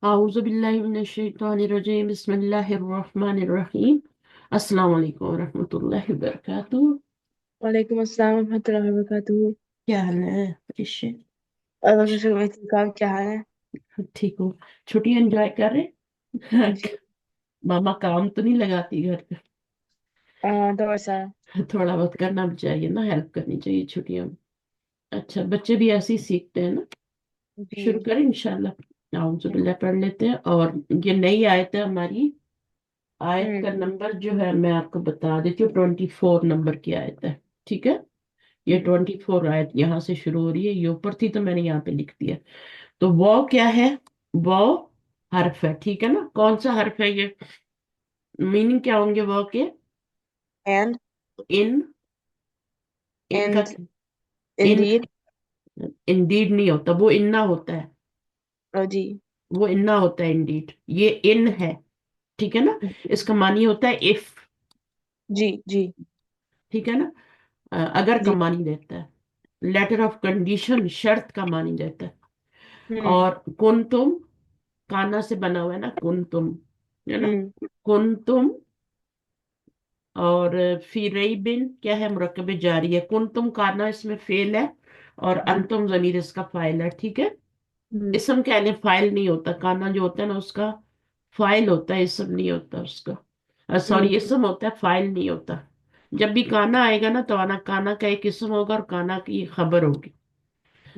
أعوذ بالله من الشيطان الرجيم بسم الله الرحمن الرحيم السلام عليكم ورحمة الله وبركاته. وعلیکم السلام ورحمۃ اللہ وبرکاتہ۔ क्या हाल है ऋषि? اللہ کا شکر، میں ٹھیک ہوں۔ آپ کیا حال ہے؟ ठीक हो? छुट्टी एंजॉय कर रहे? جی मामा काम तो नहीं लगाती घर पे? تھوڑا سا۔ थोड़ा बहुत करना भी चाहिए ना, हेल्प करनी चाहिए छुट्टियों में। अच्छा, बच्चे भी ऐसे ही सीखते हैं ना। جی शुरू करें इंशाल्लाह। आऊज़ बिल्लाह पढ़ लेते हैं। और ये नई आयत है हमारी। आयत ہوں का नंबर जो है मैं आपको बता देती हूँ, 24 नंबर की आयत है। ठीक है, ये 24 आयत यहाँ से शुरू हो रही है। ये ऊपर थी तो मैंने यहाँ पे लिख दिया। तो वो क्या है? वो हर्फ है, ठीक है ना। कौन सा हर्फ है ये? मीनिंग क्या होंगे वो के? اینڈ इन। इनका اینڈ इन انڈیڈ۔ इंडीड नहीं होता, वो इन्ना होता है। جی वो इन्ना होता है इंडीड, ये इन है। ठीक है ना। इसका मानी होता है इफ। جی جی ठीक है ना। अगर का جی मानी देता है। लेटर ऑफ कंडीशन, शर्त का मानी देता है। ہوں और कुंतुम काना से बना हुआ है ना, कुंतुम, है ना। ہوں कुंतुम। और फी रई बिन क्या है? मुरक्कब जारी है। कुंतुम काना इसमें फेल है। और جی अंतुम जमीर इसका फाइल है, ठीक है। ہوں इसम क्या है? फाइल नहीं होता। काना जो होता है ना उसका फाइल होता है, इसम नहीं होता उसका। ہوں सॉरी, इसम होता है, फाइल नहीं होता। जब भी काना आएगा ना तो आना काना का एक इसम होगा और काना की खबर होगी।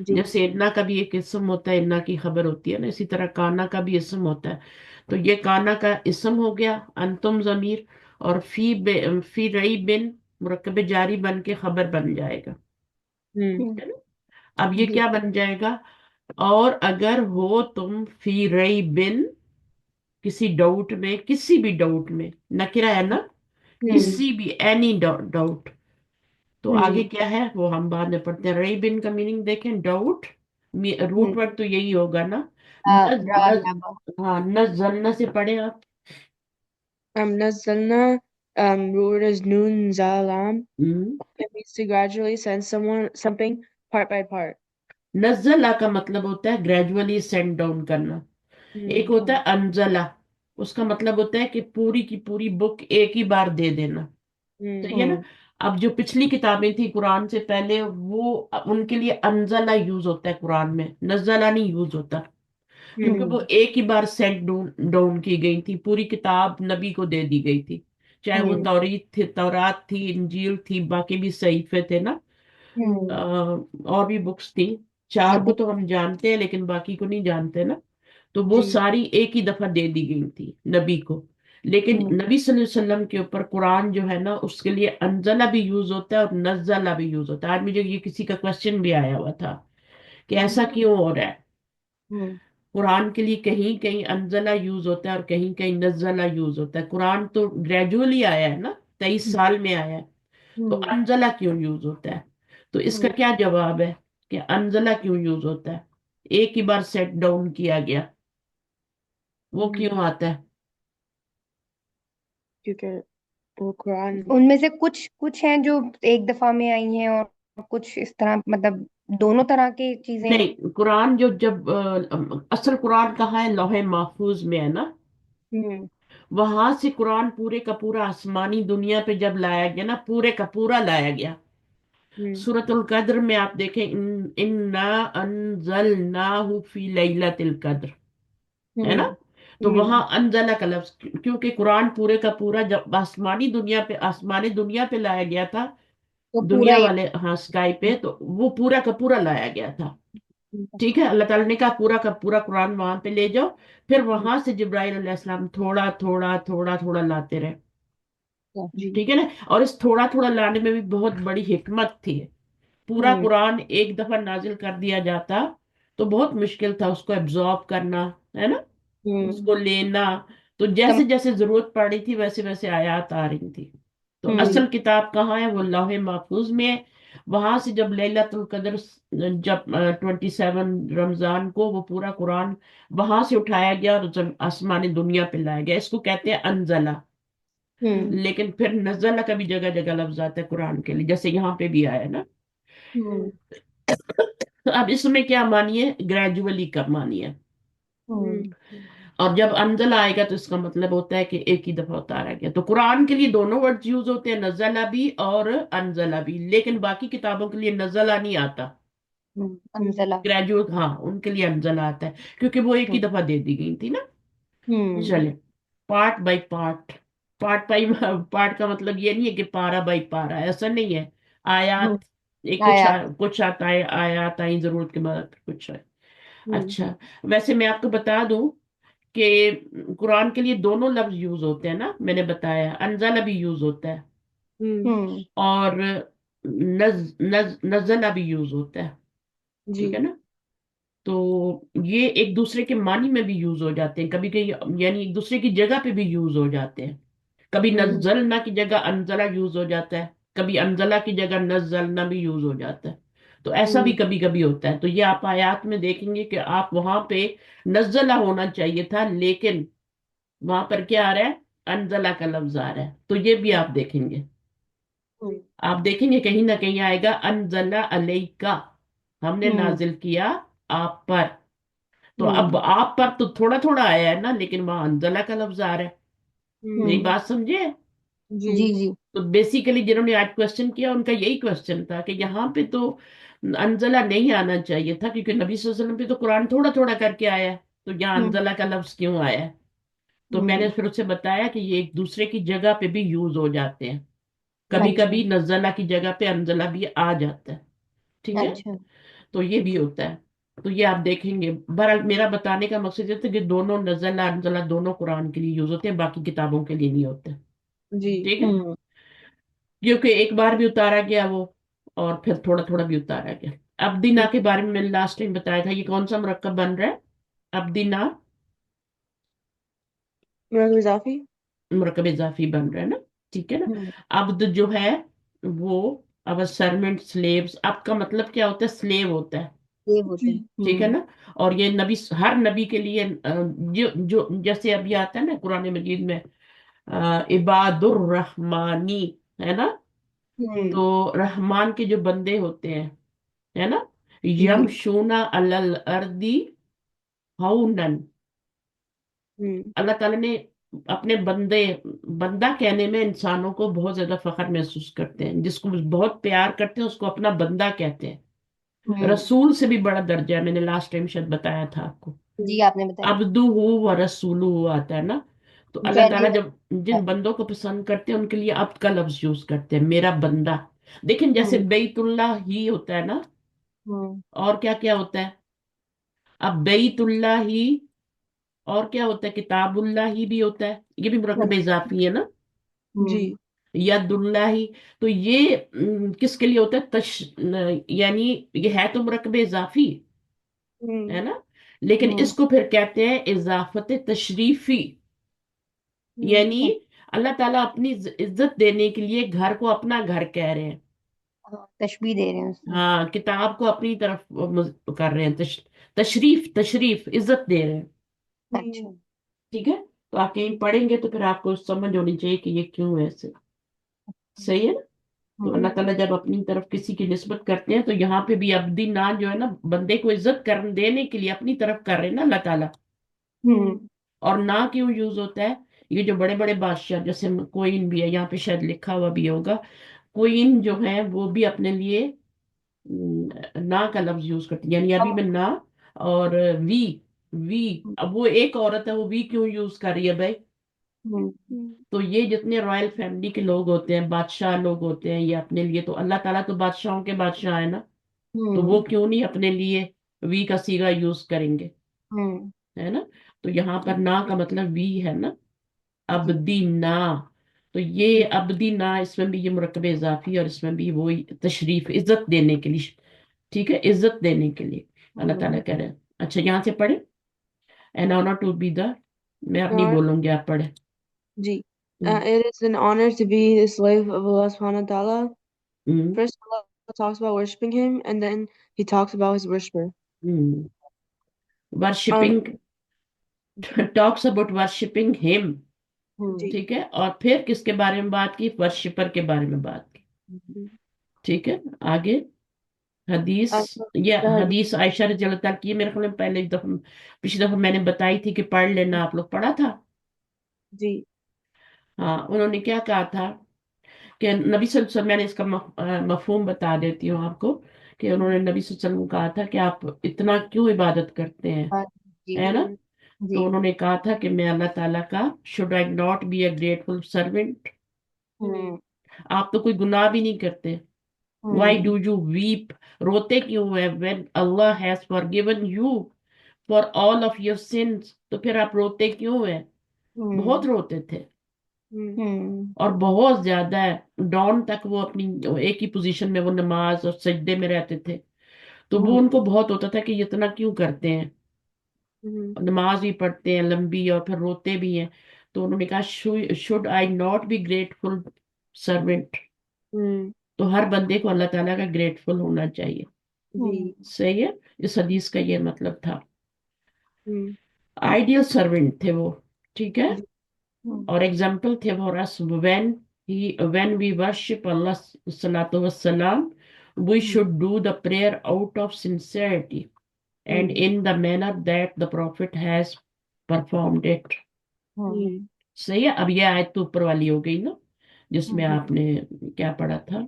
جی जैसे इन्ना का भी एक इसम होता है, इन्ना की खबर होती है ना, इसी तरह काना का भी इसम होता है। तो ये काना का इसम हो गया, अंतुम जमीर। और फी रई बिन मुरक्कब जारी बन के खबर बन जाएगा। ہوں ठीक है ना। अब ये جی क्या बन जाएगा? और अगर हो तुम फी रई बिन, किसी डाउट में, किसी भी डाउट में, नकिरा है ना। ہوں किसी भी एनी डाउट। तो ہوں आगे क्या है वो हम बाद में पढ़ते हैं। रई बिन का मीनिंग देखें, डाउट। ہوں रूट वर्ड तो यही होगा ना। नज नज رغبہ۔ हाँ, नजलना से पढ़े आप। نزلنا root is noon zalam. Hmm. It means to gradually send someone something part by part. नजला का मतलब होता है ग्रेजुअली सेंड डाउन करना। एक ہوں होता है अनजला, उसका मतलब होता है कि पूरी की पूरी बुक एक ही बार दे देना। ہوں सही है ना। अब जो पिछली किताबें थी कुरान से पहले, वो उनके लिए अनजला यूज होता है, कुरान में नजला नहीं यूज होता। क्योंकि ہوں वो एक ही बार सेंट डाउन डाउन की गई थी, पूरी किताब नबी को दे दी गई थी। चाहे वो ہوں तौरीत थी, तौरात थी, इंजील थी, बाकी भी सहीफे थे ना। ہوں और भी बुक्स थी। चार को زبور۔ तो हम जानते हैं लेकिन बाकी को नहीं जानते ना। तो वो جی सारी एक ही दफा दे दी गई थी नबी को। लेकिन ہوں नबी सल्लल्लाहु अलैहि वसल्लम के ऊपर कुरान जो है ना, उसके लिए अनजला भी यूज होता है और नजला भी यूज होता है। आज मुझे ये किसी का क्वेश्चन भी आया हुआ था कि ہوں ऐसा क्यों हो रहा है। ہوں कुरान के लिए कहीं कहीं अनजला यूज होता है और कहीं कहीं नजला यूज होता है। कुरान तो ग्रेजुअली आया है ना, 23 साल में आया है। तो ہوں अनजला क्यों यूज होता है? तो इसका ہوں क्या जवाब है कि अनजला क्यों यूज होता है? एक ही बार सेट डाउन किया गया, वो ہوں क्यों आता है? کیونکہ وہ قرآن۔ ان میں سے کچھ کچھ ہیں جو ایک دفعہ میں آئی ہیں، اور کچھ اس طرح، مطلب دونوں طرح کی چیزیں ہیں۔ नहीं, कुरान जो जब असल कुरान कहाँ है? लौहे महफूज में है ना। ہوں वहां से कुरान पूरे का पूरा आसमानी दुनिया पे जब लाया गया ना, पूरे का पूरा लाया गया। ہوں सूरतुल कद्र में आप देखें, इन्ना अंजलनाहु फी लैलतिल कद्र, है ना। ہوں तो ہوں वहां अनजला का लफ्ज, क्योंकि कुरान पूरे का पूरा जब आसमानी दुनिया पे लाया गया था, تو پورا दुनिया ایک वाले, हाँ, स्काई पे, तो वो पूरा का पूरा लाया गया था। ठीक है, अल्लाह ताला ने कहा पूरा का पूरा कुरान वहां पे ले जाओ। फिर वहां से जिब्राइल अलैहिस्सलाम थोड़ा थोड़ा थोड़ा थोड़ा लाते रहे। جی ठीक है ना। और इस थोड़ा थोड़ा लाने में भी बहुत बड़ी हिकमत थी। पूरा ہوں कुरान एक दफा नाजिल कर दिया जाता तो बहुत मुश्किल था उसको एब्जॉर्ब करना, है ना, ہوں उसको लेना। तो سم- जैसे जैसे जरूरत पड़ रही थी वैसे वैसे आयत आ रही थी। तो ہوں असल किताब कहाँ है? वो लौहे महफूज में है। वहां से जब लैलतुल कद्र, जब 27 रमजान को वो पूरा कुरान वहां से उठाया गया और जब आसमानी दुनिया पे लाया गया, इसको कहते हैं अनजला। ہوں लेकिन फिर नजला का भी जगह जगह लफ्ज आता है कुरान के लिए, जैसे यहाँ पे भी आया है ना। ہوں तो अब इसमें क्या मानिए? ग्रेजुअली कब मानिए? اور جب انزل آئے گا تو اس کا مطلب ہوتا ہے کہ ایک ہی دفعہ اتارا گیا. تو قرآن کے لیے دونوں ورڈز یوز ہوتے ہیں, نزلہ بھی اور انزلہ بھی, لیکن باقی کتابوں کے لیے نزلہ نہیں آتا. انزلہ. گریجویٹ, ہاں, ان کے لیے انزلہ آتا ہے کیونکہ وہ ایک ہی دفعہ دے دی گئی تھی نا. چلے, part by part. Part by part کا مطلب یہ نہیں ہے کہ پارا بائی پارا, ایسا نہیں ہے. آیات, ایک آیا. کچھ آتا ہے, آیات آئی ضرورت کے بعد کچھ ہے. اچھا, ویسے میں آپ کو بتا دوں کہ قرآن کے لیے دونوں لفظ یوز ہوتے ہیں نا, میں نے بتایا انزلہ بھی یوز ہوتا ہے اور نزلہ بھی یوز ہوتا ہے. ٹھیک ہے نا. تو یہ ایک دوسرے کے معنی میں بھی یوز ہو جاتے ہیں کبھی کبھی, یعنی ایک دوسرے کی جگہ پہ بھی یوز ہو جاتے ہیں. کبھی نزلنا کی جگہ انزلہ یوز ہو جاتا ہے, کبھی انزلہ کی جگہ نزلنا بھی یوز ہو جاتا ہے. تو ایسا بھی کبھی کبھی ہوتا ہے. تو یہ آپ آیات میں دیکھیں گے کہ آپ وہاں پہ نزلہ ہونا چاہیے تھا, لیکن وہاں پر کیا آ رہا ہے, انزلہ کا لفظ آ رہا ہے. تو یہ بھی آپ دیکھیں گے, آپ دیکھیں گے کہیں نہ کہیں آئے گا انزلہ علیکا, ہم نے نازل کیا آپ پر. تو اب آپ پر تو تھوڑا تھوڑا آیا ہے نا, لیکن وہاں انزلہ کا لفظ آ رہا ہے. میری بات سمجھے؟ جی جی. تو بیسیکلی جنہوں نے آج کوشچن کیا ان کا یہی کوشچن تھا کہ یہاں پہ تو انزلہ نہیں آنا چاہیے تھا, کیونکہ نبی صلی اللہ علیہ وسلم پہ تو قرآن تھوڑا تھوڑا کر کے آیا ہے, تو یہاں انزلہ کا لفظ کیوں آیا ہے؟ تو میں نے پھر اسے بتایا کہ یہ ایک دوسرے کی جگہ پہ بھی یوز ہو جاتے ہیں. کبھی اچھا. کبھی نزلہ کی جگہ پہ انزلہ بھی آ جاتا ہے. ٹھیک ہے, اچھا. تو یہ بھی ہوتا ہے. تو یہ آپ دیکھیں گے. بہرحال میرا بتانے کا مقصد یہ تھا کہ دونوں نزلہ انزلہ دونوں قرآن کے لیے یوز ہوتے ہیں, باقی کتابوں کے لیے نہیں ہوتے. ٹھیک ہے, کیونکہ ایک بار بھی اتارا گیا وہ, اور پھر تھوڑا تھوڑا بھی اتارا گیا. ابدینا کے بارے میں نے لاسٹ ٹائم بتایا تھا, یہ کون سا مرکب بن رہا ہے؟ ابدینا مرکب اضافی. مرکب اضافی بن رہا ہے نا. ٹھیک ہے نا. عبد جو ہے وہ اب سرمنٹ سلیوز, اب کا مطلب کیا ہوتا ہے, سلیو ہوتا ہے. یہ ہوتے ہیں. ٹھیک ہے نا. اور یہ نبی, ہر نبی کے لیے جو جیسے ابھی آتا ہے نا قرآن مجید میں عباد الرحمانی, ہے نا. تو رحمان کے جو بندے ہوتے ہیں, ہے نا, یمشونا علی الارض ہونن. اللہ تعالیٰ نے اپنے بندہ کہنے میں انسانوں کو بہت زیادہ فخر محسوس کرتے ہیں. جس کو بہت پیار کرتے ہیں اس کو اپنا بندہ کہتے ہیں. رسول سے بھی بڑا درجہ ہے, میں نے لاسٹ ٹائم شاید بتایا تھا آپ کو. جی آپ نے بتایا. عبدہ و رسولہ آتا ہے نا. تو اللہ پہلی تعالیٰ جب جن بندوں کو پسند کرتے ہیں ان کے لیے عبد کا لفظ یوز کرتے ہیں, میرا بندہ. دیکھیں جیسے بیت اللہ ہی ہوتا ہے نا, اور کیا کیا ہوتا ہے, اب بیت اللہ ہی, اور کیا ہوتا ہے, کتاب اللہ ہی بھی ہوتا ہے, یہ بھی مرکب اضافی ہے نا. ید اللہ ہی, تو یہ کس کے لیے ہوتا ہے, یعنی یہ ہے تو مرکب اضافی ہے نا, لیکن اس کو پھر کہتے ہیں اضافت تشریفی. یعنی اللہ تعالیٰ اپنی عزت دینے کے لیے گھر کو اپنا گھر کہہ رہے ہیں. تشبیہ دے رہے ہیں اس میں. ہاں, کتاب کو اپنی طرف کر رہے ہیں, تشریف عزت دے رہے ہیں. اچھا. ٹھیک ہے. تو آپ کہیں پڑھیں گے تو پھر آپ کو سمجھ ہونی چاہیے کہ یہ کیوں ہے ایسے. صحیح ہے نا. تو اللہ تعالیٰ جب اپنی طرف کسی کی نسبت کرتے ہیں تو یہاں پہ بھی عبدی نا جو ہے نا, بندے کو عزت دینے کے لیے اپنی طرف کر رہے ہیں نا اللہ تعالیٰ. اور نہ کیوں یوز ہوتا ہے, یہ جو بڑے بڑے بادشاہ, جیسے کوئن بھی ہے یہاں پہ شاید لکھا ہوا بھی ہوگا, کوئن جو ہے وہ بھی اپنے لیے نا کا لفظ یوز کرتی ہے. یعنی ابھی میں نا اور وی وی, اب وہ ایک عورت ہے, وہ وی کیوں یوز کر رہی ہے بھائی. تو یہ جتنے رائل فیملی کے لوگ ہوتے ہیں, بادشاہ لوگ ہوتے ہیں, یہ اپنے لیے, تو اللہ تعالیٰ تو بادشاہوں کے بادشاہ ہے نا, تو وہ کیوں نہیں اپنے لیے وی کا صیغہ یوز کریں گے, ہے نا. تو یہاں پر نا کا مطلب وی ہے نا, ابدی نا. تو یہ ابدی نا, اس میں بھی یہ مرکب اضافی, اور اس میں بھی وہ تشریف, عزت دینے کے لیے. ٹھیک ہے, عزت دینے کے لیے اللہ تعالیٰ کہہ رہے ہیں. اچھا, یہاں سے پڑھیں. an honor to be the, میں اپنی بولوں گی, آپ پڑھیں. It is an honor to be the slave of Allah subhanahu wa ta'ala. ہوں First, Allah talks about worshiping Him, and then He talks about His worshipper. Worshipping, talks about worshipping ہم. ٹھیک ہے, اور پھر کس کے بارے میں بات کی, ورشپر کے بارے میں بات کی. ٹھیک ہے, آگے. حدیث یہ the hadith. حدیث عائشہ رضی اللہ تعالیٰ کی ہے، میرے خیال میں پہلے ایک دفعہ پچھلی دفعہ میں نے بتائی تھی کہ پڑھ لینا، آپ لوگ پڑھا تھا. جی ہاں انہوں نے کیا کہا تھا کہ نبی صلی اللہ علیہ وسلم، میں نے اس کا مفہوم بتا دیتی ہوں آپ کو، کہ انہوں نے نبی صلی اللہ علیہ وسلم کو کہا تھا کہ آپ اتنا کیوں عبادت کرتے ہیں، ہاں جی ہے نا؟ جی تو انہوں نے کہا تھا کہ میں اللہ تعالیٰ کا should I not be a grateful servant. ہوں آپ تو کوئی گناہ بھی نہیں کرتے. Why do you weep? روتے کیوں ہے when Allah has forgiven you for all of your sins. تو پھر آپ روتے کیوں ہیں؟ بہت روتے تھے اور بہت زیادہ ڈاؤن تک وہ اپنی ایک ہی پوزیشن میں وہ نماز اور سجدے میں رہتے تھے. تو وہ ان کو بہت ہوتا تھا کہ یہ اتنا کیوں کرتے ہیں، نماز بھی پڑھتے ہیں لمبی اور پھر روتے بھی ہیں. تو انہوں نے کہا should I not be grateful servant. تو ہر بندے کو اللہ تعالیٰ کا گریٹفل ہونا چاہیے. جی صحیح ہے، اس حدیث کا یہ مطلب تھا. آئیڈیل سرونٹ تھے وہ، ٹھیک ہے. اور ایگزامپل تھے for us when we worship Allah salatu wassalam, we should do the prayer out of sincerity and in the manner that the Prophet has performed it. صحیح ہے. اب یہ آیت تو اوپر والی ہو گئی نا، جس میں آپ نے کیا پڑھا تھا،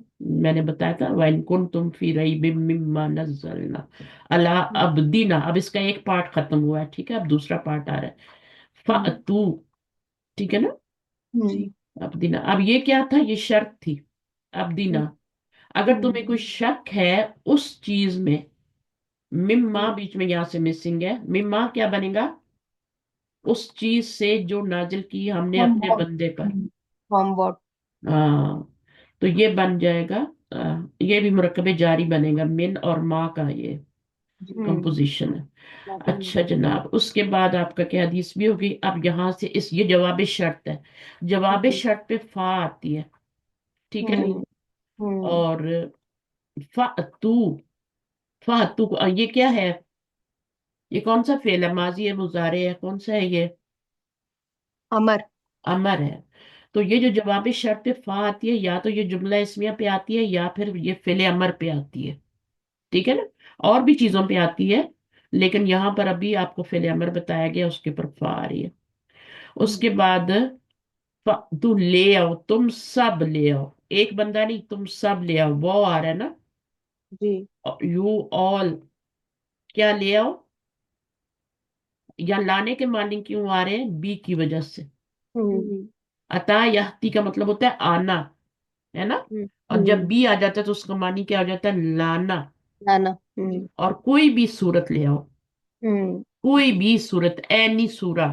میں نے بتایا تھا وَإِن كُنتُمْ فِي رَيْبٍ مِّمَّا نَزَّلْنَا عَلَىٰ عَبْدِنَا. اب اس کا ایک پارٹ ختم ہوا ہے، ٹھیک ہے، اب دوسرا پارٹ آ رہا ہے. فَأْتُوا، ٹھیک ہے نا، جی عبدنا. اب یہ کیا تھا، یہ شرط تھی عبدنا. اگر تمہیں کوئی شک ہے اس چیز میں، مما بیچ میں یہاں سے مسنگ ہے، مما کیا بنے گا، اس چیز سے جو نازل کی ہم نے اپنے بندے پر. فرام واٹ ہاں تو یہ بن جائے گا، یہ بھی مرکب جاری بنے گا، من اور ما کا یہ کمپوزیشن ہے. اچھا جناب، اس کے بعد آپ کا کیا حدیث بھی ہوگی. اب یہاں سے یہ جواب شرط ہے، جواب شرط پہ فا آتی ہے، ٹھیک ہے نا. اور فَأْتُو، فَأْتُو یہ کیا ہے، یہ کون سا فعل ہے، ماضی ہے مضارع ہے، کون سا ہے یہ، امر امر ہے. تو یہ جو جواب شرط پہ فا آتی ہے، یا تو یہ جملہ اسمیہ پہ آتی ہے یا پھر یہ فعل امر پہ آتی ہے، ٹھیک ہے نا. اور بھی چیزوں پہ آتی ہے لیکن یہاں پر ابھی آپ کو فعل امر بتایا گیا، اس کے اوپر فا آ رہی ہے. اس کے بعد تو لے آؤ، تم سب لے آؤ، ایک بندہ نہیں، تم سب لے آؤ، وہ آ رہا ہے نا. جی یو آل کیا لے آؤ، یا لانے کے معنی کیوں آ رہے ہیں، بی کی وجہ سے. عطا یحتی کا مطلب ہوتا ہے آنا، ہے نا. اور جب بی آ جاتا ہے تو اس کا معنی کیا ہو جاتا ہے، لانا. لانا اور کوئی بھی صورت لے آؤ، کوئی بھی صورت، اینی سورہ،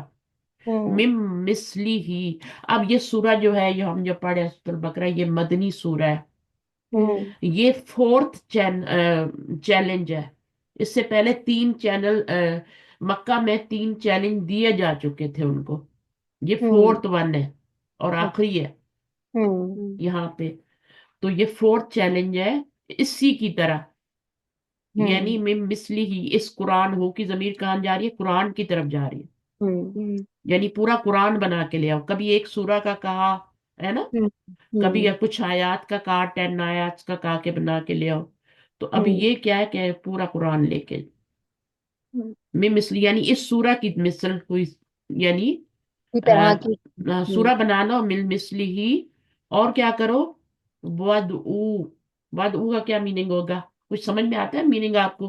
مم مثلی ہی. اب یہ سورہ جو ہے، یہ ہم جو پڑھے سورۃ البقرہ، یہ مدنی سورہ ہے. یہ 4th چیلنج ہے. اس سے پہلے 3 چینل مکہ میں 3 چیلنج دیے جا چکے تھے ان کو، یہ 4th ون ہے اور آخری ہے یہاں پہ. تو یہ 4th چیلنج ہے اسی کی طرح، یعنی مم مثلی ہی. اس قرآن ہو کی ضمیر کہاں جا رہی ہے، قرآن کی طرف جا رہی ہے. یعنی پورا قرآن بنا کے لے آؤ، کبھی ایک سورہ کا کہا ہے نا، کبھی یا کچھ آیات کا کہا، 10 آیات کا کہا کہ بنا کے لے آؤ. تو اب یہ کیا ہے کہ پورا قرآن لے کے میں مثلی، یعنی اس سورہ کی مثل کوئی، یعنی کی طرح کی سورہ بنانا، مل مثلی ہی. اور کیا کرو، ودعو کا کیا میننگ ہوگا، کچھ سمجھ میں آتا ہے میننگ آپ کو،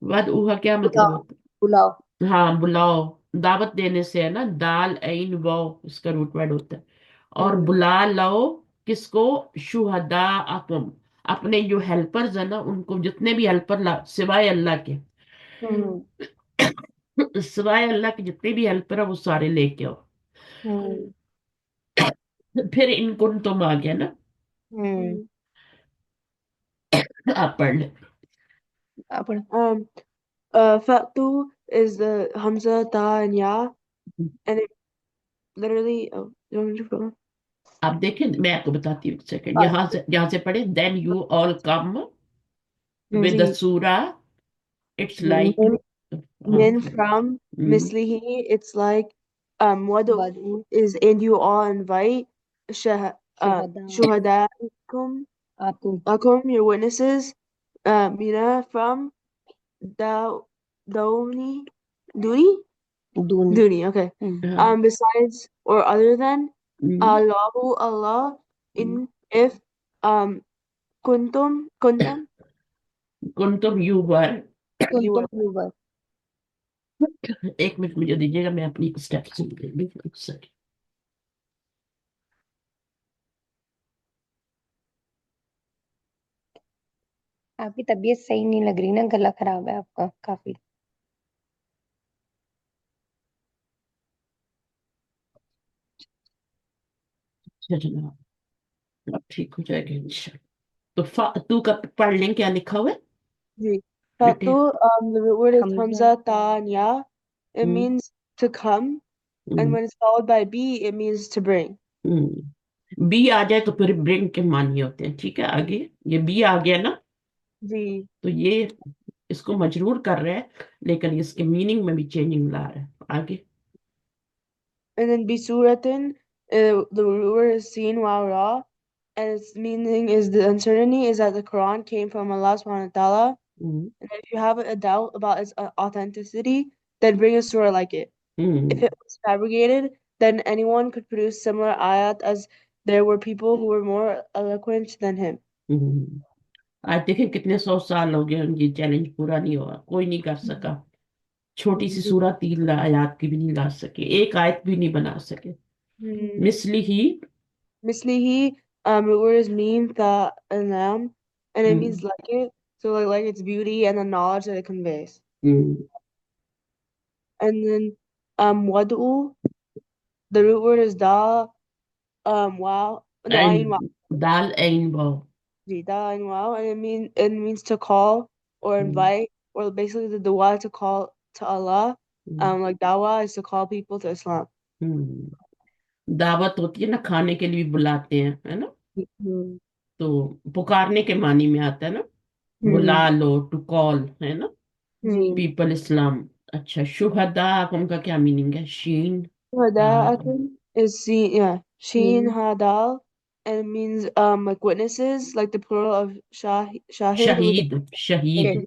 ودعو کا کیا مطلب ہوتا بلاؤ ہے، ہاں بلاؤ، دعوت دینے سے ہے نا، دال عین واو اس کا روٹ ورڈ ہوتا ہے. اور بلا لو کس کو، شہداءکم، اپنے جو ہیلپرز ہیں نا ان کو، جتنے بھی ہیلپر سوائے اللہ کے، سوائے اللہ کے جتنے بھی ہیلپر ہیں وہ سارے لے کے آؤ. پھر ان کن تم آ گیا نا، آپ پڑھ لیں. فَأْتُوا is the Hamza, Ta, and Ya, and it literally. Oh, you want me to go? آپ دیکھیں میں آپ کو بتاتی ہوں، ایک سیکنڈ. یہاں سے پڑھے دین یو آل کم ود جی سورہ، it's like Min from mislihi, it's like wadu is, and you all invite shuhadaikum, آپ کو your witnesses, Mina from Doni, Duni? दूनी Duni, okay. हाँ Besides or other than hmm, Allahu Allah hmm, in if um kuntum कुंतुम you were. you कुंतुम were. यूबर। एक मिनट मुझे दीजिएगा, मैं अपनी स्टेप सुन लेंगी एक सेकंड। आपकी तबीयत सही नहीं लग रही ना, गला खराब है आपका काफी। चलो अब ठीक हो जाएगा इंशाल्लाह। तो तू का पढ़ लें क्या लिखा हुआ है Ji. बेटे। Fatu, the root word is हमजा Hamza ta and Ya. It hmm, means to come, and hmm, when it's followed by B, it means to bring. B आ जाए तो फिर ब्रिंग के मानिए होते हैं। ठीक है, आगे ये बी आ गया ना, Ji. तो ये इसको मजरूर कर रहा है, लेकिन इसके मीनिंग में भी चेंजिंग ला रहा है। आगे And then Bisuratin, the root word is Sin Wa Ra, and its meaning is the uncertainty is that the Quran came from Allah subhanahu wa ta'ala. Hmm, And if you have a doubt about its authenticity, then bring a surah like it. If hmm, it was fabricated, then anyone could produce similar ayat as there were people who were more eloquent than him. हम्म। आज देखें कितने 100 साल हो गए, ये challenge पूरा नहीं हुआ, कोई नहीं कर सका। छोटी सी Hmm. सूरत 3 आयत की भी नहीं ला सके, एक आयत भी नहीं बना सके। Hmm. मिसली he Mislihi, the word is meme tha and lam, and it means hmm, like it. So like its beauty and the knowledge that it conveys. Hmm, And then wadu, the root word is da wow no ain wow and dal and wow. ji, da ain wow, and it means to call or hmm, invite or basically the dua to call to Allah. Hmm, Like dawa is to call people to Islam. दावत होती है ना, खाने के लिए भी बुलाते हैं, है ना। Hmm. तो पुकारने के मानी में आता है ना, Hmm. बुला लो, टू कॉल, है ना। Ji. पीपल इस्लाम। अच्छा, शुहदा उनका क्या मीनिंग है? शीन हाँ, Hada'atun is seen, yeah, Sheen Hadal, and it means like witnesses, like the plural of shahid, which शहीद शहीद।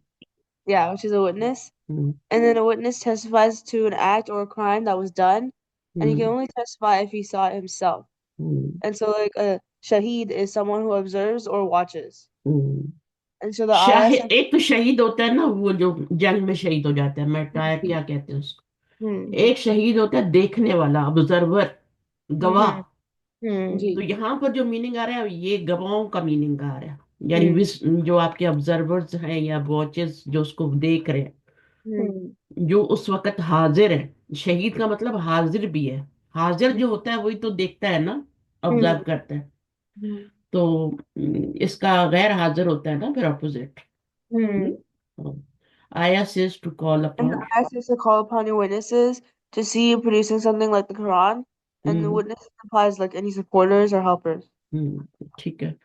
yeah, which is a witness. Hmm, And then a witness testifies to an act or a crime that was done, and he can hmm, only testify if he saw it himself. Hmm, And so like a shahid is someone who observes or watches. Hmm. And so the ayah Shahid, says, एक तो शहीद होता है ना, वो जो जंग में शहीद हो जाता है, मरटायर क्या कहते हैं उसको। hmm, एक शहीद होता है देखने वाला, ऑब्जर्वर, गवाह। हम्म हम्म तो ji, यहाँ पर जो मीनिंग आ रहा है, ये गवाहों का मीनिंग आ रहा है। यानी hmm, जो आपके ऑब्जर्वर्स हैं या वॉचेस जो उसको देख रहे हैं, hmm, जो उस वक्त हाजिर है। शहीद का मतलब हाजिर भी है। हाजिर जो होता है वही तो देखता है ना, hmm, ऑब्जर्व करता है। hmm, तो इसका गैर हाजिर होता है ना, फिर अपोजिट। hmm. आया says to call And the upon। ayah says to call upon your witnesses to see you producing something like the Quran, and the witness implies like any supporters or helpers. ठीक है।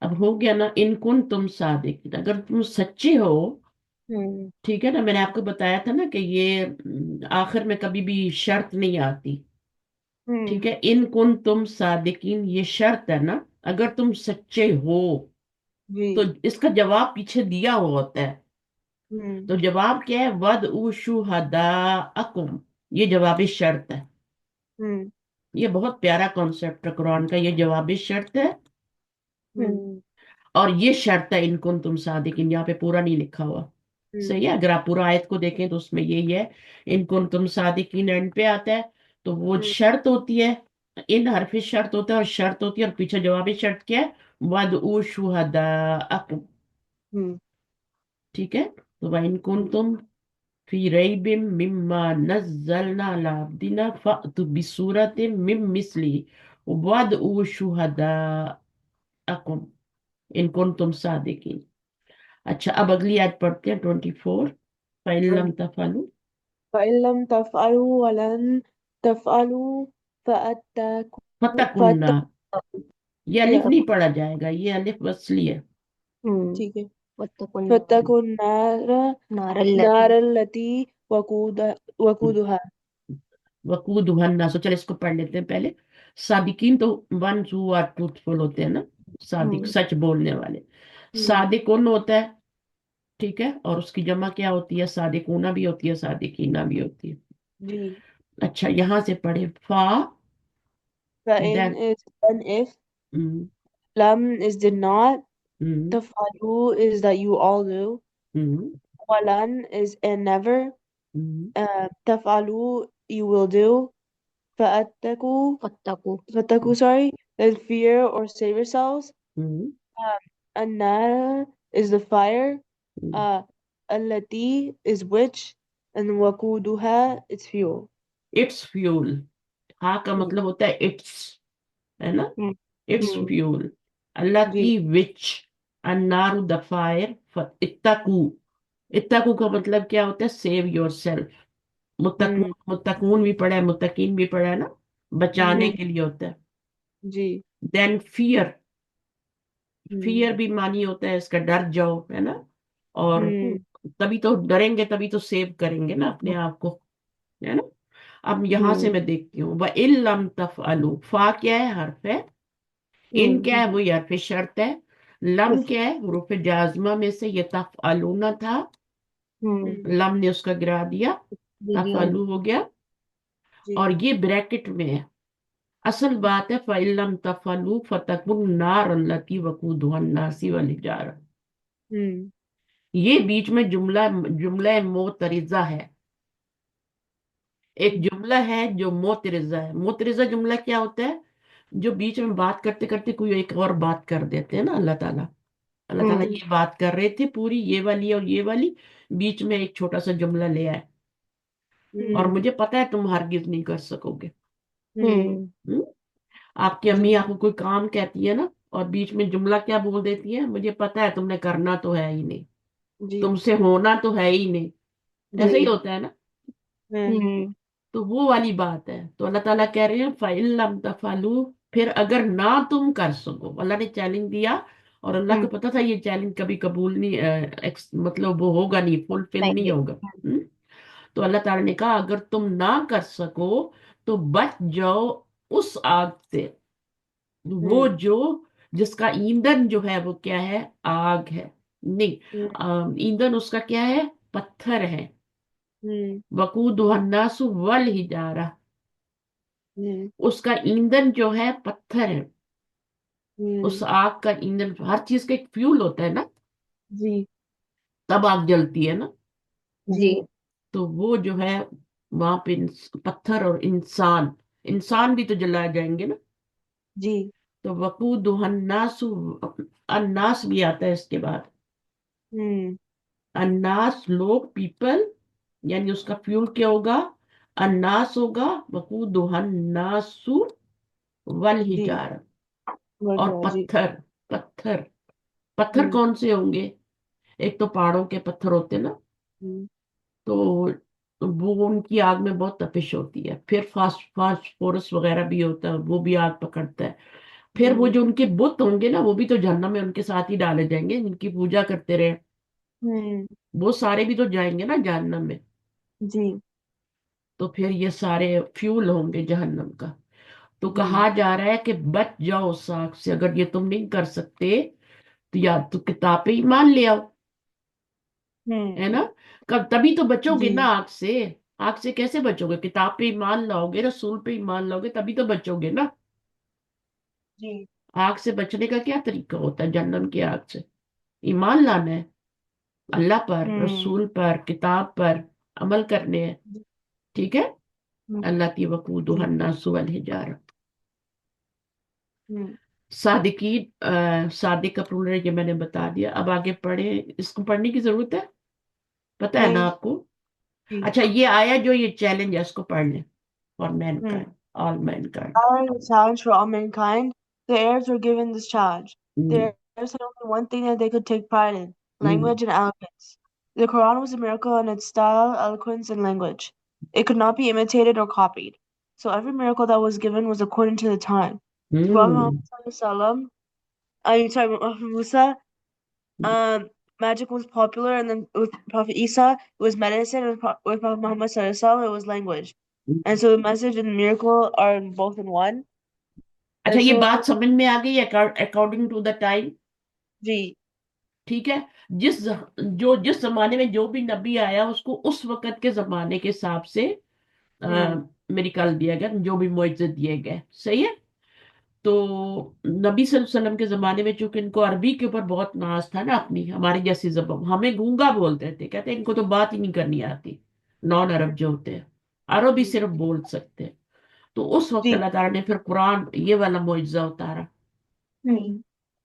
अब हो गया ना, इनकुन तुम सादिक, अगर तुम सच्चे हो। हम्म ठीक है ना, मैंने आपको बताया था ना कि ये आखिर में कभी भी शर्त नहीं आती। Hmm. ठीक है, इनकुन तुम सादिकीन, ये शर्त है ना, अगर तुम सच्चे हो। तो Ji. इसका जवाब पीछे दिया हुआ होता है। Hmm. तो जवाब क्या है? वद उ शुहदा अकुम, ये जवाबी शर्त है। Hmm. ये बहुत प्यारा कॉन्सेप्ट है कुरान का, ये जवाबी शर्त है। Hmm. और ये शर्त है इनकुन तुम सादिकीन, यहाँ पे पूरा नहीं लिखा हुआ। Hmm. सही है, अगर आप पूरा आयत को देखें तो उसमें यही है, इनकुन तुम सादिकीन एंड पे आता है। तो वो Hmm. शर्त होती है, इन हरफी शर्त होता है और शर्त होती है, और पीछे जवाबी शर्त क्या है? वद उ शुहदा अकुम। Hmm. ठीक है, तो वह इनकुन तुम फी रैबिम मिम्मा नज़्ज़लना अला अब्दिना फ़अतु बिसूरतिम मिन मिस्लिही वदउ शुहदाअकुम इन कुंतुम सादिकीन। अच्छा, अब अगली आयत पढ़ते हैं 24। फ़इन लम तफ़अलू فإن لم تفعلوا ولن تفعلوا फ़तकुन्ना, فاتقوا ये अलिफ yeah. नहीं पढ़ा जाएगा, ये अलिफ वस्ली है। ठीक है वत्तकुन فاتقوا النار नारल्लती نار التي وقودها वकूदुहन्ना, सो चल इसको पढ़ लेते हैं पहले। सादिकीन तो वन हु आर ट्रूथफुल होते हैं ना, सादिक हम्म सच बोलने वाले। हम्म सादिक कौन होता है? ठीक है, और उसकी जमा क्या होती है? सादिकूना भी होती है, सादिकीना भी होती है। जी। अच्छा, यहां से पढ़े फा, فإن then is then if. Lam is did not. Tafalu is that you all do. Walan is and never. Tafalu you will do. Fa'attaku. Fattaku, sorry. Then fear or save yourselves. Anara is the fire. Allati is which. And wakuduha is fuel. It's fuel, हा का Hmm. मतलब होता है it's, है ना? Hmm. It's Hmm. Fuel. अल्लाह जी। की विच, अन्नारु the fire, इत्तकू, इत्तकू का मतलब क्या होता है? Save yourself. मुत्तकून, Hmm. मुत्तकून भी पढ़ा है, मुत्तकीन भी पढ़ा है ना, बचाने Hmm. के लिए होता है। जी। Then fear, Hmm. फियर भी मानी होता है इसका डर जाओ, है ना? और Hmm. तभी तो डरेंगे, तभी तो सेव करेंगे ना अपने आप को, है ना? अब यहां से Hmm. मैं देखती हूँ, व इल्लम तफअलू, फा क्या है? हर्फ है। इन Hmm. क्या है? वो हर्फ शर्त है। लम क्या है? हुरूफ जाजमा में से ये तफअलूना था, Hmm. लम ने उसका गिरा दिया, दीदी। तफअलू हो गया। जी। और ये ब्रैकेट में है। असल बात है फ़इल्लम तफअलू फतकुन नार अल्लती वकूदुहा अन्नासी वल हिजारा। Hmm. ये बीच में जुमला, जुमला मोतरिजा है। एक जुमला है जो मोतरिजा है। मोतरिजा जुमला क्या होता है? जो बीच में बात करते करते कोई एक और बात कर देते हैं ना अल्लाह ताला। अल्लाह ताला Hmm. ये बात कर रहे थे पूरी, ये वाली और ये वाली, बीच में एक छोटा सा जुमला ले आए, और Hmm. मुझे पता है तुम हरगिज नहीं कर सकोगे। Hmm. हम्म? आपकी जी। अम्मी आपको कोई काम कहती है ना, और बीच में जुमला क्या बोल देती है? मुझे पता है तुमने करना तो है ही नहीं, जी। तुमसे होना तो है ही नहीं। ऐसा ही जी। होता है ना? Hmm. तो वो वाली बात है। तो अल्लाह ताला कह रहे हैं फ़इल्लम तफ़अलू, फिर अगर ना तुम कर सको, अल्लाह ने चैलेंज दिया, और अल्लाह को Hmm. पता था ये चैलेंज कभी कबूल नहीं, मतलब वो होगा नहीं, फुलफिल नहीं नहीं। होगा। तो अल्लाह ताला ने कहा अगर तुम ना कर सको तो बच जाओ उस आग से, वो Hmm. जो, जिसका ईंधन जो है वो क्या है? आग है। नहीं, Hmm. ईंधन उसका क्या है? पत्थर है। Hmm. वकूदुहन्नासु वल हिजारा, Hmm. उसका ईंधन जो है पत्थर है। उस Hmm. आग का ईंधन, हर चीज का एक फ्यूल होता है ना, जी। तब आग जलती है ना। जी। जी। तो वो जो है वहां पे पत्थर और इंसान, इंसान भी तो जलाए जाएंगे ना। जी। तो वकूदुहन्नासु, अन्नास भी आता है इसके बाद। Hmm. अन्नास लोग, पीपल, यानी उसका फ्यूल क्या होगा? अन्नास होगा, वकूदुहन्नासु वल जी। हिजार। और बढ़िया जी। पत्थर, पत्थर, पत्थर Hmm. कौन से होंगे? एक तो पहाड़ों के पत्थर होते हैं ना, Hmm. तो वो उनकी आग में बहुत तपिश होती है। फिर फास्फोरस वगैरह भी होता है, वो भी आग पकड़ता है। फिर वो Hmm. जो उनके बुत होंगे ना, वो भी तो जहन्नम में उनके साथ ही डाले जाएंगे, जिनकी पूजा करते रहे, Hmm. वो सारे भी तो जाएंगे ना जहन्नम में। जी। तो फिर ये सारे फ्यूल होंगे जहन्नम का। तो जी। कहा जा रहा है कि बच जाओ उस आग से, अगर ये तुम नहीं कर सकते तो या तो किताब पे ईमान ले आओ, Hmm. है ना? कब तभी तो बचोगे ना जी। आग से। आग से कैसे बचोगे? किताब पे ईमान लाओगे, रसूल पे ईमान लाओगे, तभी तो बचोगे ना। जी। आग से बचने का क्या तरीका होता है? जहन्नम की आग से ईमान लाना है, अल्लाह पर, Hmm. रसूल पर, किताब पर अमल करने हैं। जी। ठीक है। Hmm. अल्लाह की जी। वकूदुहन्नासु वल हिजारा। Hmm. सादिकीन, सादिक का प्लूरल ये मैंने बता दिया। अब आगे पढ़े, इसको पढ़ने की जरूरत है, पता है ना नहीं। आपको? जी। अच्छा, ये आया जो ये चैलेंज है, इसको पढ़ लें। For Hmm. Mankind, all Mankind. Following the challenge for all mankind, the Arabs were given this challenge. The Arabs had only one thing that they could take pride in: language and eloquence. The Quran was a miracle in its style, eloquence, and language. It could not be imitated or copied. So every miracle that was given was according to the time. The Prophet Muhammad Sallallahu Muhammad Musa, magic was popular, and then with Prophet Isa, it was medicine, and with Prophet Muhammad Sallallahu it was language. And so the message and the miracle are both in one. अच्छा, And ये so, बात समझ में आ गई? According to the time. जी। ٹھیک ہے. جس زمانے میں جو بھی نبی آیا اس کو اس وقت کے زمانے کے حساب سے میں نکال دیا گیا جو بھی معجزے دیے گئے. صحیح ہے. تو نبی صلی اللہ علیہ وسلم کے زمانے میں چونکہ ان کو عربی کے اوپر بہت ناز تھا نا، اپنی ہماری جیسی زبان، ہمیں گونگا بولتے تھے، کہتے ہیں ان کو تو بات ہی نہیں کرنی آتی، نان عرب جو ہوتے ہیں، عربی صرف بول سکتے ہیں. تو اس وقت جی اللہ تعالیٰ نے پھر قرآن یہ والا معجزہ اتارا ہوں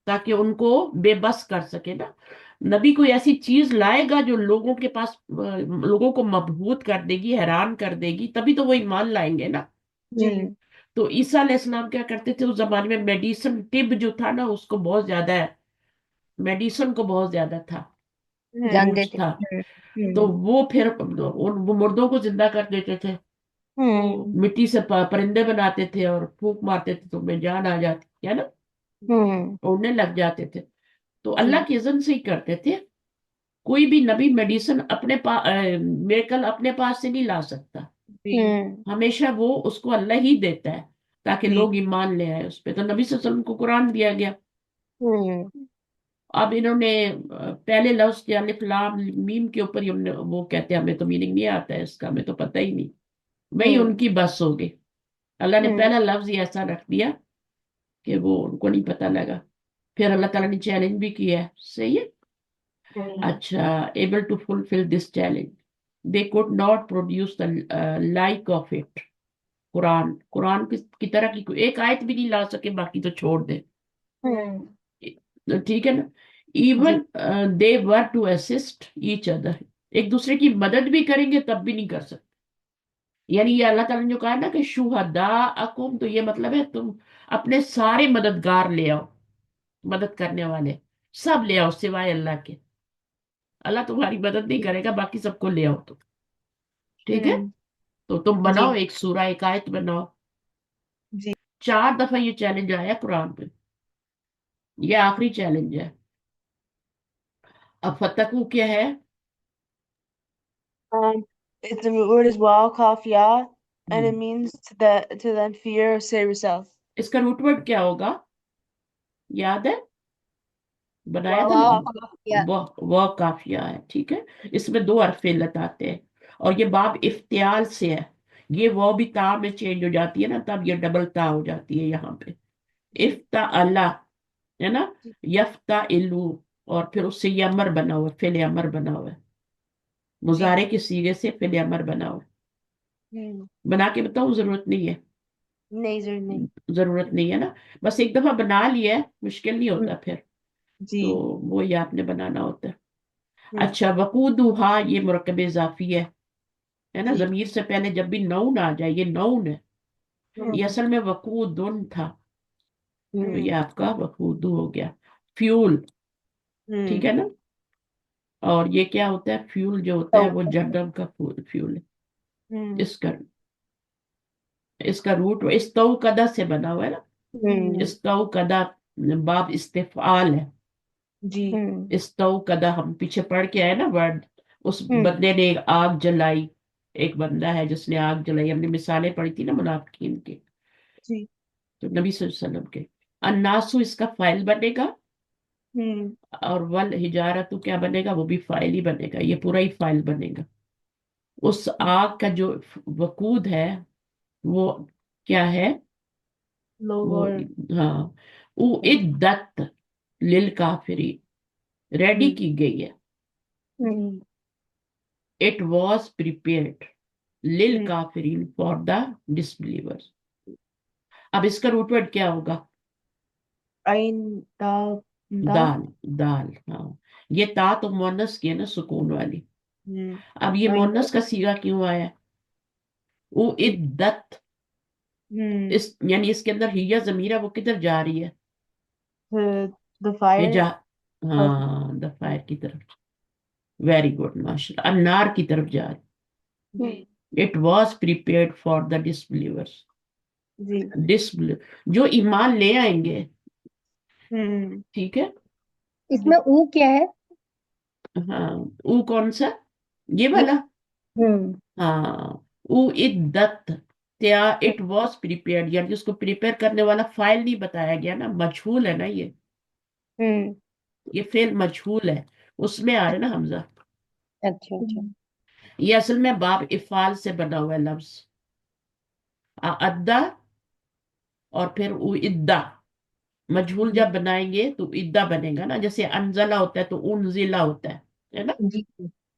تاکہ ان کو بے بس کر سکے نا. نبی کوئی ایسی چیز لائے گا جو لوگوں کے پاس لوگوں کو مبہوت کر دے گی، حیران کر دے گی، تبھی تو وہ ایمان لائیں گے نا. جی تو عیسیٰ علیہ السلام کیا کرتے تھے اس زمانے میں، میڈیسن طب جو تھا نا اس کو بہت زیادہ ہے، میڈیسن کو بہت زیادہ تھا، جانتے روٹس تھے. تھا. تو ہوں وہ پھر وہ مردوں کو زندہ کر دیتے تھے، ہوں مٹی سے پرندے بناتے تھے اور پھونک مارتے تھے تو ان میں جان آ جاتی ہے نا، ہوں اڑنے لگ جاتے تھے. تو جی اللہ کی اذن سے ہی کرتے تھے. کوئی بھی نبی میڈیسن اپنے پاس میریکل اپنے پاس سے نہیں لا سکتا، جی ہمیشہ وہ اس کو اللہ ہی دیتا ہے تاکہ جی لوگ ایمان لے آئے اس پہ. تو نبی صلی اللہ علیہ وسلم کو قرآن دیا گیا. ہوں اب انہوں نے پہلے لفظ کے الف لام میم کے اوپر ہی ہم نے وہ کہتے ہیں ہمیں تو میننگ نہیں آتا ہے اس کا، ہمیں تو پتہ ہی نہیں، وہی ان کی بس ہو گئی. اللہ نے پہلا لفظ ہی ایسا رکھ دیا کہ وہ ان کو نہیں پتہ لگا. پھر اللہ تعالیٰ نے چیلنج بھی کیا ہے. صحیح ہے. اچھا. able to fulfill this challenge they could not produce the like of it. قرآن کی طرح کی کوئی ایک آیت بھی نہیں لا سکے، باقی تو چھوڑ دیں. ٹھیک ہے نا. جی even they were to assist each other, ایک دوسرے کی مدد بھی کریں گے تب بھی نہیں کر سکتے. یعنی یہ اللہ تعالیٰ نے جو کہا نا کہ شہداءکم، تو یہ مطلب ہے تم اپنے سارے مددگار لے آؤ، مدد کرنے والے سب لے آؤ سوائے اللہ کے. اللہ تمہاری مدد نہیں کرے گا، باقی سب کو لے آؤ تم. ٹھیک ہے. ہوں تو تم جی بناؤ ایک سورہ، ایک آیت بناؤ. جی 4 دفعہ یہ چیلنج آیا قرآن میں، یہ آخری چیلنج ہے. اب فتقو کیا ہے؟ the word is wow kaf ya and it ہم، means to then fear or save yourself. اس کا روٹ ورڈ کیا ہوگا؟ یاد ہے؟ بنایا تھا نا. واہ یا وہ کافیہ ہے. ٹھیک ہے. اس میں 2 حرف علت آتے ہیں اور یہ باب افتعال سے ہے. یہ وہ بھی تا میں چینج ہو جاتی ہے نا، تب یہ ڈبل تا ہو جاتی ہے یہاں پہ. جی افتعلا ہے نا، جی یفتعلو، اور پھر اس سے یہ امر بنا ہوا ہے، فعل امر بنا ہوا ہے، جی مضارع کے صیغے سے فعل امر بنا ہوا ہوں ہے. بنا کے بتاؤں؟ ضرورت نہیں ہے. نہیں ضرور نہیں ضرورت نہیں ہے نا، بس ایک دفعہ بنا لیا ہے، مشکل نہیں ہوں ہوتا پھر. جی تو وہی آپ نے بنانا ہوتا ہے. ہوں اچھا. وقودھا یہ مرکب اضافی ہے نا. جی ضمیر سے پہلے جب بھی نون آ جائے، یہ نون ہے، یہ ہوں اصل میں وقودن تھا، تو ہوں یہ آپ کا وقودو ہو گیا. فیول. ٹھیک ہے نا. اور یہ کیا ہوتا ہے؟ فیول جو ہوتا ہے وہ جہنم کا فیول ہے. ہوں اس کا روٹ استو قدا سے بنا ہوا ہے نا. استو قدا باب استفعال ہے. جی استو قدا ہم پیچھے پڑھ کے آئے نا ورڈ. اس بندے نے آگ جلائی، ایک بندہ ہے جس نے آگ جلائی. ہم نے مثالیں پڑھی تھی نا منافقین کی. جی تو نبی صلی اللہ علیہ وسلم کے الناسو اس کا فائل بنے گا، ہوں اور ول ہجارت کیا بنے گا؟ وہ بھی فائل ہی بنے گا، یہ پورا ہی فائل بنے گا. اس آگ کا جو وقود ہے وہ کیا ہے؟ لوگ وہ اور ہاں اعدت للکافری، ریڈی ہوں کی گئی ہے. اٹ واز پریپیئرڈ للکافرین فار دا ڈسبلیورز. اب اس کا روٹ ورڈ کیا ہوگا؟ عین دال دا دال. دال ہاں. یہ تا تو مونس کی ہے نا، سکون والی. ہوں اب یہ عین مونس کا سیغہ کیوں آیا؟ وہ عدت، ہوں یعنی اس کے اندر ہیا ضمیر ہے، وہ کدھر جا رہی ہے؟ the fire ہجا ہاں دفائر کی طرف. ویری گڈ ماشاء اللہ. النار کی طرف جا رہی. It was prepared for the disbelievers. جی جو ایمان لے آئیں گے. ہوں ٹھیک ہے. اس میں او کیا ہے؟ ہاں. او کون سا؟ یہ والا. ہوں ہاں. او عدت تیا اٹ واز پریپیئرڈ، یعنی اس کو پریپیئر کرنے والا فائل نہیں بتایا گیا نا، مجھول ہے نا یہ. ہوں ये फेल मजहूल है, उसमें आ रहा है ना हमजा। अच्छा अच्छा। ये असल में बाब इफ़ाल से बना हुआ है लफ्ज, अद्दा और फिर इद्दा। मजहूल जब बनाएंगे तो इद्दा बनेगा ना, जैसे अनजला होता है तो उनजिला होता है ना। जी।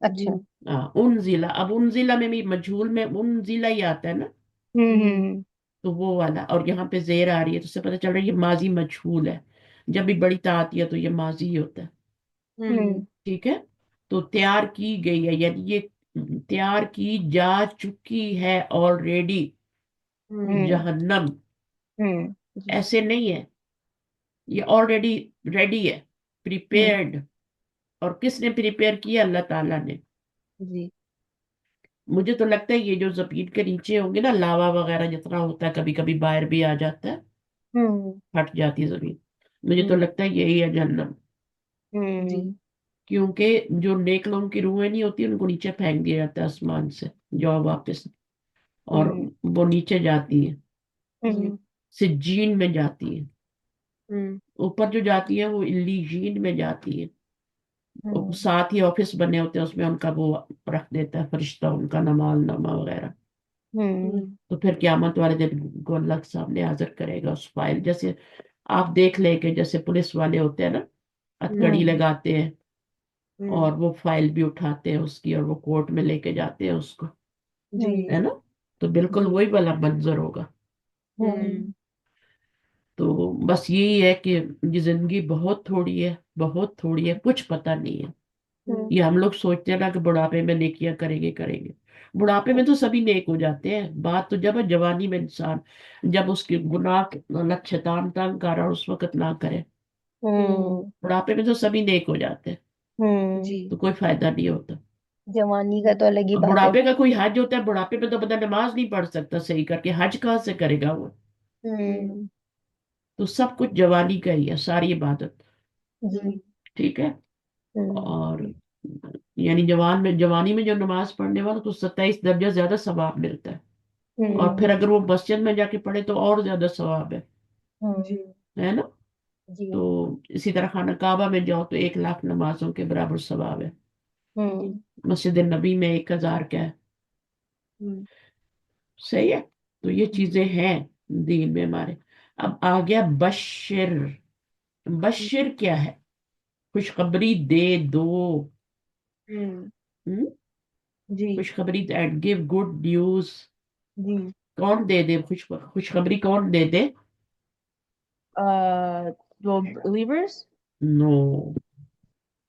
अच्छा। हाँ उनजिला, अब उनजिला में भी मजहूल में उनजिला ही आता है ना, हम्म। तो वो वाला। और यहाँ पे जेर आ रही है तो उससे पता चल रहा है ये माजी मजहूल है। जब भी बड़ी ता आती है तो ये माजी ही होता है। हम्म। ठीक है। तो तैयार की गई है, यानी ये तैयार की जा चुकी है ऑलरेडी हम्म। जहन्नम। हम्म। ऐसे नहीं है, ये ऑलरेडी रेडी है, हम्म। प्रिपेयर्ड। और किसने प्रिपेयर किया? अल्लाह ताला ने। जी। मुझे तो लगता है ये जो जमीन के नीचे होंगे ना, लावा वगैरह जितना होता है, कभी कभी बाहर भी आ जाता है, हम्म। फट जाती है जमीन। मुझे तो हम्म। लगता है यही है जहन्नम। जी। हम्म। क्योंकि जो नेक लोगों की रूहें नहीं होती उनको नीचे फेंक दिया जाता है आसमान से, जाओ वापस। और हम्म। वो नीचे जाती है, जी। सिज्जीन में जाती है। हम्म। ऊपर जो जाती है वो इल्लीजीन में जाती है। और हम्म। साथ ही ऑफिस बने होते हैं, उसमें उनका वो रख देता है फरिश्ता, उनका नमाल नमा वगैरह। हम्म। तो फिर क्यामत वाले दिन उनको अल्लाह के सामने हाजिर करेगा उस फाइल। जैसे आप देख ले कि जैसे पुलिस वाले होते हैं ना, हथकड़ी हम्म। लगाते हैं हम्म। और वो फाइल भी उठाते हैं उसकी, और वो कोर्ट में लेके जाते हैं उसको, जी। है ना। तो बिल्कुल जी। वही वाला मंजर होगा। हम्म। तो बस यही है कि ये जिंदगी बहुत थोड़ी है, बहुत थोड़ी है, कुछ पता नहीं है। ये हम लोग सोचते हैं ना कि बुढ़ापे में नेकियां करेंगे करेंगे। बुढ़ापे में तो सभी नेक हो जाते हैं, बात तो जब है जवानी में इंसान, जब उसके गुनाह गलत शैतान तंग कर रहा है उस वक्त ना करे। हम्म। बुढ़ापे में तो सभी नेक हो जाते हैं, हम्म। जी। तो कोई फायदा नहीं होता। जवानी का तो अलग ही अब बात है। बुढ़ापे का कोई हज होता है, बुढ़ापे में तो बंदा नमाज नहीं पढ़ सकता सही करके, हज कहाँ से करेगा वो। हम्म। तो सब कुछ जवानी का ही है, सारी इबादत। जी। ठीक है। हम्म। और यानी जवानी में जो नमाज पढ़ने वाला तो 27 दर्जा ज्यादा सवाब मिलता है। और हम्म। फिर अगर वो मस्जिद में जाके पढ़े तो और ज्यादा सवाब जी। है ना। जी। तो इसी तरह खाना काबा में जाओ तो 1 लाख नमाजों के बराबर सवाब है। हम्म। मस्जिद नबी में 1,000 का है। हम्म। सही है। तो ये चीजें हैं दीन में हमारे। अब आ गया बशिर। बशिर क्या है? खुशखबरी दे दो। हम्म। हम्म? जी। खुशखबरी एंड गिव गुड न्यूज। जी। कौन दे दे खुशखबरी? कौन दे दे? वो believers। नो,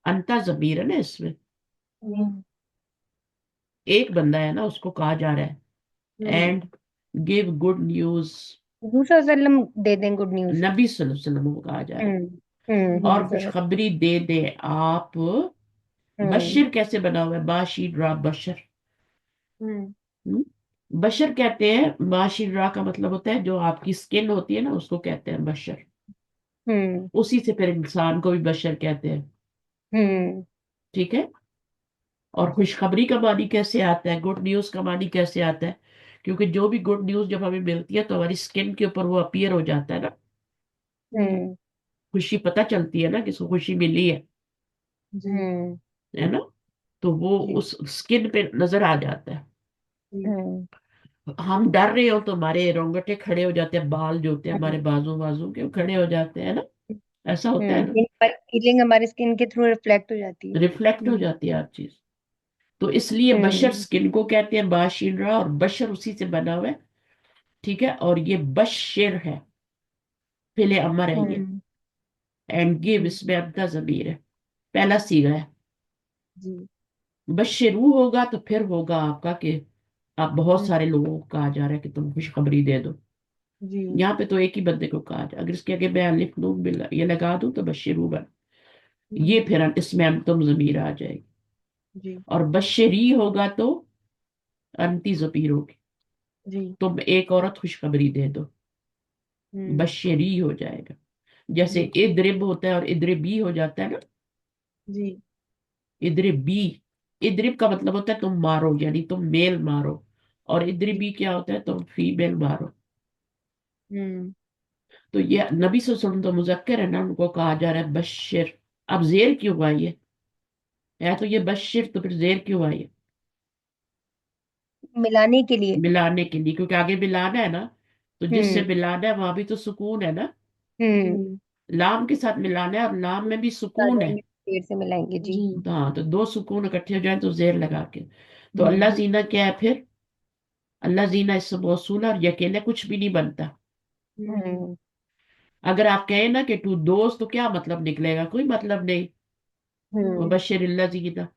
अंता जमीर है ना इसमें। हम्म। एक बंदा है ना, उसको कहा जा रहा है hmm. And give good news. दूसरा सल्लम दे दें गुड न्यूज। नबी सल्लल्लाहु अलैहि वसल्लम को कहा जा रहा हम्म। है, और हम्म। खुशखबरी दे दे आप। हम्म। बशर कैसे बना हुआ है? बाशीर रा बशर। हम्म। हम्म? बशर कहते हैं, बाशीर रा का मतलब होता है जो आपकी स्किन होती है ना, उसको कहते हैं बशर। हम्म। उसी से फिर इंसान को भी बशर कहते हैं। हम्म। ठीक है। और खुशखबरी का मानी कैसे आता है, गुड न्यूज का मानी कैसे आता है? क्योंकि जो भी गुड न्यूज जब हमें मिलती है तो हमारी स्किन के ऊपर वो अपीयर हो जाता है ना, हम्म। खुशी पता चलती है ना कि इसको खुशी मिली जी। हम्म। है ना। तो वो जी। उस स्किन पे नजर आ जाता है। जी। हम्म। हम डर रहे हो तो हमारे रोंगटे खड़े हो जाते हैं, बाल जो होते हैं हमारे हम्म। बाजू बाजू के वो खड़े हो जाते हैं ना। ऐसा होता है ना, फीलिंग हमारे स्किन के थ्रू रिफ्लेक्ट हो जाती है। रिफ्लेक्ट हो हम्म। जाती है हर चीज। तो इसलिए बशर हम्म। स्किन को कहते हैं बाशिरा, और बशर उसी से बना हुआ है। ठीक है। और ये बशर है, पहले अमर है ये। हम्म। एंड गिव, हम्म। इसमें अब्दा जमीर है, पहला सीगा है। जी। बशरू होगा तो फिर होगा आपका कि आप बहुत हम्म। सारे लोगों को कहा जा रहा है कि तुम खुशखबरी दे दो। जी। यहाँ पे तो एक ही बंदे को कहा जाए, अगर इसके आगे मैं अलिफ नून ये लगा दूं तो बशरू बन, ये हम्म। फिर इसमें हम तुम जमीर आ जाएगी। जी। और बशरी होगा तो अंती जबीर होगी, जी। तुम एक औरत खुशखबरी दे दो, हम्म। बशरी हो जाएगा। जैसे जी। इद्रिब होता है और इद्रिबी हो जाता है ना। जी। इद्रिबी, इद्रिब का मतलब होता है तुम मारो, यानी तुम मेल मारो। और जी। इद्रिबी क्या होता है? तुम फीमेल मारो। हम्म। तो ये नबी सल्लल्लाहु अलैहि वसल्लम तो मुजक्कर है ना, उनको कहा जा रहा है बशर। अब जेर क्यों आई है तो ये बशिर, तो फिर जेर क्यों आई है? मिलाने के लिए। मिलाने के लिए, क्योंकि आगे मिलाना है ना, तो जिससे हम्म। मिलाना है वहां भी तो सुकून है ना। हम्म। लाम के साथ मिलाना है और लाम में भी सुकून है। देर से मिलाएंगे जी। जी। हाँ, तो दो सुकून इकट्ठे हो जाए तो जेर लगा के। तो जी। अल्लाह जीना क्या है फिर? अल्लाह जीना इससे मौसूल है, और ये अकेले कुछ भी नहीं बनता। हम्म। अगर आप कहें ना कि तू दोस्त, तो क्या मतलब निकलेगा? कोई मतलब नहीं। हम्म। वबशिर जीना, आगे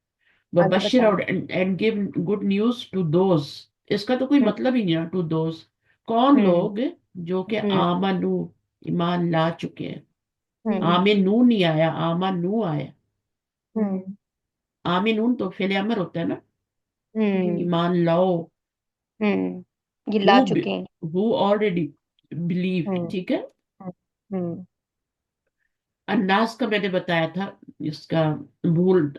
वबशिर बताओ। और and give good news to those, इसका तो कोई हम्म। मतलब ही नहीं है टू दोज। कौन हम्म। लोग? जो कि हम्म। आमनू, ईमान ला चुके हैं। हम्म। आमिन नून नहीं आया, आमन नू आया। हम्म। आमिन नून तो फेले अमर होता है ना। हम्म। ईमान लाओ। ये हु ला चुके हैं। हु ऑलरेडी बिलीव, हम्म। ठीक है। हम्म। हम्म। अन्नास का मैंने बताया था, इसका भूल,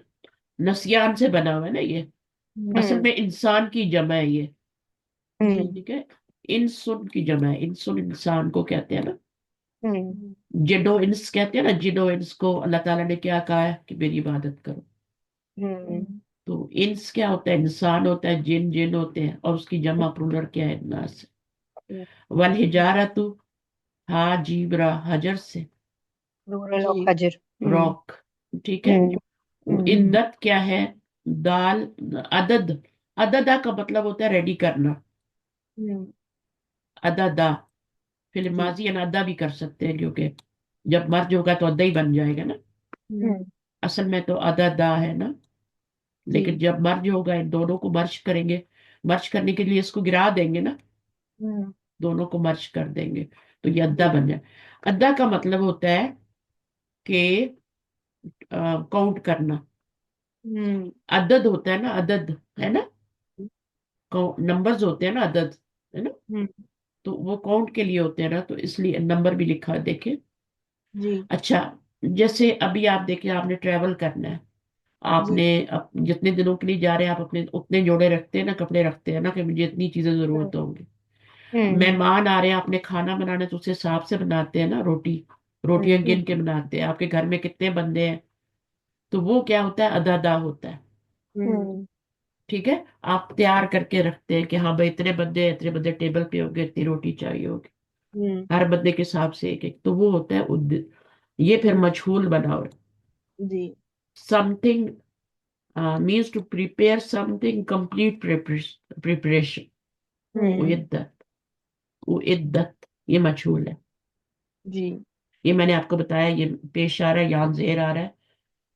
नसियान से बना हुआ है ना ये। असल हम्म। में इंसान की जमा है ये, हम्म। ठीक है। इंसुन की जमा है, इंसुन इंसान को कहते हैं ना। हम्म। जिनो इंस कहते हैं ना, जिनो इंस को अल्लाह ताला ने क्या कहा है कि मेरी इबादत करो। हम्म। तो इंस क्या होता है? इंसान होता है, जिन जिन होते हैं, और उसकी जमा प्लूरल क्या है? नास। वल हिजारतु, हा जीबरा हजर से, रूरल ऑफ जी। हजर। हम्म। रॉक, ठीक है। हम्म। हम्म। इद्दत क्या है? दाल, अदद। अददा का मतलब होता है रेडी करना। हम्म। अददा, फिर जी। माजी अदा भी कर सकते हैं, क्योंकि जब मर्ज होगा तो अद्दा ही बन जाएगा ना। हम्म। असल में तो अददा है ना, जी। लेकिन जब मर्ज होगा इन दोनों को मर्ज करेंगे। मर्ज करने के लिए इसको गिरा देंगे ना, हम्म। दोनों को मर्ज कर देंगे, तो ये अद्दा जी। बन जाए। अद्दा का मतलब होता है कि काउंट करना। हम्म। अदद होता है ना, अदद, है ना। नंबर्स होते हैं ना, अदद, है ना। हम्म। तो वो काउंट के लिए होते हैं ना, तो इसलिए नंबर भी लिखा है, देखे। जी। अच्छा, जैसे अभी आप देखिए, आपने ट्रेवल करना है। जी। आपने जितने दिनों के लिए जा रहे हैं, आप अपने उतने जोड़े रखते हैं ना, कपड़े रखते हैं ना, कि मुझे इतनी चीजें जरूरत होंगी। हम्म। मेहमान आ रहे हैं, आपने खाना बनाना है, तो उस हिसाब से बनाते हैं ना। रोटियां हम्म। गिन के बनाते हैं। आपके घर में कितने बंदे हैं, तो वो क्या होता है? अदादा होता है, हम्म। हम्म। ठीक है। आप तैयार करके रखते हैं कि हाँ भाई, इतने बंदे हैं, इतने बंदे टेबल पे होंगे, इतनी रोटी चाहिए होगी। हम्म। हर बंदे के हिसाब से एक एक, तो वो होता है ये फिर मजहूल बना हुआ है। जी। Something means to prepare something, complete preparation. Hmm. उद्दत, उद्दत, ये मजहूल है। जी। ये मैंने आपको बताया, ये पेश आ रहा है, यहाँ जेर आ रहा है।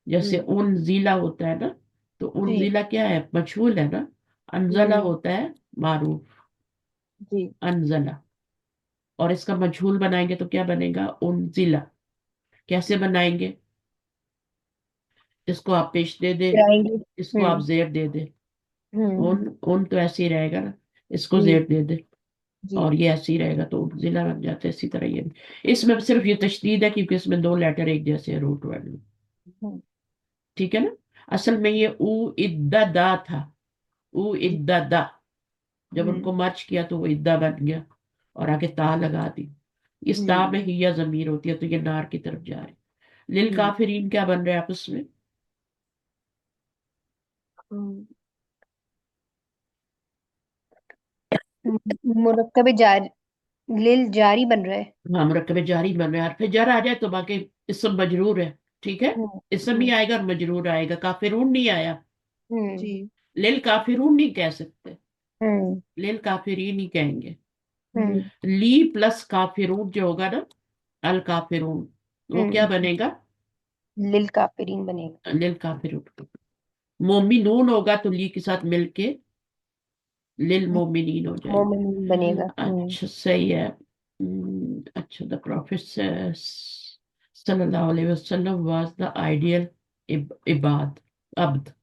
जैसे हम्म। उन जिला होता है ना, तो उन जी। जिला क्या है? मजहूल है ना। अनजला हम्म। होता है मारूफ, जी। अनजला। और इसका मजहूल बनाएंगे तो क्या बनेगा? उन जिला। कैसे बनाएंगे? इसको आप पेश दे दे, गिराएंगे। इसको आप हम्म। जेर दे दे। हम्म। उन तो ऐसे ही रहेगा ना, इसको जी। जेर दे दे, जी। और ये ऐसे ही रहेगा, तो जिला बन जाता है। इसी तरह ये भी। इसमें सिर्फ ये तशदीद है, क्योंकि इसमें दो लेटर एक जैसे हैं, रूट वर्ड में, हम्म। ठीक है ना। असल में ये उ इद्दा था, उ जी। इद्दा। जब उनको हम्म। मर्ज किया तो वो इद्दा बन गया, और आगे ता लगा दी। इस ता हम्म। में हिया जमीर होती है, तो ये नार की तरफ जा रही है। लिल हम्म। काफिरीन क्या बन रहा है आपस में? हम्म। मुरक्कब जारी, लिल जारी बन रहा है। हाँ, मुरक्कब जारी बन रहा है, और फिर जर आ जाए तो बाकी इसम मजरूर है, ठीक है। हम्म। इसम ही हम्म। आएगा और मजरूर आएगा, काफिरून नहीं आया। हम्म। जी। लिल काफिरून नहीं कह सकते, हम्म। लिल काफिरीन ही कहेंगे। हम्म। ली प्लस काफिरून जो होगा ना, अल काफिरून, वो क्या हम्म। बनेगा? लिल काफिरीन बनेगा। लिल काफिरून। मोमिनून होगा तो ली के साथ मिलके लिल मोमिनीन हो जाएगा। मोमिन बनेगा। हम्म। अच्छा, सही है। अच्छा, द प्रॉफिट सल्लल्लाहु अलैहि वसल्लम वाज द आइडियल इबाद, अब्द।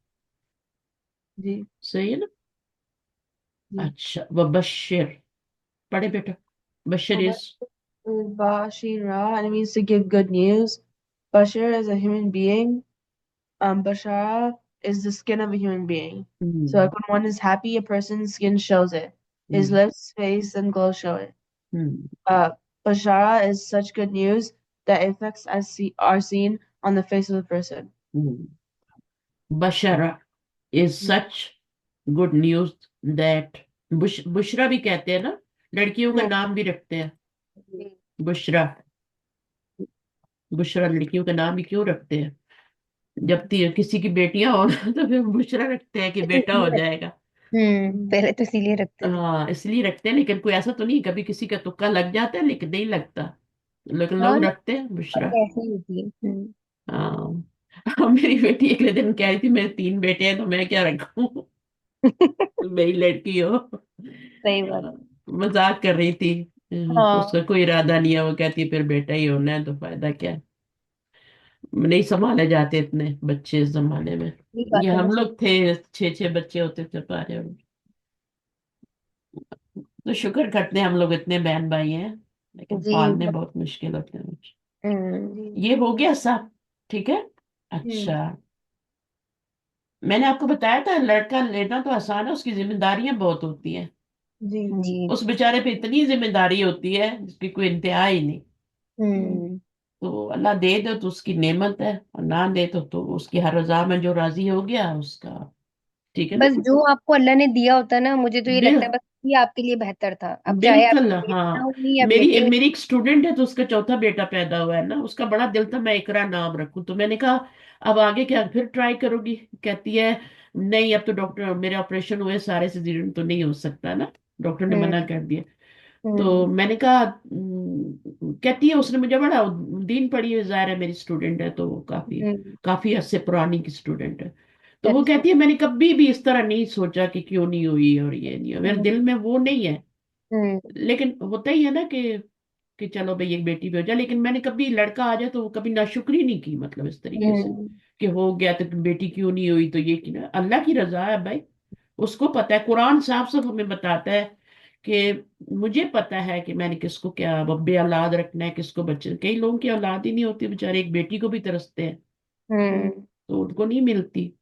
जी। सही है ना। जी। अच्छा, व बशिर, पढ़े बेटा। बशिर Well, is, Bashira, and it means to give good news. Bashir is a human being. Bashara is the skin of a human being. So like when one is happy, a person's skin shows it. His lips, face, and glow show it. Uh, Bashara is such good news that effects are seen on the face of the person. Bushra is such good news that Bushra भी कहते हैं ना, लड़कियों का नाम भी रखते हैं बुशरा। बुशरा लड़कियों का नाम भी क्यों रखते हैं? जब किसी की बेटियां हो तो फिर बुशरा रखते हैं कि बेटा हो जाएगा। पहले तो इसीलिए रखते थे। हाँ इसलिए रखते हैं, लेकिन कोई ऐसा तो नहीं कभी किसी का तुक्का लग जाता है लेकिन नहीं लगता, लेकिन हाँ, लोग रखते हैं और बुशरा। ऐसे ही होती है। हाँ मेरी बेटी अगले दिन कह रही थी मेरे 3 बेटे हैं तो मैं क्या रखूं, मेरी लड़की हो। सही बात। मजाक कर रही थी। हाँ, उसका कोई इरादा नहीं है, वो कहती फिर बेटा ही होना है तो फायदा क्या है। नहीं संभाले जाते इतने बच्चे इस जमाने में। ये बात ये है हम बस। लोग थे 6 6 बच्चे होते थे पारे। तो शुक्र करते हैं हम लोग इतने बहन भाई हैं, लेकिन जी। पालने बहुत मुश्किल होते हैं बच्चे। हम्म। ये हो गया सब ठीक है। अच्छा, मैंने आपको बताया था लड़का लेना तो आसान है, उसकी जिम्मेदारियां बहुत होती हैं। जी। जी। उस बेचारे पे इतनी जिम्मेदारी होती है जिसकी कोई इंतहा ही नहीं। हम्म। तो अल्लाह दे दो तो उसकी नेमत है, और ना दे तो उसकी हर रजा में जो राजी हो गया उसका, ठीक है ना। बस जो आपको अल्लाह ने दिया होता है ना, मुझे तो ये बिल लगता है बस ये आपके लिए बेहतर था। अब चाहे आप बिल्कुल बेटा हाँ। हुई या मेरी बेटे हुए। मेरी एक स्टूडेंट है तो उसका चौथा बेटा पैदा हुआ है ना, उसका बड़ा दिल था मैं इकरा नाम रखूं, तो मैंने कहा अब आगे क्या फिर ट्राई करोगी? कहती है नहीं अब तो डॉक्टर मेरे ऑपरेशन हुए सारे सिजेरियन तो नहीं हो सकता ना, डॉक्टर ने मना हम्म। कर दिया। तो हम्म। मैंने कहा कहती है उसने मुझे बड़ा दीन पढ़ी है, ज़ाहिर है मेरी स्टूडेंट है तो वो काफी हम्म। काफी हद से पुरानी की स्टूडेंट है। तो वो अच्छा। कहती है मैंने कभी भी इस तरह नहीं सोचा कि क्यों नहीं हुई और ये नहीं हुआ, मेरे हम्म। दिल में वो नहीं है। हम्म। लेकिन होता ही है ना कि चलो भाई एक बेटी भी हो जाए, लेकिन मैंने कभी लड़का आ जाए तो वो कभी नाशुक्री नहीं की, मतलब इस तरीके से हम्म। कि हो गया तो बेटी क्यों नहीं हुई, तो ये कि ना अल्लाह की रजा है भाई, उसको पता है। कुरान साफ साफ हमें बताता है कि मुझे पता है कि मैंने किसको क्या बब्बे औलाद रखना है, किसको बच्चे, कई लोगों की औलाद ही नहीं होती बेचारे एक बेटी को भी तरसते हैं हम्म। तो उनको नहीं मिलती।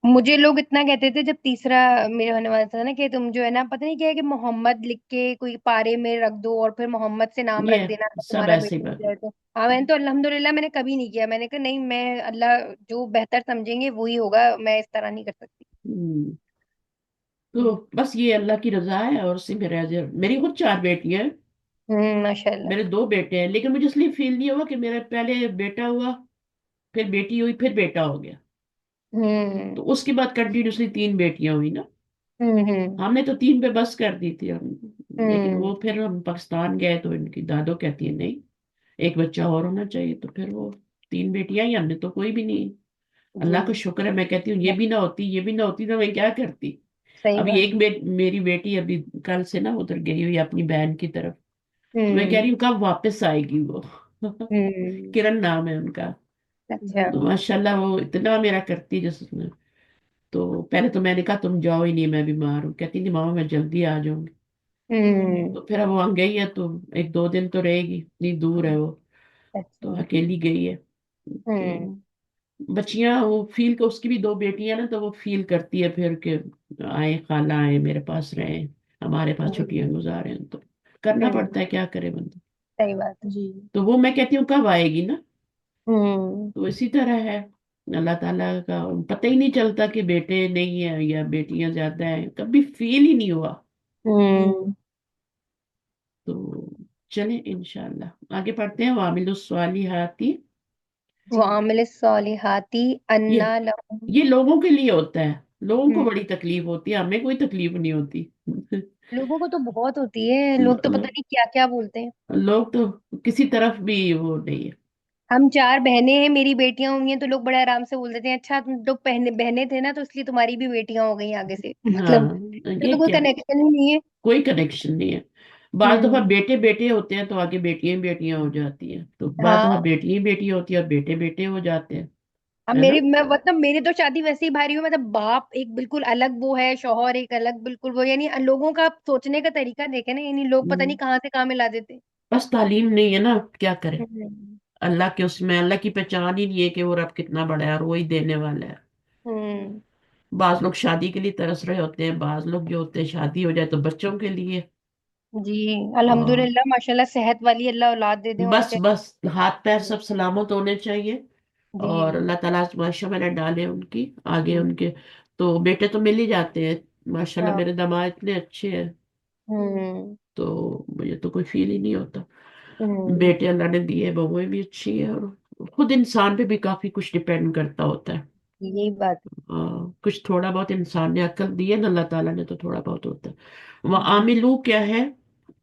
मुझे लोग इतना कहते थे जब तीसरा मेरे होने वाला था ना, कि तुम जो है ना, पता नहीं क्या है, कि मोहम्मद लिख के कोई पारे में रख दो और फिर मोहम्मद से नाम रख ये देना तो सब तुम्हारा ऐसे ही बेटा हो बात। जाए। तो हाँ, मैंने तो अल्हम्दुलिल्लाह मैंने कभी नहीं किया। मैंने कहा नहीं, मैं अल्लाह जो बेहतर समझेंगे वही होगा, मैं इस तरह नहीं कर सकती। हम्म, तो बस ये अल्लाह की रजा है और उसी में रह जाए। मेरी खुद 4 बेटियां हैं, माशाल्लाह। मेरे 2 बेटे हैं, लेकिन मुझे इसलिए फील नहीं हुआ कि मेरा पहले बेटा हुआ फिर बेटी हुई फिर बेटा हो गया, हम्म। तो उसके बाद कंटिन्यूसली 3 बेटियां हुई ना। हम्म। हम्म। हमने तो 3 पे बस कर दी थी हम, लेकिन हम्म। वो फिर हम पाकिस्तान गए तो इनकी दादो कहती है नहीं एक बच्चा और होना चाहिए, तो फिर वो 3 बेटियां ही, हमने तो कोई भी नहीं। जी। अल्लाह का शुक्र है, मैं कहती हूँ ये भी ना होती तो मैं क्या करती। सही अभी बात एक है। मेरी बेटी अभी कल से ना उधर गई हुई है अपनी बहन की तरफ, तो मैं कह हम्म। रही हूँ कब वापस आएगी वो। हम्म। किरण नाम है उनका। अच्छा। तो माशाल्लाह वो इतना मेरा करती है जिसने, तो पहले तो मैंने कहा तुम जाओ ही नहीं मैं बीमार हूँ, कहती नहीं मामा मैं जल्दी आ जाऊंगी। हम्म। तो फिर अब वहां गई है तो 1 2 दिन तो रहेगी, इतनी दूर है वो, तो अच्छा। अकेली गई है। तो हम्म। बच्चियां वो फील को, उसकी भी 2 बेटियां ना, तो वो फील करती है फिर कि आए खाला आए मेरे पास रहे, हमारे पास जी। छुट्टियां गुजारे, तो करना हम्म। पड़ता है, क्या करे बंदा। सही बात है। जी। तो वो मैं कहती हूँ कब आएगी ना। हम्म। तो इसी तरह है, अल्लाह ताला का पता ही नहीं चलता कि बेटे नहीं है या बेटियां ज्यादा हैं, कभी फील ही नहीं हुआ। हम्म। तो चलें इंशाल्लाह आगे पढ़ते हैं। वामिलुस स्वालिहाती, वामिल सालिहाती ये अन्ना लहुम। ये लोगों के लिए होता है, लोगों को हम्म। बड़ी तकलीफ होती है, हमें कोई तकलीफ नहीं होती। लोगों को तो बहुत होती है, लोग तो पता नहीं क्या क्या बोलते हैं। लोग तो किसी तरफ भी वो नहीं है। हम 4 बहनें हैं, मेरी बेटियां हुई हैं तो लोग बड़े आराम से बोल देते हैं, अच्छा तुम लोग बहनें थे ना तो इसलिए तुम्हारी भी बेटियां हो गई आगे से। मतलब हाँ ये तो कोई क्या, कनेक्शन ही नहीं है। कोई कनेक्शन नहीं है। बाज दफा हम्म। बेटे बेटे होते हैं तो आगे बेटियां बेटियां हो जाती हैं, तो बाज दफा हाँ। बेटियां बेटियां होती है और बेटे बेटे हो जाते हैं, अब है मेरी, ना। मैं मतलब मेरी तो शादी वैसे ही भारी हुई, मतलब बाप एक बिल्कुल अलग वो है, शौहर एक अलग बिल्कुल वो, यानी लोगों का सोचने का तरीका देखे ना, यानी लोग पता नहीं हम्म, कहाँ से कहाँ मिला देते। बस तालीम नहीं है ना, क्या करे। हम्म। अल्लाह के उसमें अल्लाह की पहचान ही नहीं है कि वो रब कितना बड़ा है और वही देने वाला है। हम्म। बाज लोग शादी के लिए तरस रहे होते हैं, बाज लोग जो होते हैं शादी हो जाए तो बच्चों के लिए। जी। और अल्हम्दुलिल्लाह माशाल्लाह, सेहत वाली अल्लाह औलाद दे दे, और बस क्या। बस हाथ पैर सब सलामत होने चाहिए, جی اور اللہ ताला आजमाइशों में न डाले उनकी आगे हम्म उनके। तो बेटे तो मिल ही जाते हैं माशाल्लाह, हाँ। मेरे दामाद इतने अच्छे हैं, हम्म तो मुझे तो कोई फील ही नहीं होता। हम्म बेटे अल्लाह ने दिए, बहुएं भी अच्छी है, और खुद इंसान पे भी काफी कुछ डिपेंड करता होता है। यही बात कुछ थोड़ा बहुत इंसान ने अक्ल दी है ना अल्लाह ताला ने, तो थोड़ा बहुत होता है। वह हम्म आमिलू क्या है?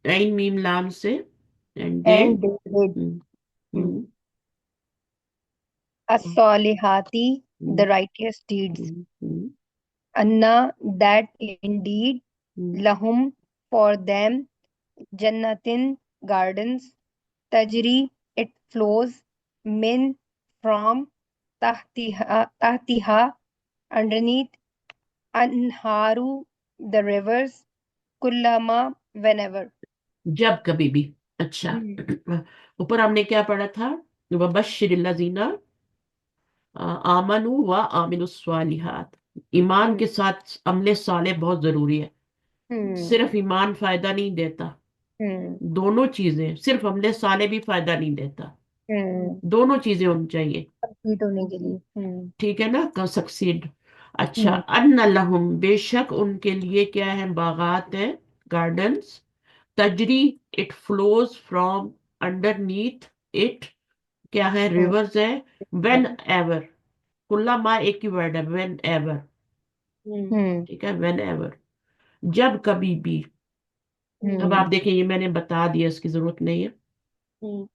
ऐन मीम लाम से, एंड है। दे। And did hmm, hmm hmm, as-solihati, hmm, the righteous deeds. Hmm, Anna, that indeed, hmm. lahum, for them, jannatin, gardens, tajri, it flows, min, from, tahtiha, underneath, anharu, the rivers, kullama, whenever. जब कभी भी। अच्छा। हम्म ऊपर हमने क्या पढ़ा था? वबश्शिरिल्लज़ीना आमनू व आमिलु स्वालिहात। ईमान हम्म के साथ अमले साले बहुत जरूरी है। हम्म सिर्फ ईमान फायदा नहीं देता, हम्म दोनों चीजें, सिर्फ अमले साले भी फायदा नहीं देता, हम्म दोनों चीजें होनी चाहिए। कंप्लीट होने के लिए। ठीक है ना, का सक्सीड। अच्छा, हम्म अन्न लहुम, बेशक उनके लिए क्या है? बागात है, गार्डन्स। तजरी, it flows from underneath it, क्या है? हम्म रिवर्स है। वेन एवर, कुल्ला मा एक ही वर्ड है, वेन एवर। हम्म ठीक है, वेन एवर, जब कभी भी। अब आप हम्म देखिए, ये मैंने बता दिया, इसकी जरूरत नहीं है। हम्म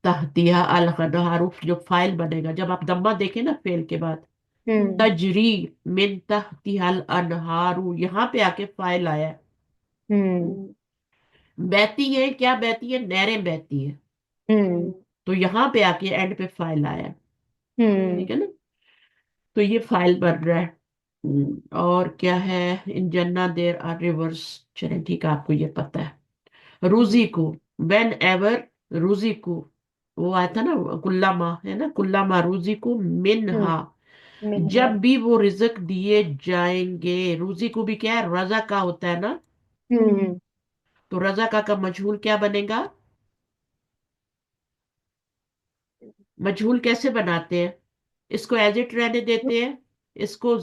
तहतिया अल हारूफ, जो फाइल बनेगा, जब आप दम्मा देखें ना फेल के बाद, हम्म तजरी मिन तहतिहल अनहारू, यहाँ पे आके फाइल आया है। हम्म हम्म बहती है, क्या बहती है? नहरें बहती है। हम्म तो यहाँ पे आके एंड पे फाइल आया है। हम्म ठीक है ना, तो ये फाइल बन रहा है। और क्या है? इन जन्ना देर आर रिवर्स। चले ठीक है, आपको ये पता है। रूजी को, वेन एवर, रूजी को, वो आया था ना, कुल्लामा है ना, कुल्लामा रूजी को हम्म मिनहा, मिन्हा। जब भी वो रिजक दिए जाएंगे। रूजी को भी क्या है? रजा का होता है ना, हम्म तो रजा का मजहूल क्या बनेगा? मजहूल कैसे बनाते हैं? इसको एज इट रहने देते हैं, इसको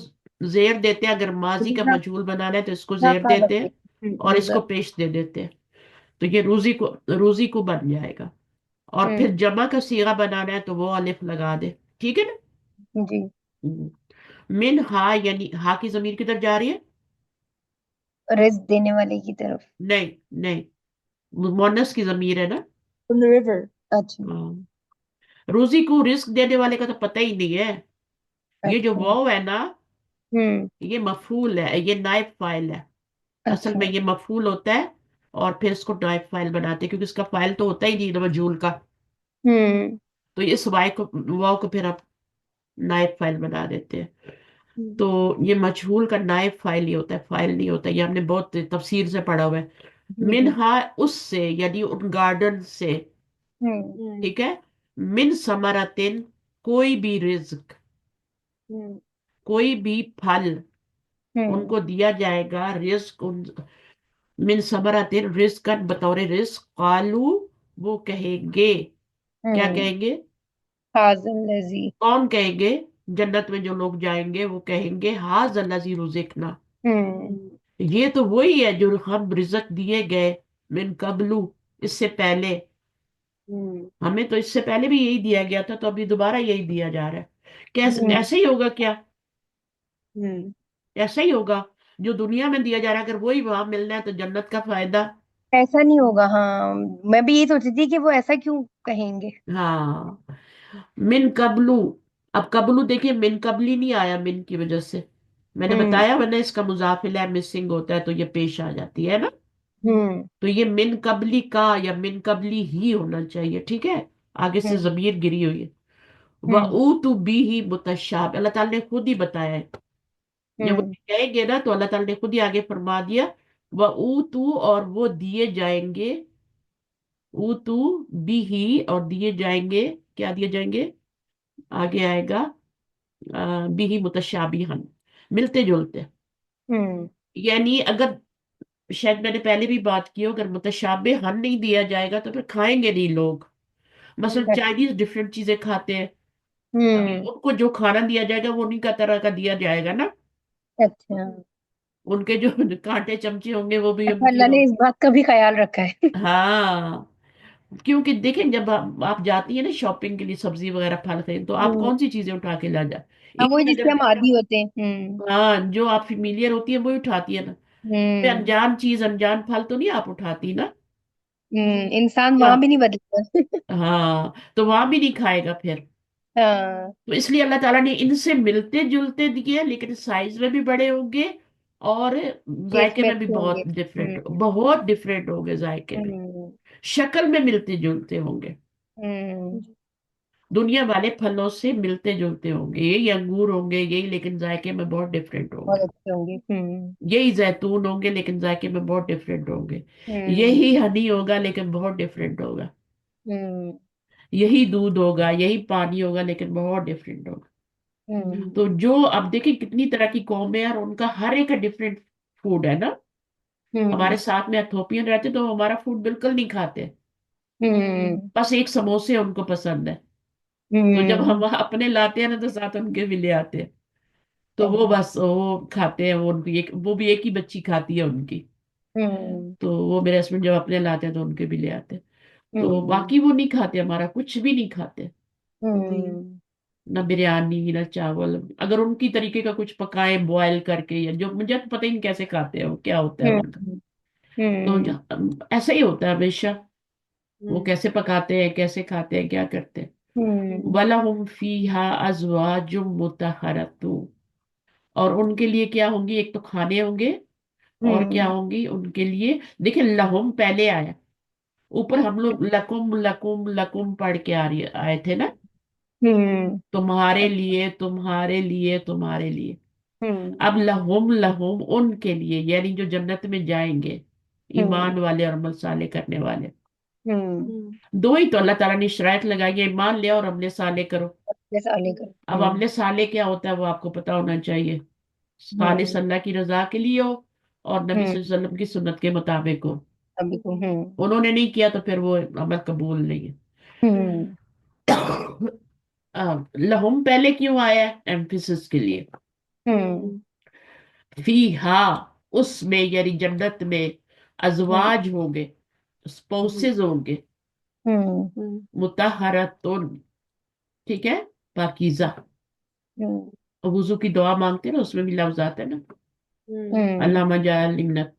जेर देते हैं, अगर माजी का मिन्हा मजहूल बनाना है तो इसको मिन्हा जेर का देते बच्चे। हैं, और इसको रिजल्ट। पेश दे देते हैं। तो ये रूजी को बन जाएगा। और हम्म फिर जमा का सीगा बनाना है तो वो अलिफ लगा दे। ठीक है ना। जी। मिन हा, यानी हा की जमीर किधर जा रही है? रिस्क देने वाले की तरफ। नहीं, नहीं, मोनस की जमीर है ना। from the river अच्छा हाँ। रूजी को रिस्क देने वाले का तो पता ही नहीं है। ये जो अच्छा। वाव है ना, हम्म ये मफूल है, ये नाइब फाइल है। असल में अच्छा। ये मफूल होता है, और फिर इसको नाइब फाइल बनाते हैं, क्योंकि इसका फाइल तो होता ही नहीं ना मजूल का। हम्म तो इस वाव को फिर आप नाइब फाइल बना देते हैं। हम्म तो ये मजहूल का नाइब फाइल ही होता है, फाइल नहीं होता। ये हमने बहुत तफसीर से पढ़ा हुआ है। जी जी। मिनहा, उससे, यानी उन गार्डन से। हम्म ठीक है। मिन समरातिन, कोई भी रिज्क, हम्म कोई भी फल हम्म उनको दिया जाएगा। रिज्क मिन समरातिन, रिज्क, बतौर रिज्क। कालू, वो कहेंगे, क्या हम्म कहेंगे? हाज़ल लजी। कौन कहेंगे? जन्नत में जो लोग जाएंगे वो कहेंगे, हाज अल्लाजी रुज़िकना। हम्म ये तो वही है जो हम रिजक दिए गए, मिन कबलू, इससे पहले। हम्म हमें तो इससे पहले भी यही दिया गया था, तो अभी दोबारा यही दिया जा रहा है। कैसे? हम्म ऐसे ही होगा क्या? हम्म ऐसा ही होगा। जो दुनिया में दिया जा रहा है, अगर वही वहां मिलना है तो जन्नत का फायदा। ऐसा नहीं होगा। हाँ, मैं भी यही सोच रही थी कि वो ऐसा क्यों कहेंगे। हाँ, मिन कबलू। अब कबलू देखिए, मिन कबली नहीं आया मिन की वजह से। मैंने हम्म बताया, वरना इसका मुजाफिल है मिसिंग होता है तो ये पेश आ जाती है ना। हम्म तो ये मिन कबली का या मिन कबली ही होना चाहिए। ठीक है, आगे से हम्म जमीर गिरी हुई है। व हम्म ऊ तू बी ही मुतशाब, अल्लाह ताला ने खुद ही बताया है। जब वो हम्म कहेंगे ना, तो अल्लाह ताला ने खुद ही आगे फरमा दिया, व ऊ तू, और वो दिए जाएंगे। ऊ तू बी ही, और दिए जाएंगे। क्या दिए जाएंगे? आगे आएगा, बी ही मुतशाबिहन, मिलते जुलते। हम्म यानी अगर, शायद मैंने पहले भी बात की हो, अगर मुतशाबिहन नहीं दिया जाएगा तो फिर खाएंगे नहीं लोग। मसलन अच्छा। चाइनीज डिफरेंट चीजें खाते हैं, उनको जो खाना दिया जाएगा वो उन्हीं का तरह का दिया जाएगा ना, अच्छा। उनके जो कांटे चमचे होंगे वो भी अच्छा, उनके अल्लाह ने इस बात का भी ख्याल रखा है। हाँ, क्योंकि देखें जब आप जाती है ना शॉपिंग के लिए, सब्जी वगैरह फल खरीद, तो आप हम्म। कौन सी चीजें उठा के ला जा, हाँ, वही इवन जिससे अगर, हम आदी होते हैं। हम्म। हाँ, जो आप फेमिलियर होती है वही उठाती है ना। कोई हम्म। अनजान चीज, अनजान फल तो नहीं आप उठाती ना। इंसान क्या, वहां भी नहीं बदलेगा। हाँ, तो वहां भी नहीं खाएगा फिर। हाँ। तो इसलिए अल्लाह ताला ने इनसे मिलते जुलते दिए, लेकिन साइज में भी बड़े होंगे, और टेस्ट जायके में में भी अच्छे होंगे। बहुत डिफरेंट होंगे जायके में, हम्म। शक्ल में मिलते जुलते होंगे, हम्म। दुनिया वाले फलों से मिलते जुलते होंगे, यही अंगूर होंगे यही, लेकिन जायके में बहुत डिफरेंट बहुत होंगे। अच्छे होंगे। हम्म। यही जैतून होंगे लेकिन जायके में बहुत डिफरेंट होंगे। यही हम्म। हनी होगा लेकिन बहुत डिफरेंट होगा। हम्म। यही दूध होगा, यही पानी होगा, लेकिन बहुत डिफरेंट होगा। हम्म। तो जो अब देखिए कितनी तरह की कौमें हैं और उनका हर एक का डिफरेंट फूड है ना। हमारे हम्म। साथ में एथोपियन रहते तो वो हमारा फूड बिल्कुल नहीं खाते, हम्म। बस एक समोसे उनको पसंद है। तो जब हम हम्म। अपने लाते हैं ना तो साथ उनके भी ले आते हैं, तो वो सही। बस वो खाते हैं, वो उनकी एक, वो भी एक ही बच्ची खाती है उनकी। हम्म। तो वो मेरे हस्बैंड जब अपने लाते हैं तो उनके भी ले आते हैं। तो हम्म। बाकी वो नहीं खाते, हमारा कुछ भी नहीं खाते, हम्म। ना बिरयानी ना चावल। अगर उनकी तरीके का कुछ पकाए बॉयल करके, या जो, मुझे तो पता ही नहीं कैसे खाते हैं वो, क्या होता है उनका। हम्म। तो हम्म। ऐसा ही होता है हमेशा, वो कैसे पकाते हैं कैसे खाते हैं क्या करते हैं। हम्म। वलहुम फीहा अज़वाजुम मुतहरतु, और उनके लिए क्या होंगी, एक तो खाने होंगे, और क्या हम्म। होंगी उनके लिए, देखिए लहुम पहले आया, ऊपर हम लोग लकुम लकुम लकुम पढ़ के आए थे ना, हम्म। तुम्हारे लिए तुम्हारे लिए तुम्हारे लिए। हम्म। अब लहुम लहुम उनके लिए, यानी जो जन्नत में जाएंगे, हम्म। ईमान वाले और अमल साले करने वाले। हम्म। दो ही तो अल्लाह ताला ने शरायत लगाई है, ईमान ले और अमले साले करो। जैसा आले कर। अब अमले साले क्या होता है वो आपको पता होना चाहिए, खालिस हम्म। अल्लाह की रजा के लिए हो, और नबी हम्म। सल्लल्लाहु अलैहि वसल्लम की सुन्नत के मुताबिक हो। अभी को। उन्होंने नहीं किया तो फिर वो अमल कबूल नहीं है। हम्म। लहुम पहले क्यों आया है, एम्फिसिस के लिए। हम्म। फीहा, उसमें यानी जन्नत में, अजवाज होंगे, स्पाउसेस होंगे, हम्म। मुतहरतुन, ठीक है, पाकीज़ा। हम्म। और वुजू की दुआ मांगते हैं ना, उसमें भी लफ्ज आता है ना, हम्म। अल्लाहुम्मा जअलनी मिनत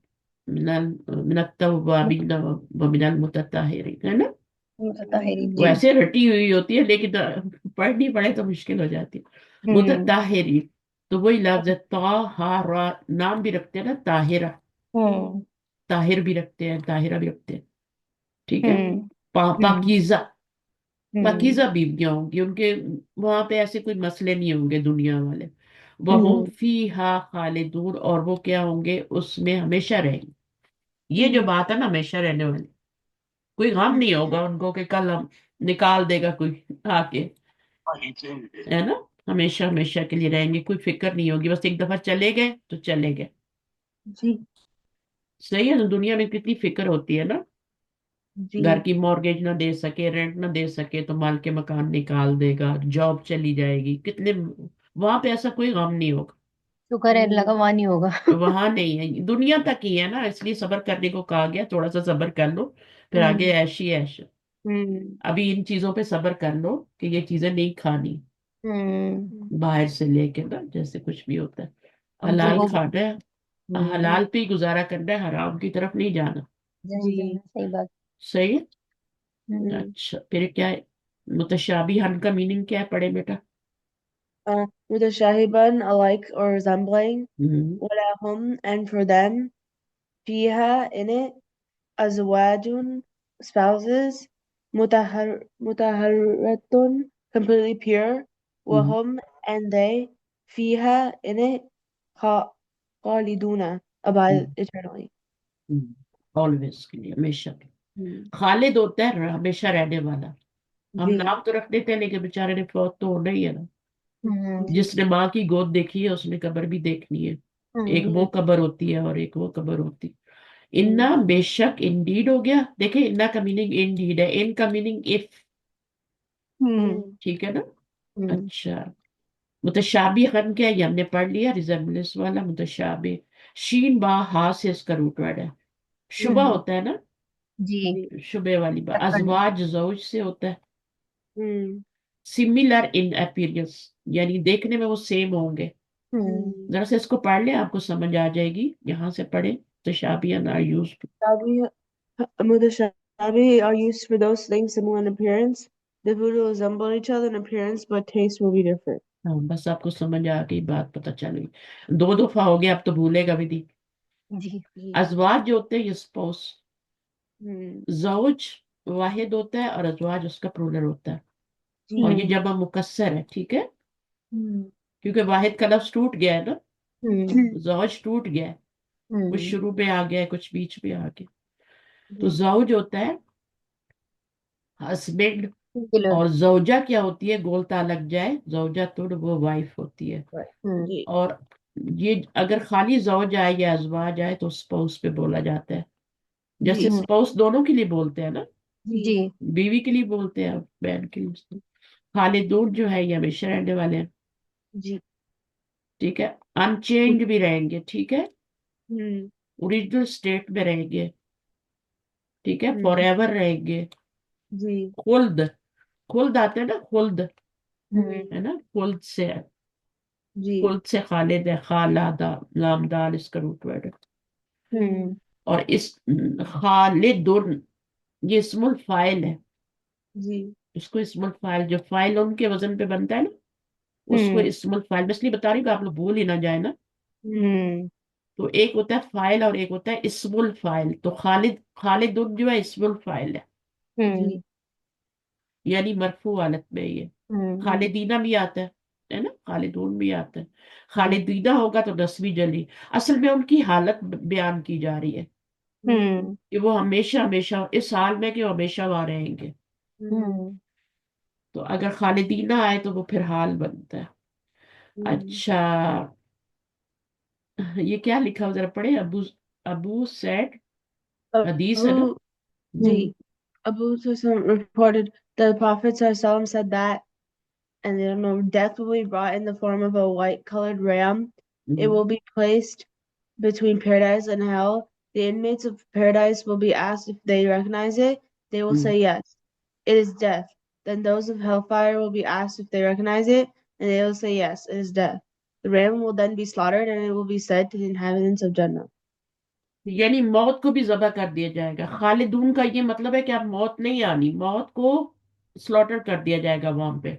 तव्वाबीन व मिनल मुतत्तहिरीन, है ना। ताहिरी जी। वैसे रटी हुई होती है, लेकिन पढ़नी पड़े तो मुश्किल हो जाती है। हम्म। मुतत्तहिरीन, तो वही लफ्ज है, ताहारा, नाम भी रखते हैं ना, ताहिरा, हम्म। ताहिर भी रखते हैं, ताहिरा भी रखते हैं, ठीक है। हम्म। हम्म। पाकीज़ा, हम्म। पाकीज़ा बीवियां होंगी उनके, वहां पे ऐसे कोई मसले नहीं होंगे दुनिया वाले। वहुम हम्म। फीहा खालिदून, और वो क्या होंगे, उसमें हमेशा रहेंगे। ये जो बात है ना, हमेशा रहने वाली, कोई गम नहीं होगा उनको कि कल हम निकाल देगा कोई आके, है ना। हमेशा हमेशा के लिए रहेंगे, कोई फिक्र नहीं होगी, बस एक दफा चले गए तो चले गए। जी सही है ना, दुनिया में कितनी फिक्र होती है ना, जी घर की मॉर्गेज ना दे सके, रेंट ना दे सके तो माल के मकान निकाल देगा, जॉब चली जाएगी, कितने, वहां पे ऐसा कोई गम नहीं होगा। शुक्र है अल्लाह का, वहां नहीं होगा। वहां नहीं है, दुनिया तक ही है ना, इसलिए सब्र करने को कहा गया, थोड़ा सा सब्र कर लो, फिर आगे हम्म ऐश ही ऐश। हम्म अभी इन चीजों पे सब्र कर लो कि ये चीजें नहीं खानी, हम्म। बाहर से लेके ना, जैसे कुछ भी होता है, जी हलाल वो। खाना है, हलाल पे ही गुजारा करना है, हराम की तरफ नहीं जाना। जहाँ जी जाना, सही बात। सही है। हम्म। अच्छा, फिर क्या है, मुतशाबिहन का मीनिंग क्या है, पढ़े बेटा। mutashahiban, alike or resembling, hmm walahum, and for them, fiha, in it, azwajun, spouses, mutaharratun, completely pure, hmm wahum, and they, fiha, in it, kha- khaliduna, abide eternally. Always के लिए, हमेशा के लिए। हम्म, खालिद होता है हमेशा रहने वाला। हम जी नाम तो रख देते हैं, लेकिन बेचारे ने फौत तो होना ही है ना। हम्म। जी जिसने माँ की गोद देखी है उसने कब्र भी देखनी है, एक वो हम्म। कब्र होती है और एक वो कब्र होती है। हम्म, इन्ना बेशक, इंडीड हो गया, देखिए इन्ना का मीनिंग इंडीड है, इन का मीनिंग इफ, हम्म। ठीक है ना। अच्छा, मुतशाबिहन क्या है, ये हमने पढ़ लिया, रिजेम्बलेंस वाला। मुतशाबि, शीन बा हा से इसका रूट वर्ड है। शुबह हम्म। होता है ना, जी। शुबह वाली बात। टक्कर। अजवाज जौज से होता है। हम्म सिमिलर इन अपीयरेंस, यानी देखने में वो सेम होंगे। हम्म। जरा से इसको पढ़ ले, आपको समझ आ जाएगी। यहाँ से पढ़े। मुतशाबिहन are used. Mutashabi are used for those things similar in appearance. The food will resemble each other in appearance, but taste will be different. हाँ, बस आपको समझ आ गई, बात पता चल गई। दो दफा हो गया, अब तो भूलेगा भी नहीं। जी। अजवाज जो होते हैं ये स्पाउस। Hmm. जौज वाहिद होता है और अजवाज उसका प्लूरल होता है। और ये हम्म। जमा मुकस्सर है, ठीक है, Hmm. क्योंकि वाहिद का लफ्ज टूट गया है ना। हम्म। जौज टूट गया है, कुछ हम्म। शुरू में आ गया है, कुछ बीच में आ गया। तो Hmm. जौज होता है हस्बैंड। सिंगुलर। और जौजा क्या होती है, गोलता लग जाए, जौजा तुड वो वाइफ होती है। हम्म। जी और ये अगर खाली जौज आए या अजवाज आए तो स्पाउस पे बोला जाता है। जैसे जी हम्म। स्पाउस दोनों के लिए बोलते हैं ना, जी। जी बीवी के लिए बोलते हैं, बहन के लिए। खालिदून जो है ये हमेशा रहने वाले हैं, जी ठीक है। अनचेंज भी रहेंगे, ठीक है, Hmm. ओरिजिनल स्टेट में रहेंगे, ठीक है, Hmm. फॉर एवर रहेंगे। जी खुल्द, खुल्द आते हैं ना, खुल्द, हम्म। है ना, खुल्द से है। जी खुल्द से खालिद है, खालादा, लामदाल इसका रूट वर्ड है। हम्म। और इस खालिदुन ये इस्मुल फाइल है। जी इसको इस्मुल फाइल, जो फाइल उनके वजन पे बनता है ना, उसको हम्म। इस्मुल फाइल, मैं इसलिए बता रही हूँ कि आप लोग भूल ही ना जाए ना। हम्म। तो एक होता है फाइल और एक होता है इस्मुल फाइल। तो खालिद, खालिदुन जो है इस्मुल फाइल हम्म। यानी मरफू हालत में ये। हम्म। खालिदीना भी आता है ना, खालिदून भी आता है। जी खालिदीना होगा तो नस्बी जली। असल में उनकी हालत बयान की जा रही है हम्म। कि वो हमेशा हमेशा इस हाल में कि वो हमेशा वहां रहेंगे। हम्म। तो अगर खालिदीना आए तो वो फिर हाल बनता है। अच्छा, ये क्या लिखा हो, जरा पढ़े। अबू, अबू सेड, हदीस है ना। Abu hmm. Ji Abu Sufyan reported that the Prophet ﷺ said that, and you know, death will be brought in the form of a white-colored ram. It hmm, will be placed between paradise and hell. The inmates of paradise will be asked if they recognize it. They will hmm. say yes. It is death. Then those of hellfire will be asked if they recognize it, and they will say yes, it is death. The ram will then be slaughtered, and it will be said to the inhabitants of Jannah. यानी मौत को भी जबह कर दिया जाएगा। खालिदून का ये मतलब है कि अब मौत नहीं आनी, मौत को स्लॉटर कर दिया जाएगा वहां पे।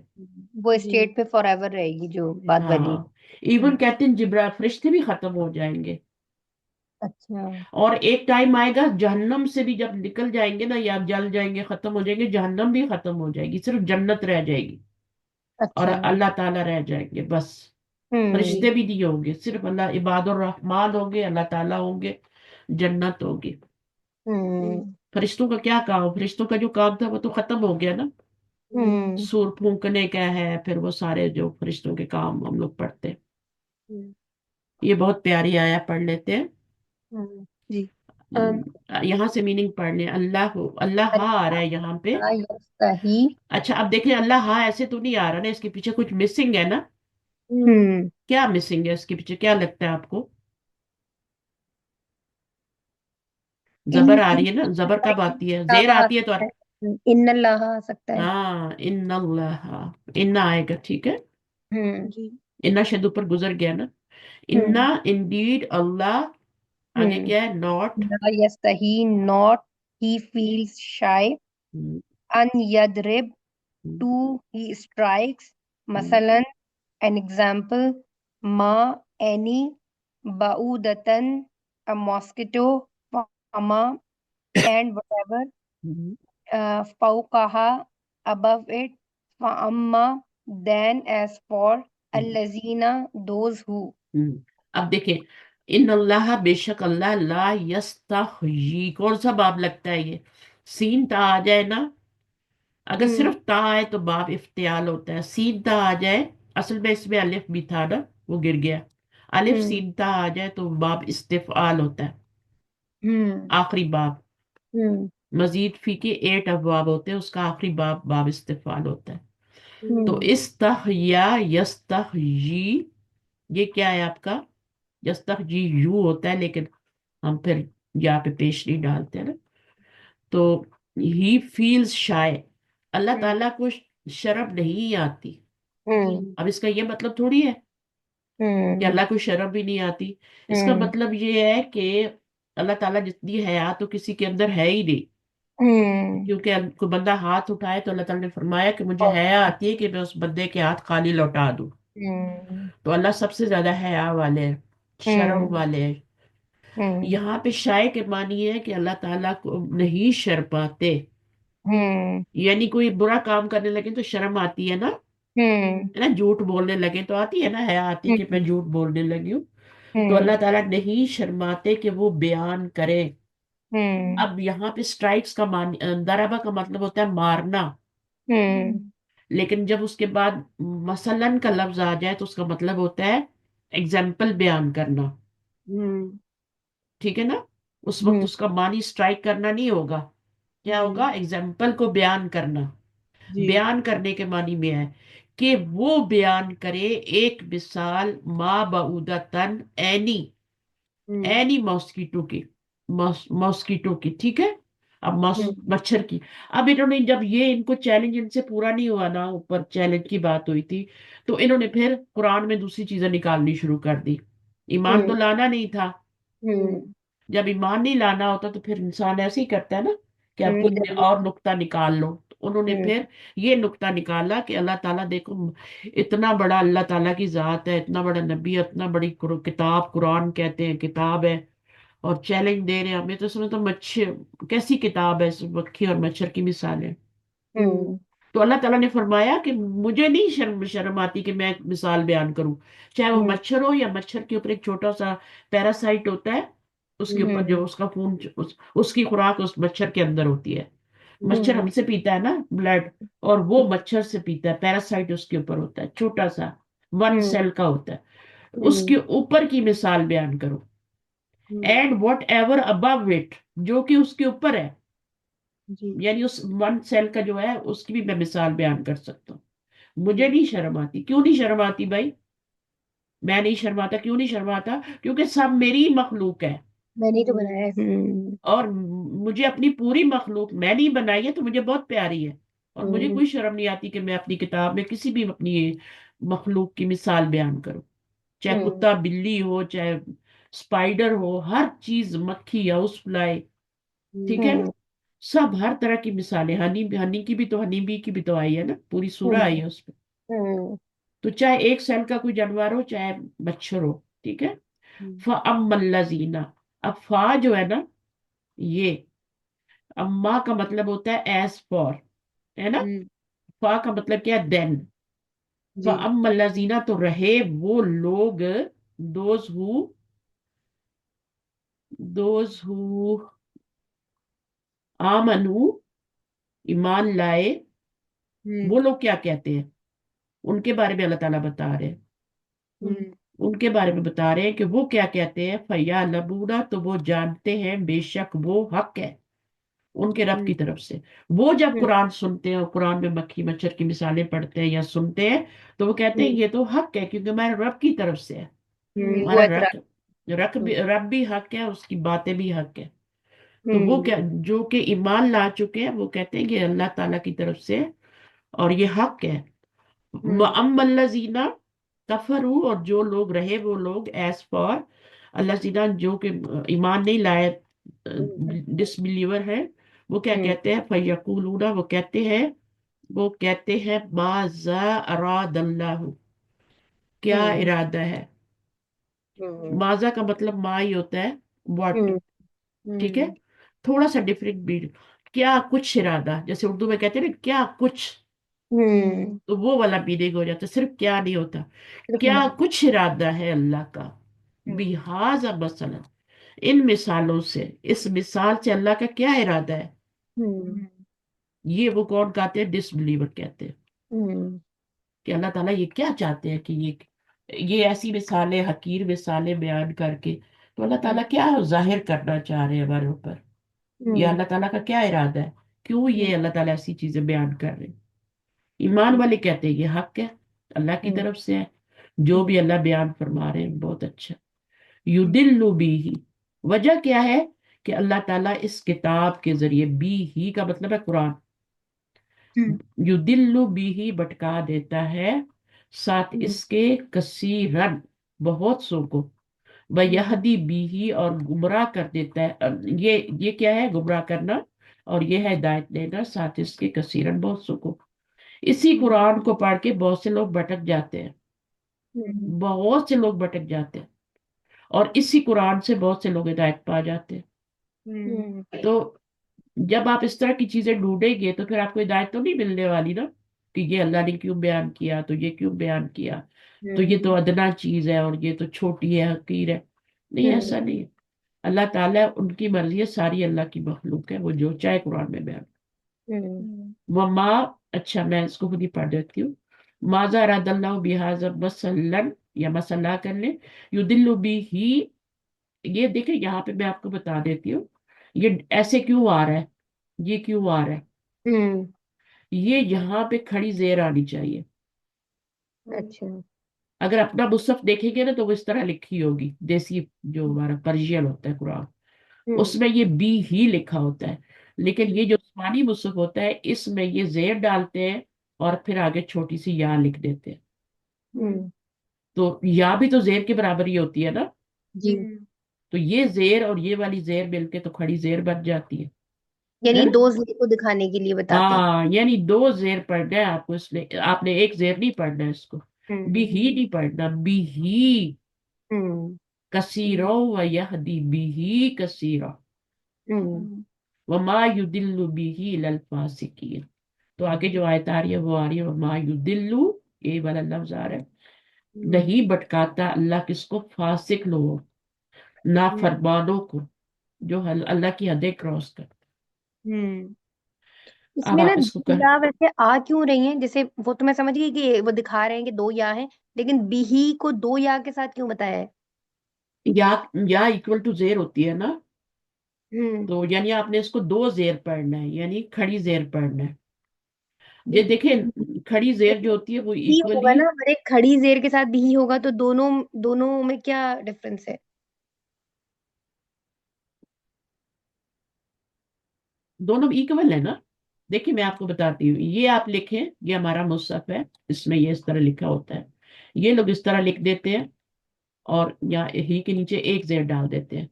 वो जी स्टेट पे फॉरएवर रहेगी जो बात बनी। हाँ, इवन कहते हैं जिब्रा फरिश्ते भी खत्म हो जाएंगे। अच्छा। और एक टाइम आएगा जहन्नम से भी जब निकल जाएंगे ना, या जल जाएंगे, खत्म हो जाएंगे, जहन्नम भी खत्म हो जाएगी, सिर्फ जन्नत रह जाएगी। और अच्छा। अल्लाह ताला रह जाएंगे बस। हम्म। फरिश्ते जी भी नहीं होंगे, सिर्फ अल्लाह, इबादुर रहमान होंगे, अल्लाह ताला होंगे, जन्नत होगी। हम्म। फरिश्तों का क्या काम, फरिश्तों का जो काम था वो तो खत्म हो गया ना। हम्म। सूर फूंकने का है, फिर वो सारे जो फरिश्तों के काम हम लोग पढ़ते हैं। Mm. ये बहुत प्यारी आया, पढ़ लेते हैं। जी um यहाँ से मीनिंग पढ़ लें। अल्लाह, अल्लाह हा आ रहा है यहाँ पे। सही। अच्छा, अब देखें, अल्लाह हा ऐसे तो नहीं आ रहा ना, इसके पीछे कुछ मिसिंग है ना। हम्म। क्या मिसिंग है इसके पीछे, क्या लगता है आपको। इन जबर आ इन रही है ना, जबर कब आती है, जेर अल्लाह आ आती है तो सकता है, इन अल्लाह आ सकता है। हाँ, इन्ना अल्लाह, इन्ना आएगा, ठीक है। हम्म। जी इन्ना शायद ऊपर गुजर गया ना। इन्ना, हम्म। इंडीड, अल्लाह। आगे हम्म। क्या है, नॉट। ला यस्तही नॉट, ही फील्स शाय, अन यदरिब, टू ही स्ट्राइक्स, मसलन an example, ma any, ba'udatan a mosquito, fama and whatever, fawqaha above it, fa'amma then as for, allazina those who. अब देखें, इन अल्लाह, बेशक अल्लाह, ला यस्तही, कौन सा बाब लगता है ये। सीन ता आ जाए ना, अगर हम्म। सिर्फ ता आए तो बाब इफ्तियाल होता है। सीन ता आ जाए, असल में इसमें अलिफ भी था ना, वो गिर गया। अलिफ हम्म। सीन ता आ जाए तो बाब इस्तिफाल होता है, हम्म। आखिरी बाब। हम्म। मजीद फी के 8 अबवाब होते हैं, उसका आखिरी बाब बाब इस्तिफाल होता है। तो इस्तहया यस्तहयी, ये क्या है आपका? यस्तहयी यू होता है, लेकिन हम फिर यहाँ पे पेश नहीं डालते हैं ना। तो ही फील्स शाय, अल्लाह ताला को शर्म नहीं आती। अब इसका ये मतलब थोड़ी है कि अल्लाह को शर्म भी नहीं आती। इसका मतलब ये है कि अल्लाह ताला जितनी हया तो किसी के अंदर है ही नहीं। क्योंकि कोई बंदा हाथ उठाए तो अल्लाह ताला ने फरमाया कि मुझे हया आती है कि मैं उस बंदे के हाथ खाली लौटा दूं। तो अल्लाह सबसे ज्यादा हया वाले हैं, शर्म वाले हैं। यहाँ पे शाय के मानी है कि अल्लाह ताला को नहीं शर्माते। यानी कोई बुरा काम करने लगे तो शर्म आती है ना, झूठ बोलने लगे तो आती है ना, हया आती है कि मैं झूठ बोलने लगी हूँ। तो अल्लाह ताला नहीं शर्माते कि वो बयान करे। अब यहाँ पे स्ट्राइक्स का दराबा का मतलब होता है मारना। लेकिन जब उसके बाद मसलन का लफ्ज आ जाए तो उसका मतलब होता है एग्जाम्पल बयान करना। ठीक है ना? उस वक्त उसका मानी स्ट्राइक करना नहीं होगा। क्या होगा? एग्जाम्पल को बयान करना। जी। बयान करने के मानी में है कि वो बयान करे एक मिसाल मा बऊदतन एनी, एनी मॉस्किटो की, मॉस्किटो की, ठीक है। अब मच्छर की। अब इन्होंने जब ये इनको चैलेंज इनसे पूरा नहीं हुआ ना, ऊपर चैलेंज की बात हुई थी, तो इन्होंने फिर कुरान में दूसरी चीजें निकालनी शुरू कर दी। ईमान तो लाना नहीं था। जब ईमान नहीं लाना होता तो फिर इंसान ऐसे ही करता है ना कि अब कोई और नुक्ता निकाल लो। तो उन्होंने फिर ये नुक्ता निकाला कि अल्लाह ताला देखो, इतना बड़ा अल्लाह ताला की जात है, इतना बड़ा नबी, इतना बड़ी किताब कुरान कहते हैं किताब है, और चैलेंज दे रहे हैं हमें। तो सुनो तो मच्छर कैसी किताब है, मक्खी और मच्छर की मिसाल है। तो अल्लाह ताला ने फरमाया कि मुझे नहीं शर्म शर्म आती कि मैं एक मिसाल बयान करूं। चाहे वो मच्छर हो, या मच्छर के ऊपर एक छोटा सा पैरासाइट होता है, उसके ऊपर जो उसका खून उसकी खुराक उस मच्छर के अंदर होती है। मच्छर हमसे पीता है ना ब्लड, और वो मच्छर से पीता है। पैरासाइट उसके ऊपर होता है, छोटा सा, वन सेल का होता है। उसके ऊपर की मिसाल बयान करो। And what ever above it, जो कि उसके ऊपर है, जी। यानी उस वन सेल का जो है उसकी भी मैं मिसाल बयान कर सकता हूँ। मुझे नहीं शर्म आती। क्यों नहीं शर्म आती भाई? मैं नहीं शर्माता, क्यों नहीं शर्माता? क्योंकि सब मेरी मखलूक है। मैंने ही तो बनाया है। और मुझे अपनी पूरी मखलूक मैंने ही बनाई है, तो मुझे बहुत प्यारी है। और मुझे कोई शर्म नहीं आती कि मैं अपनी किताब में किसी भी अपनी मखलूक की मिसाल बयान करूं। चाहे कुत्ता बिल्ली हो, चाहे स्पाइडर हो, हर चीज, मक्खी हाउस फ्लाई, ठीक है ना? सब हर तरह की मिसालें, हनी हनी की भी तो, हनी बी की भी तो आई है ना, पूरी सूरह आई है उसमें। तो चाहे एक सेल का कोई जानवर हो, चाहे मच्छर हो, ठीक है। फ़अम्मल्लज़ीना, अब फा जो है ना, ये अम्मा का मतलब होता है एज फॉर, है ना। फा का मतलब क्या है? देन। जी। फ़अम्मल्लज़ीना, तो रहे वो लोग, दोज हु, दोज हु आमनू, ईमान लाए, वो लोग क्या कहते हैं? उनके बारे में अल्लाह ताला बता रहे हैं। उनके बारे में बता रहे हैं कि वो क्या कहते हैं। फया लबूना, तो वो जानते हैं बेशक वो हक है उनके रब की तरफ से। वो जब कुरान सुनते हैं और कुरान में मक्खी मच्छर की मिसालें पढ़ते हैं या सुनते हैं, तो वो कहते हैं ये तो हक है, क्योंकि हमारे रब की तरफ से है। वो हमारा एतराज। रब भी हक है, उसकी बातें भी हक है। तो वो क्या, जो कि ईमान ला चुके हैं, वो कहते हैं कि अल्लाह ताला की तरफ से है और ये हक है। अम्मल्लज़ीना कफरू, और जो लोग रहे वो लोग, एज फॉर अल्लाजीना, जो कि ईमान नहीं लाए, डिसबिलीवर है, वो क्या कहते हैं? फयकूलूना, वो कहते हैं माजा अरादल्लाहु, क्या इरादा है। माजा का मतलब मा ही होता है, व्हाट, ठीक है। थोड़ा सा डिफरेंट भी, क्या कुछ इरादा, जैसे उर्दू में कहते हैं ना क्या कुछ, तो वो वाला मीनिंग हो जाता है, सिर्फ क्या नहीं होता। क्या कुछ इरादा है अल्लाह का, बिहाजा मसला, इन मिसालों से, इस मिसाल से अल्लाह का क्या इरादा है। ये वो कौन कहते हैं? डिसबिलीवर कहते हैं कि अल्लाह ताला ये क्या चाहते हैं कि ये ऐसी मिसालें, हकीर मिसालें बयान करके, तो अल्लाह ताला क्या जाहिर करना चाह रहे हैं हमारे ऊपर? ये अल्लाह ताला का क्या इरादा है? क्यों ये अल्लाह ताला ऐसी चीजें बयान कर रहे हैं? ईमान वाले कहते हैं ये हक है, अल्लाह की हम्म तरफ से है, जो भी अल्लाह बयान फरमा रहे हैं बहुत अच्छा। युदिल्लु बिही, वजह क्या है कि अल्लाह ताला इस किताब के जरिए, बी ही का मतलब है कुरान, युदिल्लु बिही भटका देता है, साथ इसके कसीरन बहुत सो को, व यहदी बिही और गुमराह कर देता है। ये क्या है गुमराह करना, और ये है हिदायत देना, साथ इसके कसीरन बहुत सो को। इसी कुरान को पढ़ के बहुत से लोग भटक जाते हैं, बहुत से लोग भटक जाते हैं, और इसी कुरान से बहुत से लोग हिदायत पा जाते हैं। तो जब आप इस तरह की चीजें ढूंढेंगे तो फिर आपको हिदायत तो नहीं मिलने वाली ना, कि ये अल्लाह ने क्यों बयान किया, तो ये क्यों बयान किया, तो ये तो अदना चीज है और ये तो छोटी है, हकीर है। नहीं, ऐसा नहीं है। अल्लाह ताला उनकी मर्जी है, सारी अल्लाह की मखलूक है, वो जो चाहे कुरान में बयान। वो माँ, अच्छा मैं इसको खुद ही पढ़ देती हूँ। माजा रदल्लाहु बिहाज़ा मसलन, या मसला कर ले, युदिल्लु बिही, ये देखे यहाँ पे मैं आपको बता देती हूँ, ये ऐसे क्यों आ रहा है, ये क्यों आ रहा है। ये यहाँ पे खड़ी जेर आनी चाहिए। अच्छा। अगर अपना मुसहफ देखेंगे ना तो वो इस तरह लिखी होगी, देसी जो हमारा पर्शियन होता है कुरान, उसमें ये बी ही लिखा होता है। लेकिन ये जो उस्मानी मुसहफ होता है इसमें ये जेर डालते हैं और फिर आगे छोटी सी या लिख देते हैं। तो या भी तो जेर के बराबर ही होती है ना, जी। तो ये जेर और ये वाली जेर मिलके तो खड़ी जेर बन जाती है यानी ना। दो जीरो को दिखाने के लिए बताते हैं। हाँ, यानी दो जेर पढ़ना है आपको, इसलिए आपने एक जेर नहीं पढ़ना है इसको, बी ही नहीं पढ़ना, बी ही हम्म कसीरो व यहदी बिही कसीरा, वमा युदिल्लु बिही लल फासिकीन। तो आगे जो आयत आ रही है वो आ रही है, वमा युदिल्लु, ये वाला लफ्ज आ रहा है, नहीं भटकाता अल्लाह किसको, फासिक लोगों, ना फरमानों को, जो अल्लाह की हदें क्रॉस कर। अब इसमें ना आप इसको दो कर, या वैसे आ क्यों रही हैं? जैसे वो तो मैं समझ गई कि वो दिखा रहे हैं कि दो या है, लेकिन बिही को दो या के साथ क्यों बताया है? या इक्वल टू जेर होती है ना, हम्म तो यानी आपने इसको दो जेर पढ़ना है, यानी खड़ी जेर पढ़ना है। ये देखें, खड़ी जेर जो होती है वो ही होगा इक्वली, ना, अगर एक खड़ी जेर के साथ बिही होगा तो दोनों दोनों में क्या डिफरेंस है? दोनों इक्वल है ना। देखिए मैं आपको बताती हूँ, ये आप लिखें, ये हमारा मुसहफ है, इसमें ये इस तरह लिखा होता है, ये लोग इस तरह लिख देते हैं और यहाँ ही के नीचे एक जेर डाल देते हैं।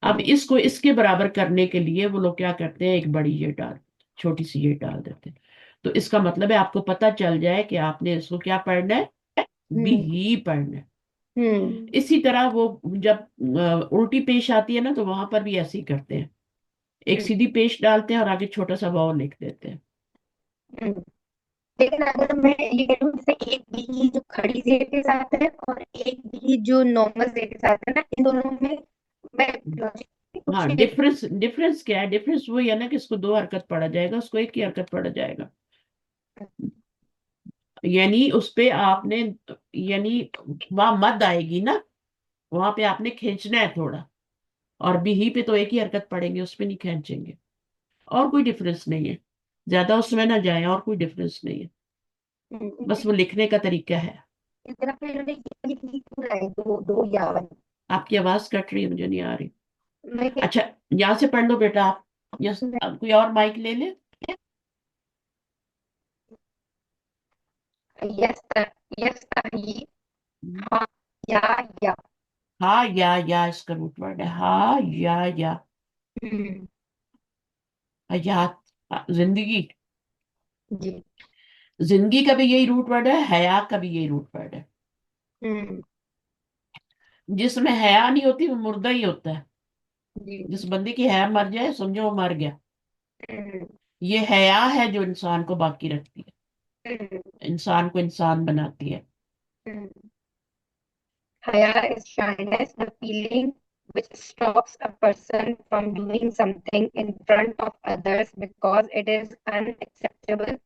अब इसको इसके बराबर करने के लिए वो लोग क्या करते हैं, एक बड़ी ये डाल, छोटी सी ये डाल देते हैं। तो इसका मतलब है आपको पता चल जाए कि आपने इसको क्या पढ़ना है, भी हम्म ही पढ़ना है। हम्म इसी तरह वो जब उल्टी पेश आती है ना तो वहां पर भी ऐसे ही करते हैं, एक हम्म सीधी पेश डालते हैं और आगे छोटा सा वाव लिख देते हैं। हम्म। लेकिन अगर मैं ये करूँ, जैसे एक बिही जो खड़ी जेर के साथ है और एक बिही जो नॉर्मल जेर के साथ है ना, इन दोनों में मैं लॉजिक कुछ हाँ, डिफरेंस डिफरेंस क्या है, डिफरेंस वही है ना कि इसको दो हरकत पढ़ा जाएगा, उसको एक ही हरकत पढ़ा जाएगा। यानी उस पे आपने, यानी वहां मद आएगी ना, वहां पे आपने खींचना है थोड़ा, और बिही पे तो एक ही हरकत पढ़ेंगे, उस पे नहीं खींचेंगे। और कोई डिफरेंस नहीं है, ज्यादा उसमें ना जाए, और कोई डिफरेंस नहीं है, बस वो लिखने का तरीका है। इस तरह पे इन्होंने ये भी पूरा है, दो दो या वाली। आपकी आवाज कट रही है, मुझे नहीं आ रही। मैं कह अच्छा, यहाँ से पढ़ लो बेटा आप, यस, अब कोई और माइक ले ले। यस यस ये हाँ या हाँ या इसका रूट वर्ड है, हाँ या हम्म हयात, जिंदगी, जी जिंदगी का भी यही रूट वर्ड है, हया का भी यही रूट वर्ड है। हम्म जिसमें हया नहीं होती वो मुर्दा ही होता है। जी जिस बंदे की हया मर जाए समझो वो मर गया। हम्म ये हया है जो इंसान को बाकी रखती हम्म है, इंसान को इंसान बनाती है। हम्म। Haya is shyness, the feeling which stops a person from doing something in front of others because it is unacceptable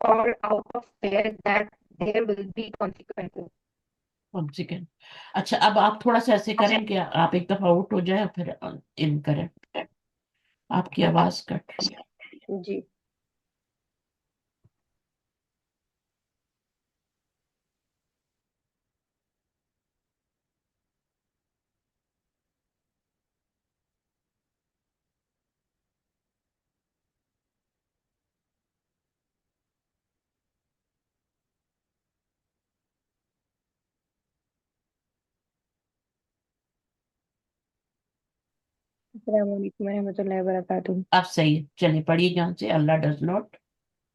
or out of fear that there will be consequences. कौन सेकेंड। अच्छा, अब आप थोड़ा सा ऐसे करें कि आप एक दफा आउट हो जाए फिर इन करें, आपकी आवाज कट रही है। जी السلام علیکم ورحمۃ اللہ وبرکاتہ. اب صحیح ہے، چلیں پڑھیے جہاں سے. Allah does not.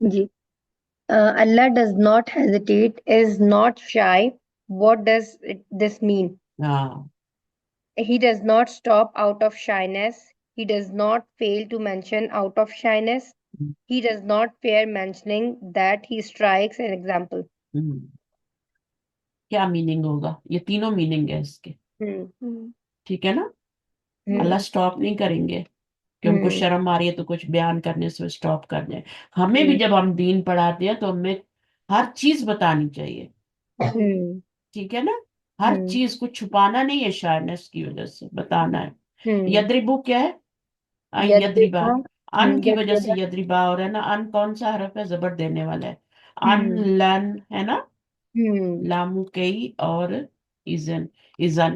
جی. Allah does not hesitate, is not shy. What does this mean? ہاں. He does not stop out of shyness. He does not fail to mention out of shyness. He does not fear mentioning that he strikes an example. کیا meaning ہوگا؟ یہ تینوں meaning ہے اس کے. ٹھیک ہے نا. اللہ سٹاپ نہیں کریں گے کہ ان کو شرم آ رہی ہے تو کچھ بیان کرنے سے سٹاپ کر دیں. ہمیں بھی جب ہم دین پڑھاتے ہیں تو ہمیں ہر چیز بتانی چاہیے. ٹھیک ہے نا. ہر چیز کو چھپانا نہیں ہے، شائنس کی وجہ سے بتانا ہے. یدربو کیا ہے؟ یدربا. ان کی وجہ سے یدربا ہو رہا ہے نا. ان کون سا حرف ہے؟ زبر دینے والا ہے. ان لن ہے نا. لامو کئی اور ایزن. ایزن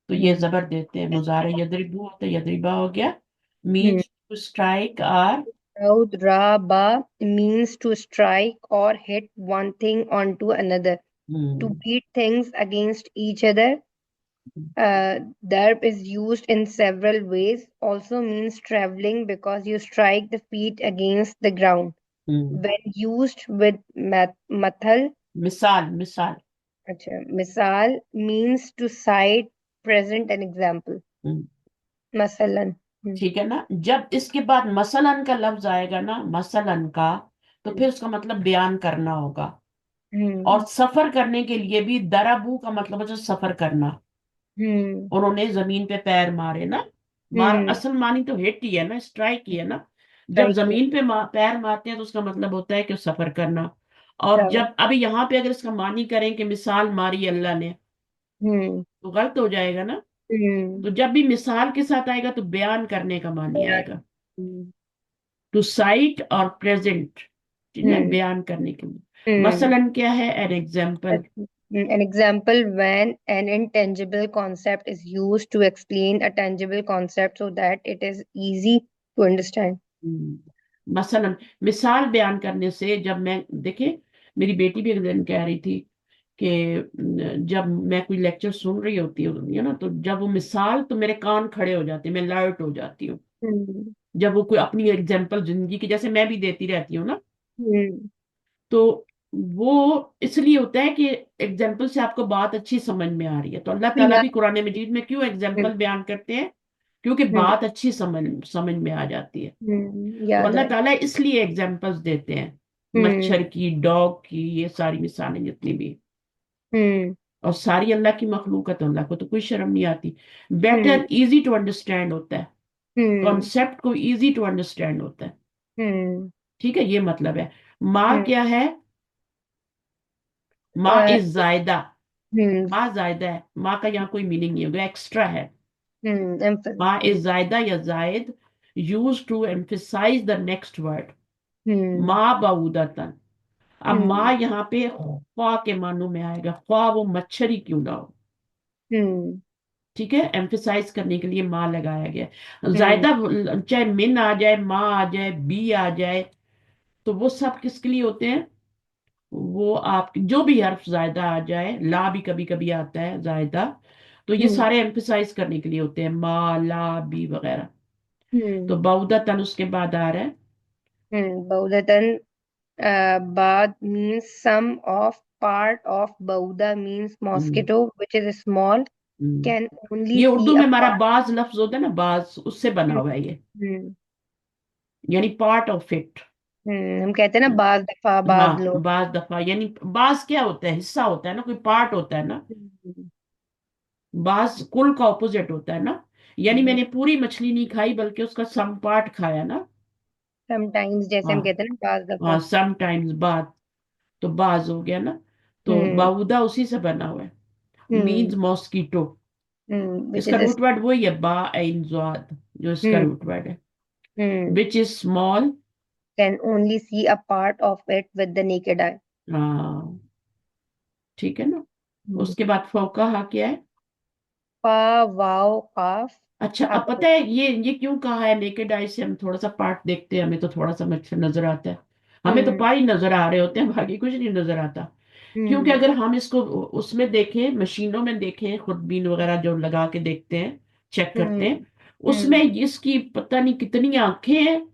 تو یہ زبر دیتے ہیں. مضارع یدربو ہوتا ہے، یدربا ہو گیا. means to strike or Raba means to strike or hit one thing onto another, to beat things against each other. Darb is used in several ways. Also means traveling because you strike the feet against the ground. When used with mathal, مثال. مثال. misal means to cite, present an example. Masalan. ٹھیک ہے نا. جب اس کے بعد مثلاً کا لفظ آئے گا نا، مثلاً کا، تو پھر اس کا مطلب بیان کرنا ہوگا. اور سفر کرنے کے لیے بھی دربو کا مطلب ہے سفر کرنا. انہوں نے زمین پہ پیر مارے نا. اصل معنی تو ہٹ ہی ہے نا، اسٹرائک ہی ہے نا. جب زمین پہ پیر مارتے ہیں تو اس کا مطلب ہوتا ہے کہ سفر کرنا. اور جب ابھی یہاں پہ اگر اس کا معنی کریں کہ مثال ماری اللہ نے، تو غلط ہو جائے گا نا. تو جب بھی مثال کے ساتھ آئے گا تو بیان کرنے کا معنی آئے گا. ٹو سائٹ اور پریزنٹ، بیان کرنے کے لیے. مثلاً کیا ہے؟ an example. An example when an intangible concept is used to explain a tangible concept so that it is easy to understand. مثلاً مثال بیان کرنے سے، جب میں دیکھیں میری بیٹی بھی ایک دن کہہ رہی تھی کہ جب میں کوئی لیکچر سن رہی ہوتی ہوں نا، تو جب وہ مثال تو میرے کان کھڑے ہو جاتے ہیں، میں لرٹ ہو جاتی ہوں. جب وہ کوئی اپنی ایگزامپل زندگی کی جیسے میں بھی دیتی رہتی ہوں نا، تو وہ اس لیے ہوتا ہے کہ ایگزامپل سے آپ کو بات اچھی سمجھ میں آ رہی ہے. تو اللہ تعالیٰ بھی قرآن مجید میں کیوں ایگزامپل بیان کرتے ہیں؟ کیونکہ بات اچھی سمجھ میں آ جاتی ہے. تو اللہ تعالیٰ اس لیے ایگزامپلس دیتے ہیں، مچھر کی، ڈاگ کی، یہ ساری مثالیں جتنی بھی. اور ساری اللہ کی مخلوقات، اللہ کو تو کوئی شرم نہیں آتی. بیٹر، ایزی ٹو انڈرسٹینڈ ہوتا ہے. کانسیپٹ کو ایزی ٹو انڈرسٹینڈ ہوتا ہے. ٹھیک ہے، یہ مطلب ہے. ماں کیا ہے؟ ماں از زائدہ. ماں زائدہ ہے. ماں کا یہاں کوئی میننگ نہیں ہوگا، ایکسٹرا ہے. ماں از زائدہ یا زائد، use to emphasize the next word. ماں بعودتن. اب ماں یہاں پہ خواہ کے معنوں میں آئے گا، خواہ وہ مچھر ہی کیوں نہ ہو. ٹھیک ہے، ایمفیسائز کرنے کے لیے ماں لگایا گیا. زائدہ چاہے من آ جائے، ماں آ جائے، بی آ جائے، تو وہ سب کس کے لیے ہوتے ہیں؟ وہ آپ جو بھی حرف زائدہ آ جائے، لا بھی کبھی کبھی آتا ہے زائدہ، تو یہ سارے ایمفیسائز کرنے کے لیے ہوتے ہیں، ما، لا، بی وغیرہ. تو بعودتن اس کے بعد آ رہا ہے. بعودتن بعد means some of, part of. بعودہ means mosquito which is small, can only یہ see اردو a میں ہمارا part. بعض لفظ ہوتا ہے نا، بعض، اس سے بنا ہوا ہے یہ، یعنی پارٹ آف اٹ. ہم کہتے ہیں نا بعض دفعہ، بعض ہاں، لوگ. بعض دفعہ، یعنی بعض کیا ہوتا ہے؟ حصہ ہوتا ہے نا، کوئی پارٹ ہوتا ہے نا. بعض کل کا اپوزٹ ہوتا ہے نا. یعنی میں نے پوری مچھلی نہیں کھائی بلکہ اس کا سم پارٹ کھایا نا. سم ٹائمز جیسے ہم ہاں کہتے ہیں نا بعض دفعہ. ہاں، سم ٹائمز، بعد، تو بعض ہو گیا نا. تو بعودہ اسی سے بنا ہوا ہے. Means mosquito. اس which کا is روٹ ورڈ وہی ہے، با عین زاد، جو اس کا روٹ ورڈ ہے. Which is small. can only see a part of it with the naked eye. ہاں ٹھیک ہے نا. اس کے بعد فوقہا کیا ہے؟ فا، واو، قاف. اچھا، اب پتہ ہے یہ کیوں کہا ہے نیکڈ آئی سے؟ ہم تھوڑا سا پارٹ دیکھتے ہیں، ہمیں تو تھوڑا سا مچھر نظر آتا ہے، ہمیں تو پار ہی نظر آ رہے ہوتے ہیں، باقی کچھ نہیں نظر آتا. کیونکہ اگر ہم اس کو اس میں دیکھیں، مشینوں میں دیکھیں، خودبین وغیرہ جو لگا کے دیکھتے ہیں، چیک کرتے ہیں، उसमें जिसकी पता नहीं कितनी आंखें हैं,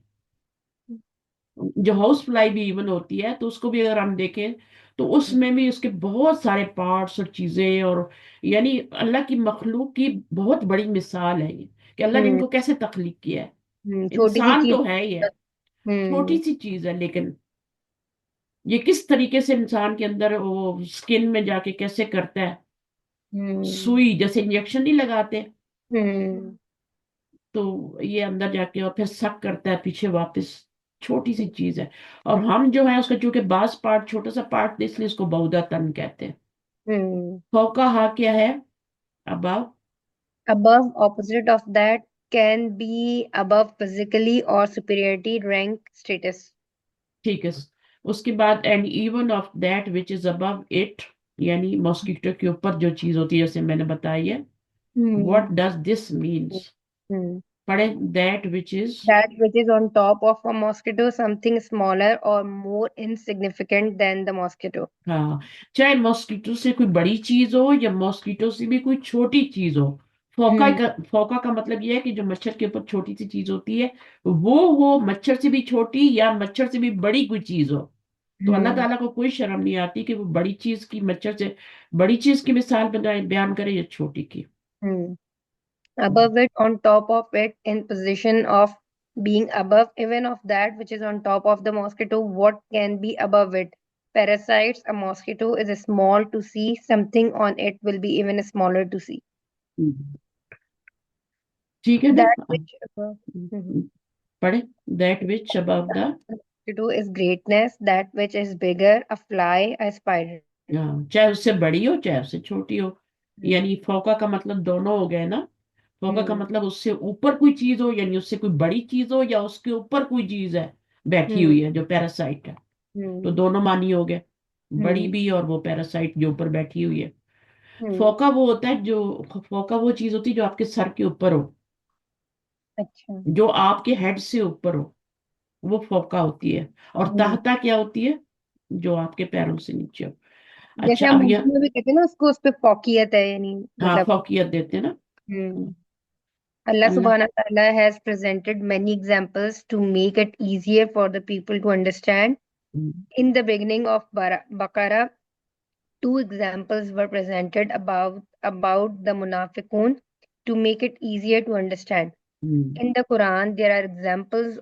जो हाउस फ्लाई भी इवन होती है, तो उसको भी अगर हम देखें तो उसमें भी उसके बहुत सारे पार्ट्स और चीजें, और यानी अल्लाह की मखलूक की बहुत बड़ी मिसाल है ये, कि अल्लाह ने हम्म इनको कैसे तख्लीक किया है। छोटी सी इंसान चीज। तो है ही है, छोटी हम्म सी चीज है, लेकिन ये किस तरीके से इंसान के अंदर वो स्किन में जाके कैसे करता है, हम्म सुई जैसे इंजेक्शन नहीं लगाते, हम्म तो ये अंदर जाके और फिर सक करता है पीछे वापस। छोटी सी चीज है, और हम जो है उसका चूंकि बास पार्ट छोटा सा पार्ट, इसलिए इसको बहुधा तन कहते हैं। हम्म फौका हा क्या है? Above. above, opposite of that, can be above physically or superiority, rank, status. ठीक है। उसके बाद and even of that which is above it, यानी मॉस्किटो के ऊपर जो चीज होती है, जैसे मैंने बताई है। Hmm. What does this means? Hmm. पढ़े। That which is. That which is on top of a mosquito, something smaller or more insignificant than the mosquito. हाँ, चाहे मॉस्किटो से कोई बड़ी चीज हो या मॉस्किटो से भी कोई छोटी चीज हो, Hmm. फोका का मतलब यह है कि जो मच्छर के ऊपर छोटी सी चीज होती है, वो मच्छर से भी छोटी या मच्छर से भी बड़ी कोई चीज हो, तो अल्लाह Hmm. ताला को कोई शर्म नहीं आती कि वो बड़ी चीज की, मच्छर से बड़ी चीज की मिसाल बनाए, बयान करे या छोटी की। Hmm. Above it, on top of it, in position of being above, even of that which is on top of the mosquito, what can be above it? Parasites, a mosquito is small to see, something on it will be even smaller to see. हम्म, ठीक है ना? That which above. Mhm. पढ़े। That which above the. Mosquito is greatness, that which is bigger, a fly, a spider. हाँ, चाहे उससे बड़ी हो चाहे उससे छोटी हो, Hmm. यानी फोका का मतलब दोनों हो गए ना। फोका का Hmm. मतलब उससे ऊपर कोई चीज हो, यानी उससे कोई बड़ी चीज हो या उसके ऊपर कोई चीज है बैठी Hmm. हुई है जो पैरासाइट है, तो Hmm. दोनों मानी हो गए, बड़ी Hmm. भी और वो पैरासाइट जो ऊपर बैठी हुई है। Hmm. फोका वो होता है जो, फोका वो चीज होती है जो आपके सर के ऊपर हो, अच्छा। जो आपके हेड से ऊपर हो, वो फोका होती है। और Hmm. ताहता क्या होती है? जो आपके पैरों से नीचे हो। जैसे अच्छा, हम अब यह, उर्दू में भी कहते हैं ना उसको, उस पे फौकियत है, यानी हाँ, मतलब। फौकियत देते हैं ना। Hmm. Allah Allah. subhanahu wa ta'ala has presented many examples to make it easier for the people to understand. Hmm, In the beginning of Baqarah, two examples were presented about the munafiqun to make it easier to understand. Hmm, In the Quran, there are examples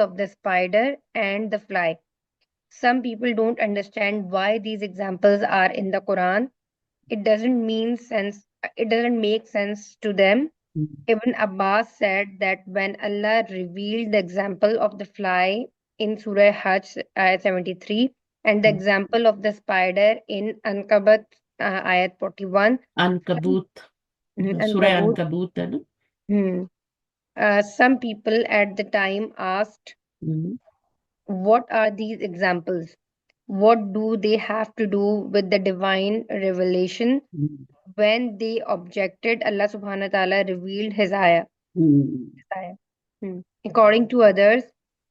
of the spider and the fly. Some people don't understand why these examples are in the Quran. It doesn't mean sense. It doesn't make sense to them. Hmm, Ibn Abbas said that when Allah revealed the example of the fly in Surah Hajj, ayat 73, and the hmm. example of the spider in Ankabut, ayat 41, अनकबूत, सूरह Ankabut, अनकबूत है ना। hmm, some people at the time asked, hmm, what are these examples? What do they have to do with the divine revelation? Hmm, When they objected, Allah subhanahu wa ta'ala revealed His ayah. Hmm, Ayah. According to others,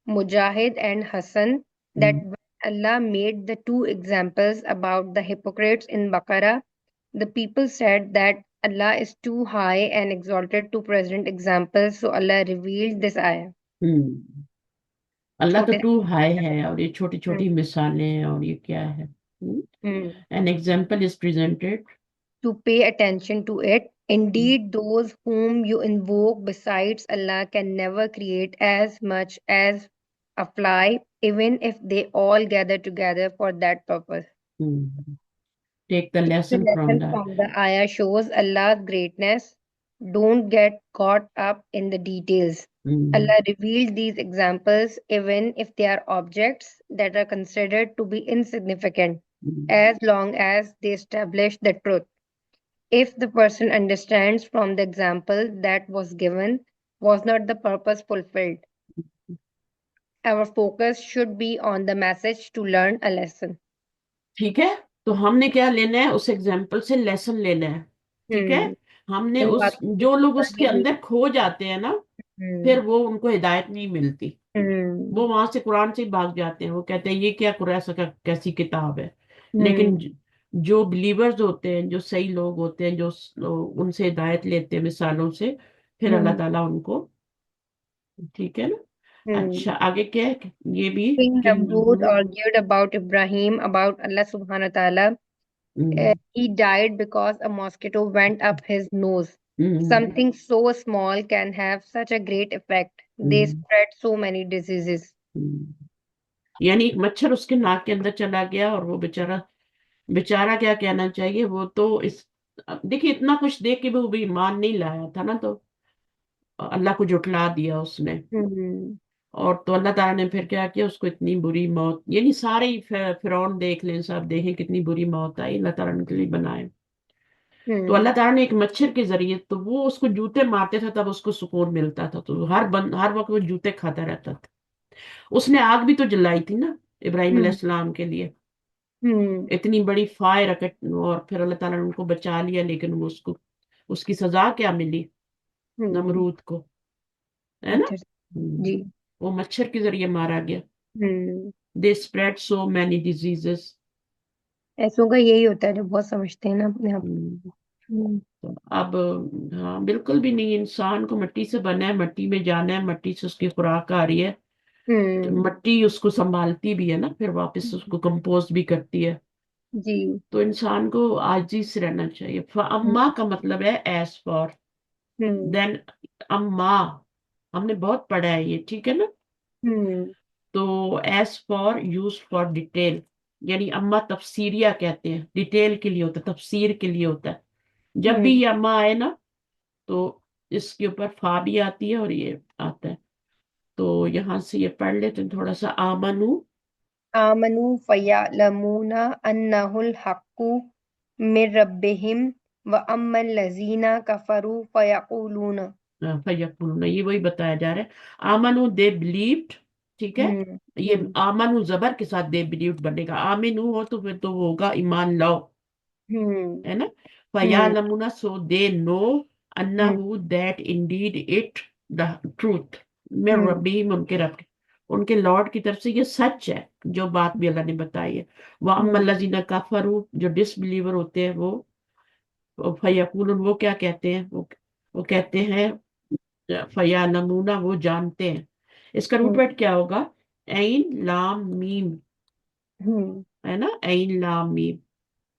Mujahid and Hassan, that hmm, when Allah made the two examples about the hypocrites in Baqarah, the people said that Allah is too high and exalted to present examples, so Allah revealed this ayah. हम्म। अल्लाह तो छोटे to high है, और ये छोटी Hmm. छोटी मिसालें हैं, और ये क्या है? Hmm. An example is presented. To pay attention to it. Indeed, those whom you invoke besides Allah can never create as much as a fly, even if they all gather together for that purpose. Take the The lesson from lesson that. from the ayah shows Allah's greatness. Don't get caught up in the details. Allah revealed these examples even if they are objects that are considered to be insignificant, as long as they establish the truth. If the person understands from the example that was given, was not the purpose fulfilled? Our focus should be on the message to learn a lesson. ठीक है, तो हमने क्या लेना है? उस example से lesson लेना है। ठीक है। Hmm. हमने इन उस, बातों जो लोग को उसके समझने अंदर खो जाते हैं ना, की। फिर वो उनको हिदायत नहीं मिलती, Hmm. वो वहां से कुरान से ही भाग जाते हैं, वो कहते हैं ये क्या कुरान का कैसी किताब है। लेकिन Hmm. جو بلیورز ہوتے ہیں، جو صحیح لوگ ہوتے ہیں، جو ان سے ہدایت لیتے ہیں مثالوں سے، پھر اللہ Hmm. تعالیٰ ان کو، ٹھیک ہے نا. Hmm. اچھا آگے کیا ہے یہ بھی King کہ Namrud argued about Ibrahim, about Allah subhanahu wa ta'ala. He died because a mosquito went up his nose. Something so small can have such a great effect. They spread so many diseases. یعنی ایک مچھر اس کے ناک کے اندر چلا گیا اور وہ بیچارہ کیا کہنا چاہیے، وہ تو اس، دیکھیے اتنا کچھ دیکھ کے بھی وہ بھی ایمان نہیں لایا تھا نا، تو اللہ کو جھٹلا دیا اس نے. Hmm. اور تو اللہ تعالیٰ نے پھر کیا کیا، اس کو اتنی بری موت، یعنی سارے ہی فرعون دیکھ لیں، سب دیکھیں کتنی بری موت آئی، اللہ تعالیٰ نے کے لیے بنائے. تو اللہ Hmm. تعالیٰ نے ایک مچھر کے ذریعے، تو وہ اس کو جوتے مارتے تھا تب اس کو سکون ملتا تھا، تو ہر وقت وہ جوتے کھاتا رہتا تھا. اس نے آگ بھی تو جلائی تھی نا ابراہیم علیہ Hmm. السلام کے لیے، Hmm. اتنی بڑی فائر، اور پھر اللہ تعالیٰ نے ان کو بچا لیا، لیکن وہ اس کی سزا کیا ملی Hmm. نمرود کو، ہے نا. اچھا ہم، جی. وہ مچھر کے ذریعے مارا گیا. Hmm. They spread so many diseases. ایسوں کا یہی ہوتا ہے جو بہت سمجھتے ہیں نا اپنے آپ. اب ہاں بالکل بھی نہیں، انسان کو مٹی سے بنا ہے، مٹی میں جانا ہے، مٹی سے اس کی خوراک آ رہی ہے، Hmm. مٹی اس کو سنبھالتی بھی ہے نا، پھر واپس اس کو کمپوز بھی کرتی ہے. جی. تو انسان کو عاجزی سے رہنا چاہیے. فَأَمَّا کا مطلب ہے ایز فار، Hmm. دین اما، ہم نے بہت پڑھا ہے یہ، ٹھیک ہے نا. Hmm. تو as far use for detail, یعنی اما تفسیریہ کہتے ہیں، ڈیٹیل کے لیے ہوتا ہے، تفسیر کے لیے ہوتا ہے. جب بھی Hmm. یہ اما آئے نا تو اس کے اوپر فا بھی آتی ہے اور یہ آتا ہے. تو یہاں سے یہ پڑھ لیتے ہیں تھوڑا سا. آمنو، آمنوا فیعلمون انہ الحق من ربہم واما الذین کفروا فیقولون. فیقولون، یہ وہی بتایا جا رہا ہے. آمنو دے بلیوڈ، ٹھیک ہے. ہوں. یہ آمنو زبر کے ساتھ دے بلیوڈ بنے گا، آمنو ہو تو پھر تو وہ ہوگا ایمان لاؤ، ہوں. ہے نا. ہوں. فَيَعْلَمُونَ so they know أَنَّهُ that indeed it the truth من ہوں. ربہم، ان کے لارڈ کی طرف سے یہ سچ ہے جو بات بھی اللہ نے بتائی ہے. وَأَمَّا الَّذِينَ كَفَرُوا، جو ڈس بلیور ہوتے ہیں وہ فَيَقُولُونَ، وہ کیا کہتے ہیں، وہ کہتے ہیں فَيَعْلَمُونَ، وہ جانتے ہیں. اس کا روٹ ورڈ کیا ہوگا، عین لام میم، ہوں. ہے نا، عین لام میم،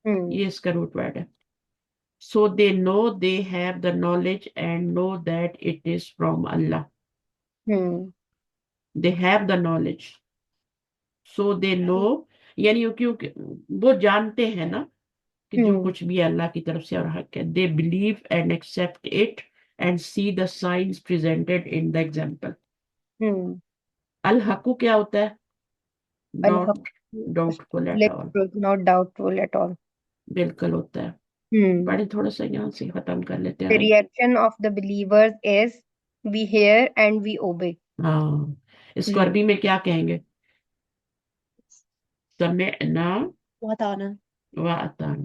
ہوں. یہ اس کا روٹ ورڈ ہے. So they know they have the knowledge and know that it is from Allah. ہوں. They have the knowledge. So they know، یعنی کیونکہ وہ جانتے ہیں نا کہ جو ہوں. کچھ بھی اللہ کی طرف سے اور حق ہے. They believe and accept it and see the signs presented in the example. ہوں. الحق کیا ہوتا ہے، الحق not doubtful at split all، truth, not doubtful at all. بالکل ہوتا ہے. ہوں. پڑھیں تھوڑا سا یہاں سے ختم کر لیتے The ہیں. reaction of the believers is we hear and we obey. ہاں، اس کو عربی میں کیا کہیں گے، سمعنا وطانا. وَأَطَعْنَا.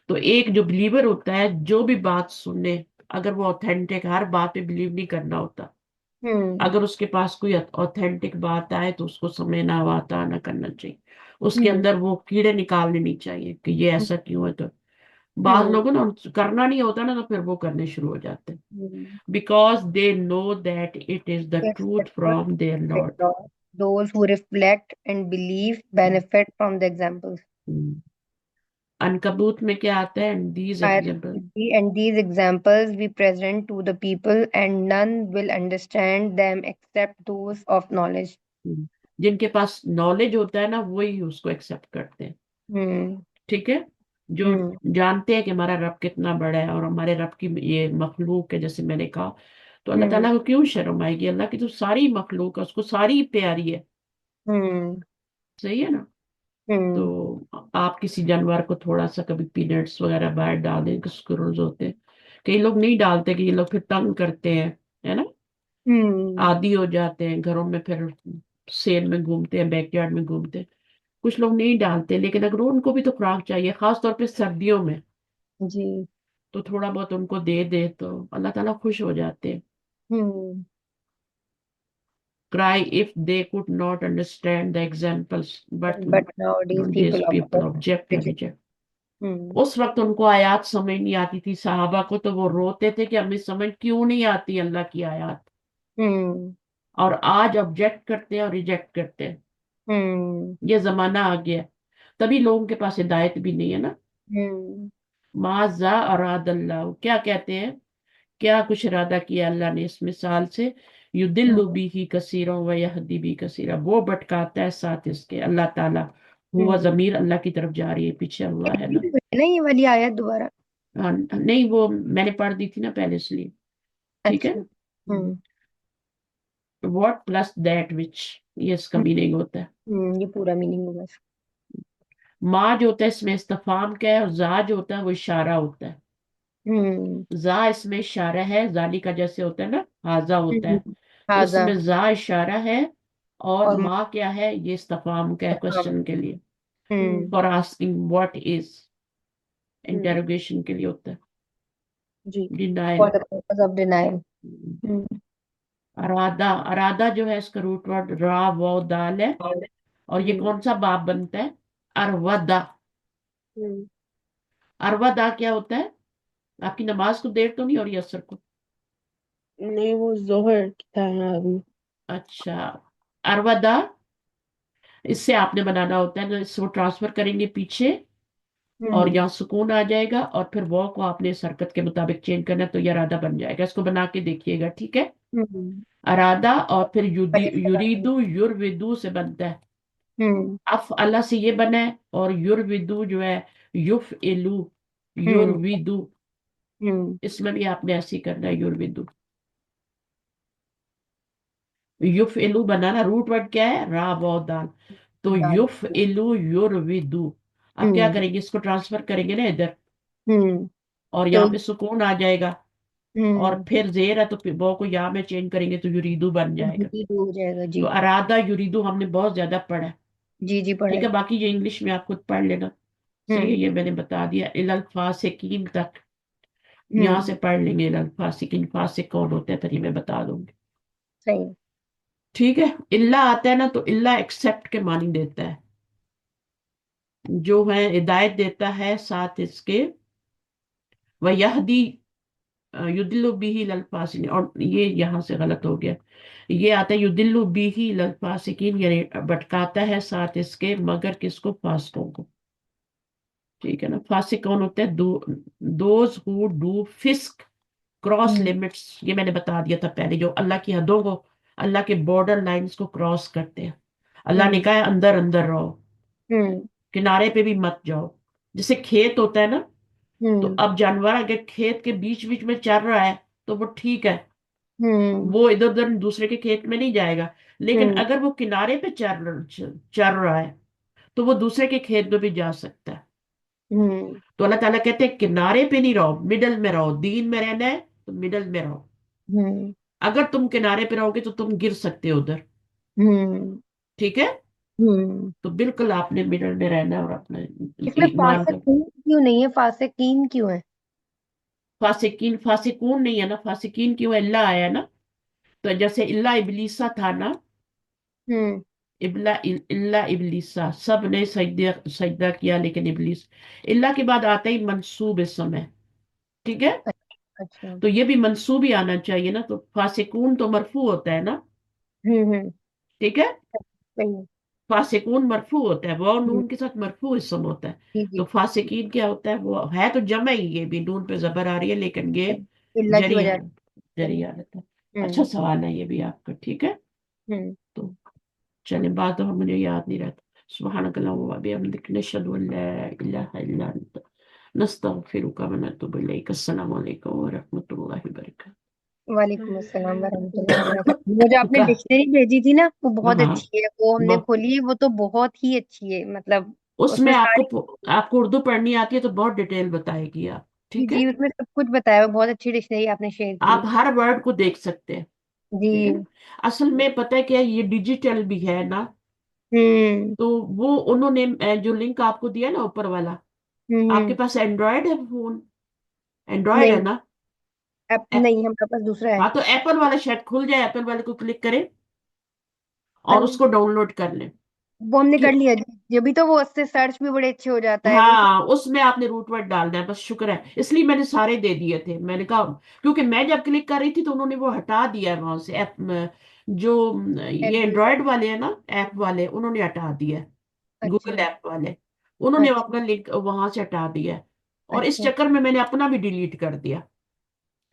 تو ایک جو بلیور ہوتا ہے، جو بھی بات سننے، اگر وہ اوتھینٹک، ہر بات پہ بلیو نہیں کرنا ہوتا. ہوں. اگر اس کے پاس کوئی اوتھینٹک بات آئے تو اس کو سمعنا وَأَطَعْنَا کرنا چاہیے. اس کے ہوں. اندر وہ کیڑے نکالنے نہیں چاہیے کہ یہ ایسا کیوں ہے. تو بعض ہوں. لوگوں نا کرنا نہیں ہوتا نا، تو پھر وہ کرنے شروع ہو جاتے ہیں. ہوں. Because they know that it is the It's the truth truth from their of their Lord. Lord. Those who reflect and believe benefit from the examples. عنکبوت میں کیا آتا ہے، and these Ayat examples. 50, and these examples we present to the people, and none will understand them except those of knowledge. جن کے پاس knowledge ہوتا ہے نا وہی اس کو ایکسپٹ کرتے ہیں، ہوں. ٹھیک ہے. جو ہوں. جانتے ہیں کہ ہمارا رب کتنا بڑا ہے اور ہمارے رب کی یہ مخلوق ہے، جیسے میں نے کہا، تو اللہ ہوں. تعالیٰ کو کیوں شرم آئے گی، اللہ کی تو ساری مخلوق ہے، اس کو ساری پیاری ہے، ہوں. صحیح ہے نا. تو ہوں. آپ کسی جانور کو تھوڑا سا کبھی پینٹس وغیرہ باہر ڈال دیں، اسکرولز ہوتے ہیں، کئی لوگ نہیں ڈالتے کہ یہ لوگ پھر تنگ کرتے ہیں، ہے نا، ہوں. عادی ہو جاتے ہیں گھروں میں، پھر سیل میں گھومتے ہیں، بیک یارڈ میں گھومتے ہیں. کچھ لوگ نہیں ڈالتے، لیکن اگر ان کو بھی تو خوراک چاہیے، خاص طور پہ سردیوں میں، جی. تو تھوڑا بہت ان کو دے دے تو اللہ تعالیٰ خوش ہو جاتے ہیں. ہوں. Cry if they could not understand the examples, but But nowadays these people people object. object and Reject. reject. उस वक्त उनको आयत समझ नहीं आती थी सहाबा को, तो वो रोते थे कि हमें समझ क्यों नहीं आती अल्लाह की आयत। हम्म। और आज ऑब्जेक्ट करते हैं और रिजेक्ट करते हैं। हम्म। ये जमाना आ गया है। तभी लोगों के पास हिदायत भी नहीं है ना। हम्म। माजा अरादल्लाह, क्या कहते हैं, क्या कुछ इरादा किया अल्लाह ने इस मिसाल से। युदिल्लु हम्म। बिही कसीरा व यहदी भी कसीरा, वो भटकाता है साथ इसके अल्लाह ताला। हुआ हम्म। जमीर अल्लाह की तरफ जा रही है, पीछे हुआ है ना। है ना ये वाली आयत दोबारा? हाँ, नहीं वो मैंने पढ़ दी थी ना पहले, इसलिए। ठीक है। अच्छा। हम्म। व्हाट प्लस दैट विच, ये इसका मीनिंग होता है। ये पूरा मीनिंग होगा इसका। माँ जो होता है इसमें इस्तफाम का है, और जा जो होता है वो इशारा होता है। हम्म। जा इसमें इशारा है, जाली का जैसे होता है ना, हाजा होता है। हम्म। तो हाजा। इसमें जा इशारा है, और और माँ क्या है, ये इस्तफाम का है मुस्तफाम। क्वेश्चन के लिए। Hmm. For asking what is, hmm. Interrogation के लिए होता है। जी। Denial. For the purpose of denial. Hmm. अरादा, अरादा जो है इसका रूट वर्ड रा वो दाल है। और ये हम्म। कौन सा बाप बनता है, अरवदा। हम्म। अरवदा क्या होता है, आपकी नमाज को देर तो नहीं हो रही असर को? नहीं, वो जोहर की टाइम है अभी। अच्छा, अरवदा, इससे आपने बनाना होता है ना, इसको ट्रांसफर करेंगे पीछे, और हम्म। यहाँ सुकून आ जाएगा, और फिर वॉ को आपने इस हरकत के मुताबिक चेंज करना है, तो ये अरादा बन जाएगा। इसको बना के देखिएगा, ठीक है। हम्म। अरादा, और फिर अलिफ के बाद युरीदू युरविदू से बनता है। हम्म। अफ अल्लाह से ये बना है, और युरविदू जो है युफ इलू हम्म। युरविदू, हम्म। इसमें भी आपने ऐसे ही करना है, युरविदू। युफ इलू बनाना, रूट वर्ड क्या है, रा वाव दाल। तो दाल। युफ इलू युरविदू। अब क्या हम्म। करेंगे, इसको ट्रांसफर करेंगे ना इधर, हम्म। और तो यहाँ पे सुकून आ जाएगा। और हम्म। फिर जेर है, तो फिर वो को यहाँ में चेंज करेंगे तो युरीदू बन जाएगा। ये हो जाएगा तो जी। अरादा युरीदू हमने बहुत ज्यादा पढ़ा है। जी जी पढ़ा ठीक है। है, बाकी ये इंग्लिश में आप खुद पढ़ लेना। सही है, हम्म। ये मैंने बता दिया, इलल फासिकीन तक यहाँ हम्म। से पढ़ लेंगे। इलल फासिकीन, फासिक कौन होते हैं फिर ये मैं बता दूंगी। सही है। ठीक है। इल्ला आता है ना, तो इल्ला एक्सेप्ट के मानी देता है, जो है हिदायत देता है साथ इसके। वह यहदी युदिल्लु बिही लल फासिकीन, और ये यहाँ से गलत हो गया। ये आता है युदिल्लु बिही लल फासिकीन, यानी भटकाता है साथ इसके, मगर किसको, फासिकों को। ठीक है ना। फासिक कौन होते हैं, those who do फिस्क, cross hmm. Limits, ये मैंने बता दिया था पहले, जो अल्लाह की हदों को, अल्लाह के बॉर्डर लाइंस को क्रॉस करते हैं। अल्लाह ने हम्म। कहा है अंदर अंदर रहो, हम्म। किनारे पे भी मत जाओ। जैसे खेत होता है ना, तो हम्म। अब जानवर अगर खेत के बीच बीच में चल रहा है तो वो ठीक है, हम्म। वो इधर उधर दूसरे के खेत में नहीं जाएगा। लेकिन हम्म। अगर वो किनारे पे चल रहा है, तो वो दूसरे के खेत में भी जा सकता है। हम्म। तो अल्लाह ताला कहते हैं किनारे पे नहीं रहो, मिडल में रहो। दीन में रहना है तो मिडल में रहो। हम्म। अगर तुम किनारे पे रहोगे तो तुम गिर सकते हो उधर। हम्म। ठीक है। हम्म। तो बिल्कुल आपने मिडल में रहना है, और अपना इसमें ईमान का। फासिकीन क्यों नहीं है? फासिकीन क्यों है? फासिकीन, फासिकून नहीं है ना, फासिकीन क्यों, अल्लाह आया ना। तो जैसे इल्ला इबलीसा था ना, हम्म। इल्ला इबलीसा, सब ने सजदा सजदा किया लेकिन इबलीस। इल्ला के बाद आता ही मंसूब इस समय। ठीक है। अच्छा। तो ये भी मंसूब ही आना चाहिए ना, तो फासिकून तो मरफू होता है ना। हम्म। ठीक है। सही है। फासिकून मरफू होता है, वो हम्म। नून के साथ मरफू इसम होता है। जी तो जी। फासिकीन क्या होता है, वो है तो जमा ही, ये भी नून पे जबर आ रही है, लेकिन ये इल्ला की जरिया, वजह से। जरिया रहता है। अच्छा हम्म। सवाल है ये भी आपका, ठीक है। हम्म। तो चले, बात तो मुझे याद नहीं रहता। सुब्हानक अल्लाहुम्मा व बिहम्दिक, नशहदु अन ला इलाहा इल्ला अंत, नस्तगफिरुका व नतूबु इलैक। अस्सलामु अलैकुम व रहमतुल्लाहि व बरकातहू। वालेकुम अस्सलाम वरहमतुल्लाहि वबरकातुहू। वो जो आपने का, डिक्शनरी भेजी थी ना, वो बहुत हाँ, अच्छी है। वो हमने ब- खोली है, वो तो बहुत ही अच्छी है। मतलब उसमें उसमें सारी, आपको उर्दू पढ़नी आती है तो बहुत डिटेल बताएगी आप। जी ठीक है। जी, उसमें सब कुछ बताया हुआ है। बहुत अच्छी डिक्शनरी आपने शेयर की आप है। हर वर्ड को देख सकते हैं। ठीक है जी। ना। असल में पता है क्या है, ये डिजिटल भी है ना। हम्म। तो वो उन्होंने जो लिंक आपको दिया ना ऊपर वाला, आपके हम्म। पास एंड्रॉयड है फोन, एंड्रॉयड है नहीं, ना। ऐप ए- नहीं, हमारे पास दूसरा है। हाँ, तो एप्पल वाला शायद खुल जाए, एप्पल वाले को क्लिक करें हाँ, और उसको डाउनलोड कर लें। वो हमने क्यों, कर लिया। جبھی تو وہ اس سے سرچ بھی بڑے اچھے ہو جاتا ہے وہ تو. ہاں اس میں آپ نے روٹ ورڈ ڈالنا ہے بس، شکر ہے، اس لیے میں نے سارے دے دیے تھے، میں نے کہا کیونکہ میں جب کلک کر رہی تھی تو انہوں نے وہ ہٹا دیا ہے وہاں سے ایپ، جو یہ اینڈرائڈ والے ہیں نا ایپ والے، انہوں نے ہٹا دیا ہے، اچھا گوگل ایپ والے، انہوں نے اچھا اپنا لنک وہاں سے ہٹا دیا ہے، اور اس اچھا. چکر میں نے اپنا بھی ڈیلیٹ کر دیا،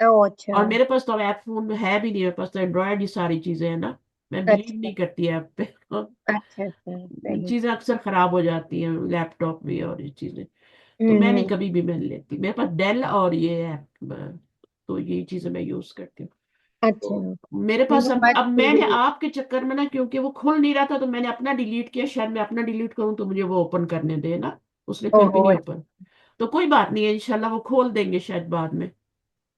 او اچھا اور میرے پاس تو ایپ فون ہے بھی نہیں، میرے پاس تو اینڈرائڈ ہی ساری چیزیں ہیں نا، میں بلیو اچھا نہیں کرتی ایپ پہ اچھا اچھا صحیح. چیزیں اکثر خراب ہو جاتی ہیں، لیپ ٹاپ بھی اور یہ چیزیں، تو میں نہیں ہوں. کبھی بھی میں لیتی، میرے پاس ڈیل اور یہ ایپ، تو یہ چیزیں میں یوز کرتی ہوں. اچھا تو نہیں میرے پاس وہ اب بات میں نے صحیح ہے. آپ کے چکر میں نا، کیونکہ وہ کھل نہیں رہا تھا تو میں نے اپنا ڈیلیٹ کیا، شاید میں اپنا ڈیلیٹ کروں تو مجھے وہ اوپن کرنے دے نا، اس نے او پھر بھی ہو. نہیں اوپن، تو کوئی بات نہیں ہے، انشاءاللہ وہ کھول دیں گے شاید بعد میں،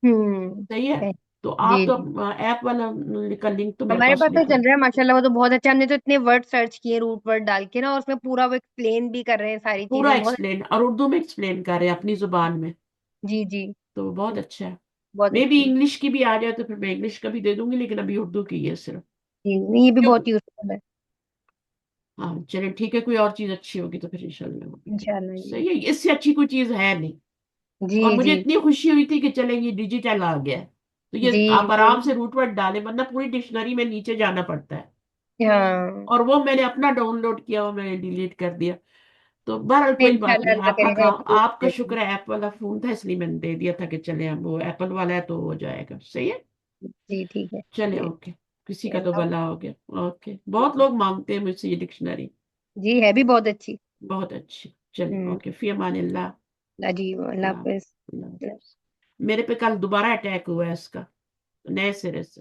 ہوں. صحیح ہے. صحیح. تو جی آپ تو جی ایپ والا کا لنک تو میرے ہمارے پاس پاس تو لکھا، چل رہا ہے ماشاءاللہ، وہ تو بہت اچھا. ہم نے تو اتنے ورڈ سرچ کیے روٹ ورڈ ڈال کے نا، اور اس میں پورا وہ ایکسپلین بھی کر رہے ہیں ساری پورا چیزیں بہت. ایکسپلین، اور اردو میں ایکسپلین کر رہے ہیں اپنی زبان میں، جی جی تو بہت اچھا ہے. بہت میں بھی اچھی. انگلش کی بھی آ جائے تو پھر میں انگلش کا بھی دے دوں گی، لیکن ابھی اردو کی ہے صرف. جی نہیں، یہ بھی کیوں؟ بہت یوزفل ہے. ہاں چلے ٹھیک ہے، کوئی اور چیز اچھی ہوگی تو پھر انشاءاللہ ہوگی. انشاءاللہ. جی صحیح ہے، اس سے اچھی کوئی چیز ہے نہیں، جی اور مجھے جی اتنی خوشی ہوئی تھی کہ چلے یہ ڈیجیٹل آ گیا ہے، تو یہ جی آپ آرام سے روٹ ورڈ ڈالیں، ورنہ پوری ڈکشنری میں نیچے جانا پڑتا ہے، ہاں. اور وہ میں نے اپنا ڈاؤن لوڈ کیا، وہ میں نے ڈیلیٹ کر دیا. تو بہرحال کوئی بات انشاءاللہ نہیں، اللہ آپ کا کرے گا کام، improve آپ کا کرے گا. شکر ہے ایپ والا فون تھا اس لیے میں نے دے دیا تھا کہ چلے اب وہ ایپل والا ہے تو ہو جائے گا، صحیح ہے. جی ٹھیک ہے. چلے جی اوکے، کسی کا تو اللہ بھلا ہو گیا. اوکے، بہت لوگ مانگتے ہیں مجھ سے یہ ڈکشنری، جی ہے بھی بہت اچھی. بہت اچھی. چلے ہوں. اوکے، فی امان اللہ. جی اللہ اللہ حافظ. اللہ حافظ. میرے پہ کل دوبارہ اٹیک ہوا ہے اس کا، نئے سرے سے،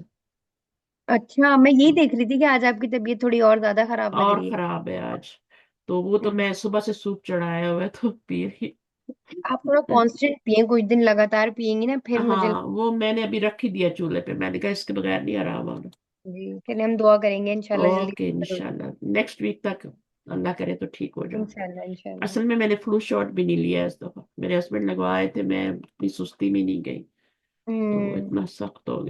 اچھا میں یہی دیکھ رہی تھی کہ آج آپ کی طبیعت تھوڑی اور زیادہ خراب لگ اور رہی خراب ہے آج. تو وہ تو ہے. میں صبح سے سوپ چڑھایا ہوا ہے تو پی رہی. آپ تھوڑا کانسٹنٹ پیئیں، کچھ دن لگاتار پیئیں گی نا پھر مجھے ہاں وہ میں نے ابھی رکھ ہی دیا چولہے پہ، میں نے کہا اس کے بغیر نہیں آرام ہوگا. جی چلیے ہم دعا کریں گے انشاءاللہ جلدی اوکے بہتر ہو انشاءاللہ نیکسٹ ویک تک اللہ کرے تو ٹھک ہو جائے. جاؤ. انشاءاللہ انشاءاللہ. اصل میں نے فلو شاٹ بھی نہیں لیا اس دفعہ، میرے ہسبینڈ لگوائے تھے، میں اپنی سستی میں نہیں گئی، تو ہوں اتنا سخت ہو گیا.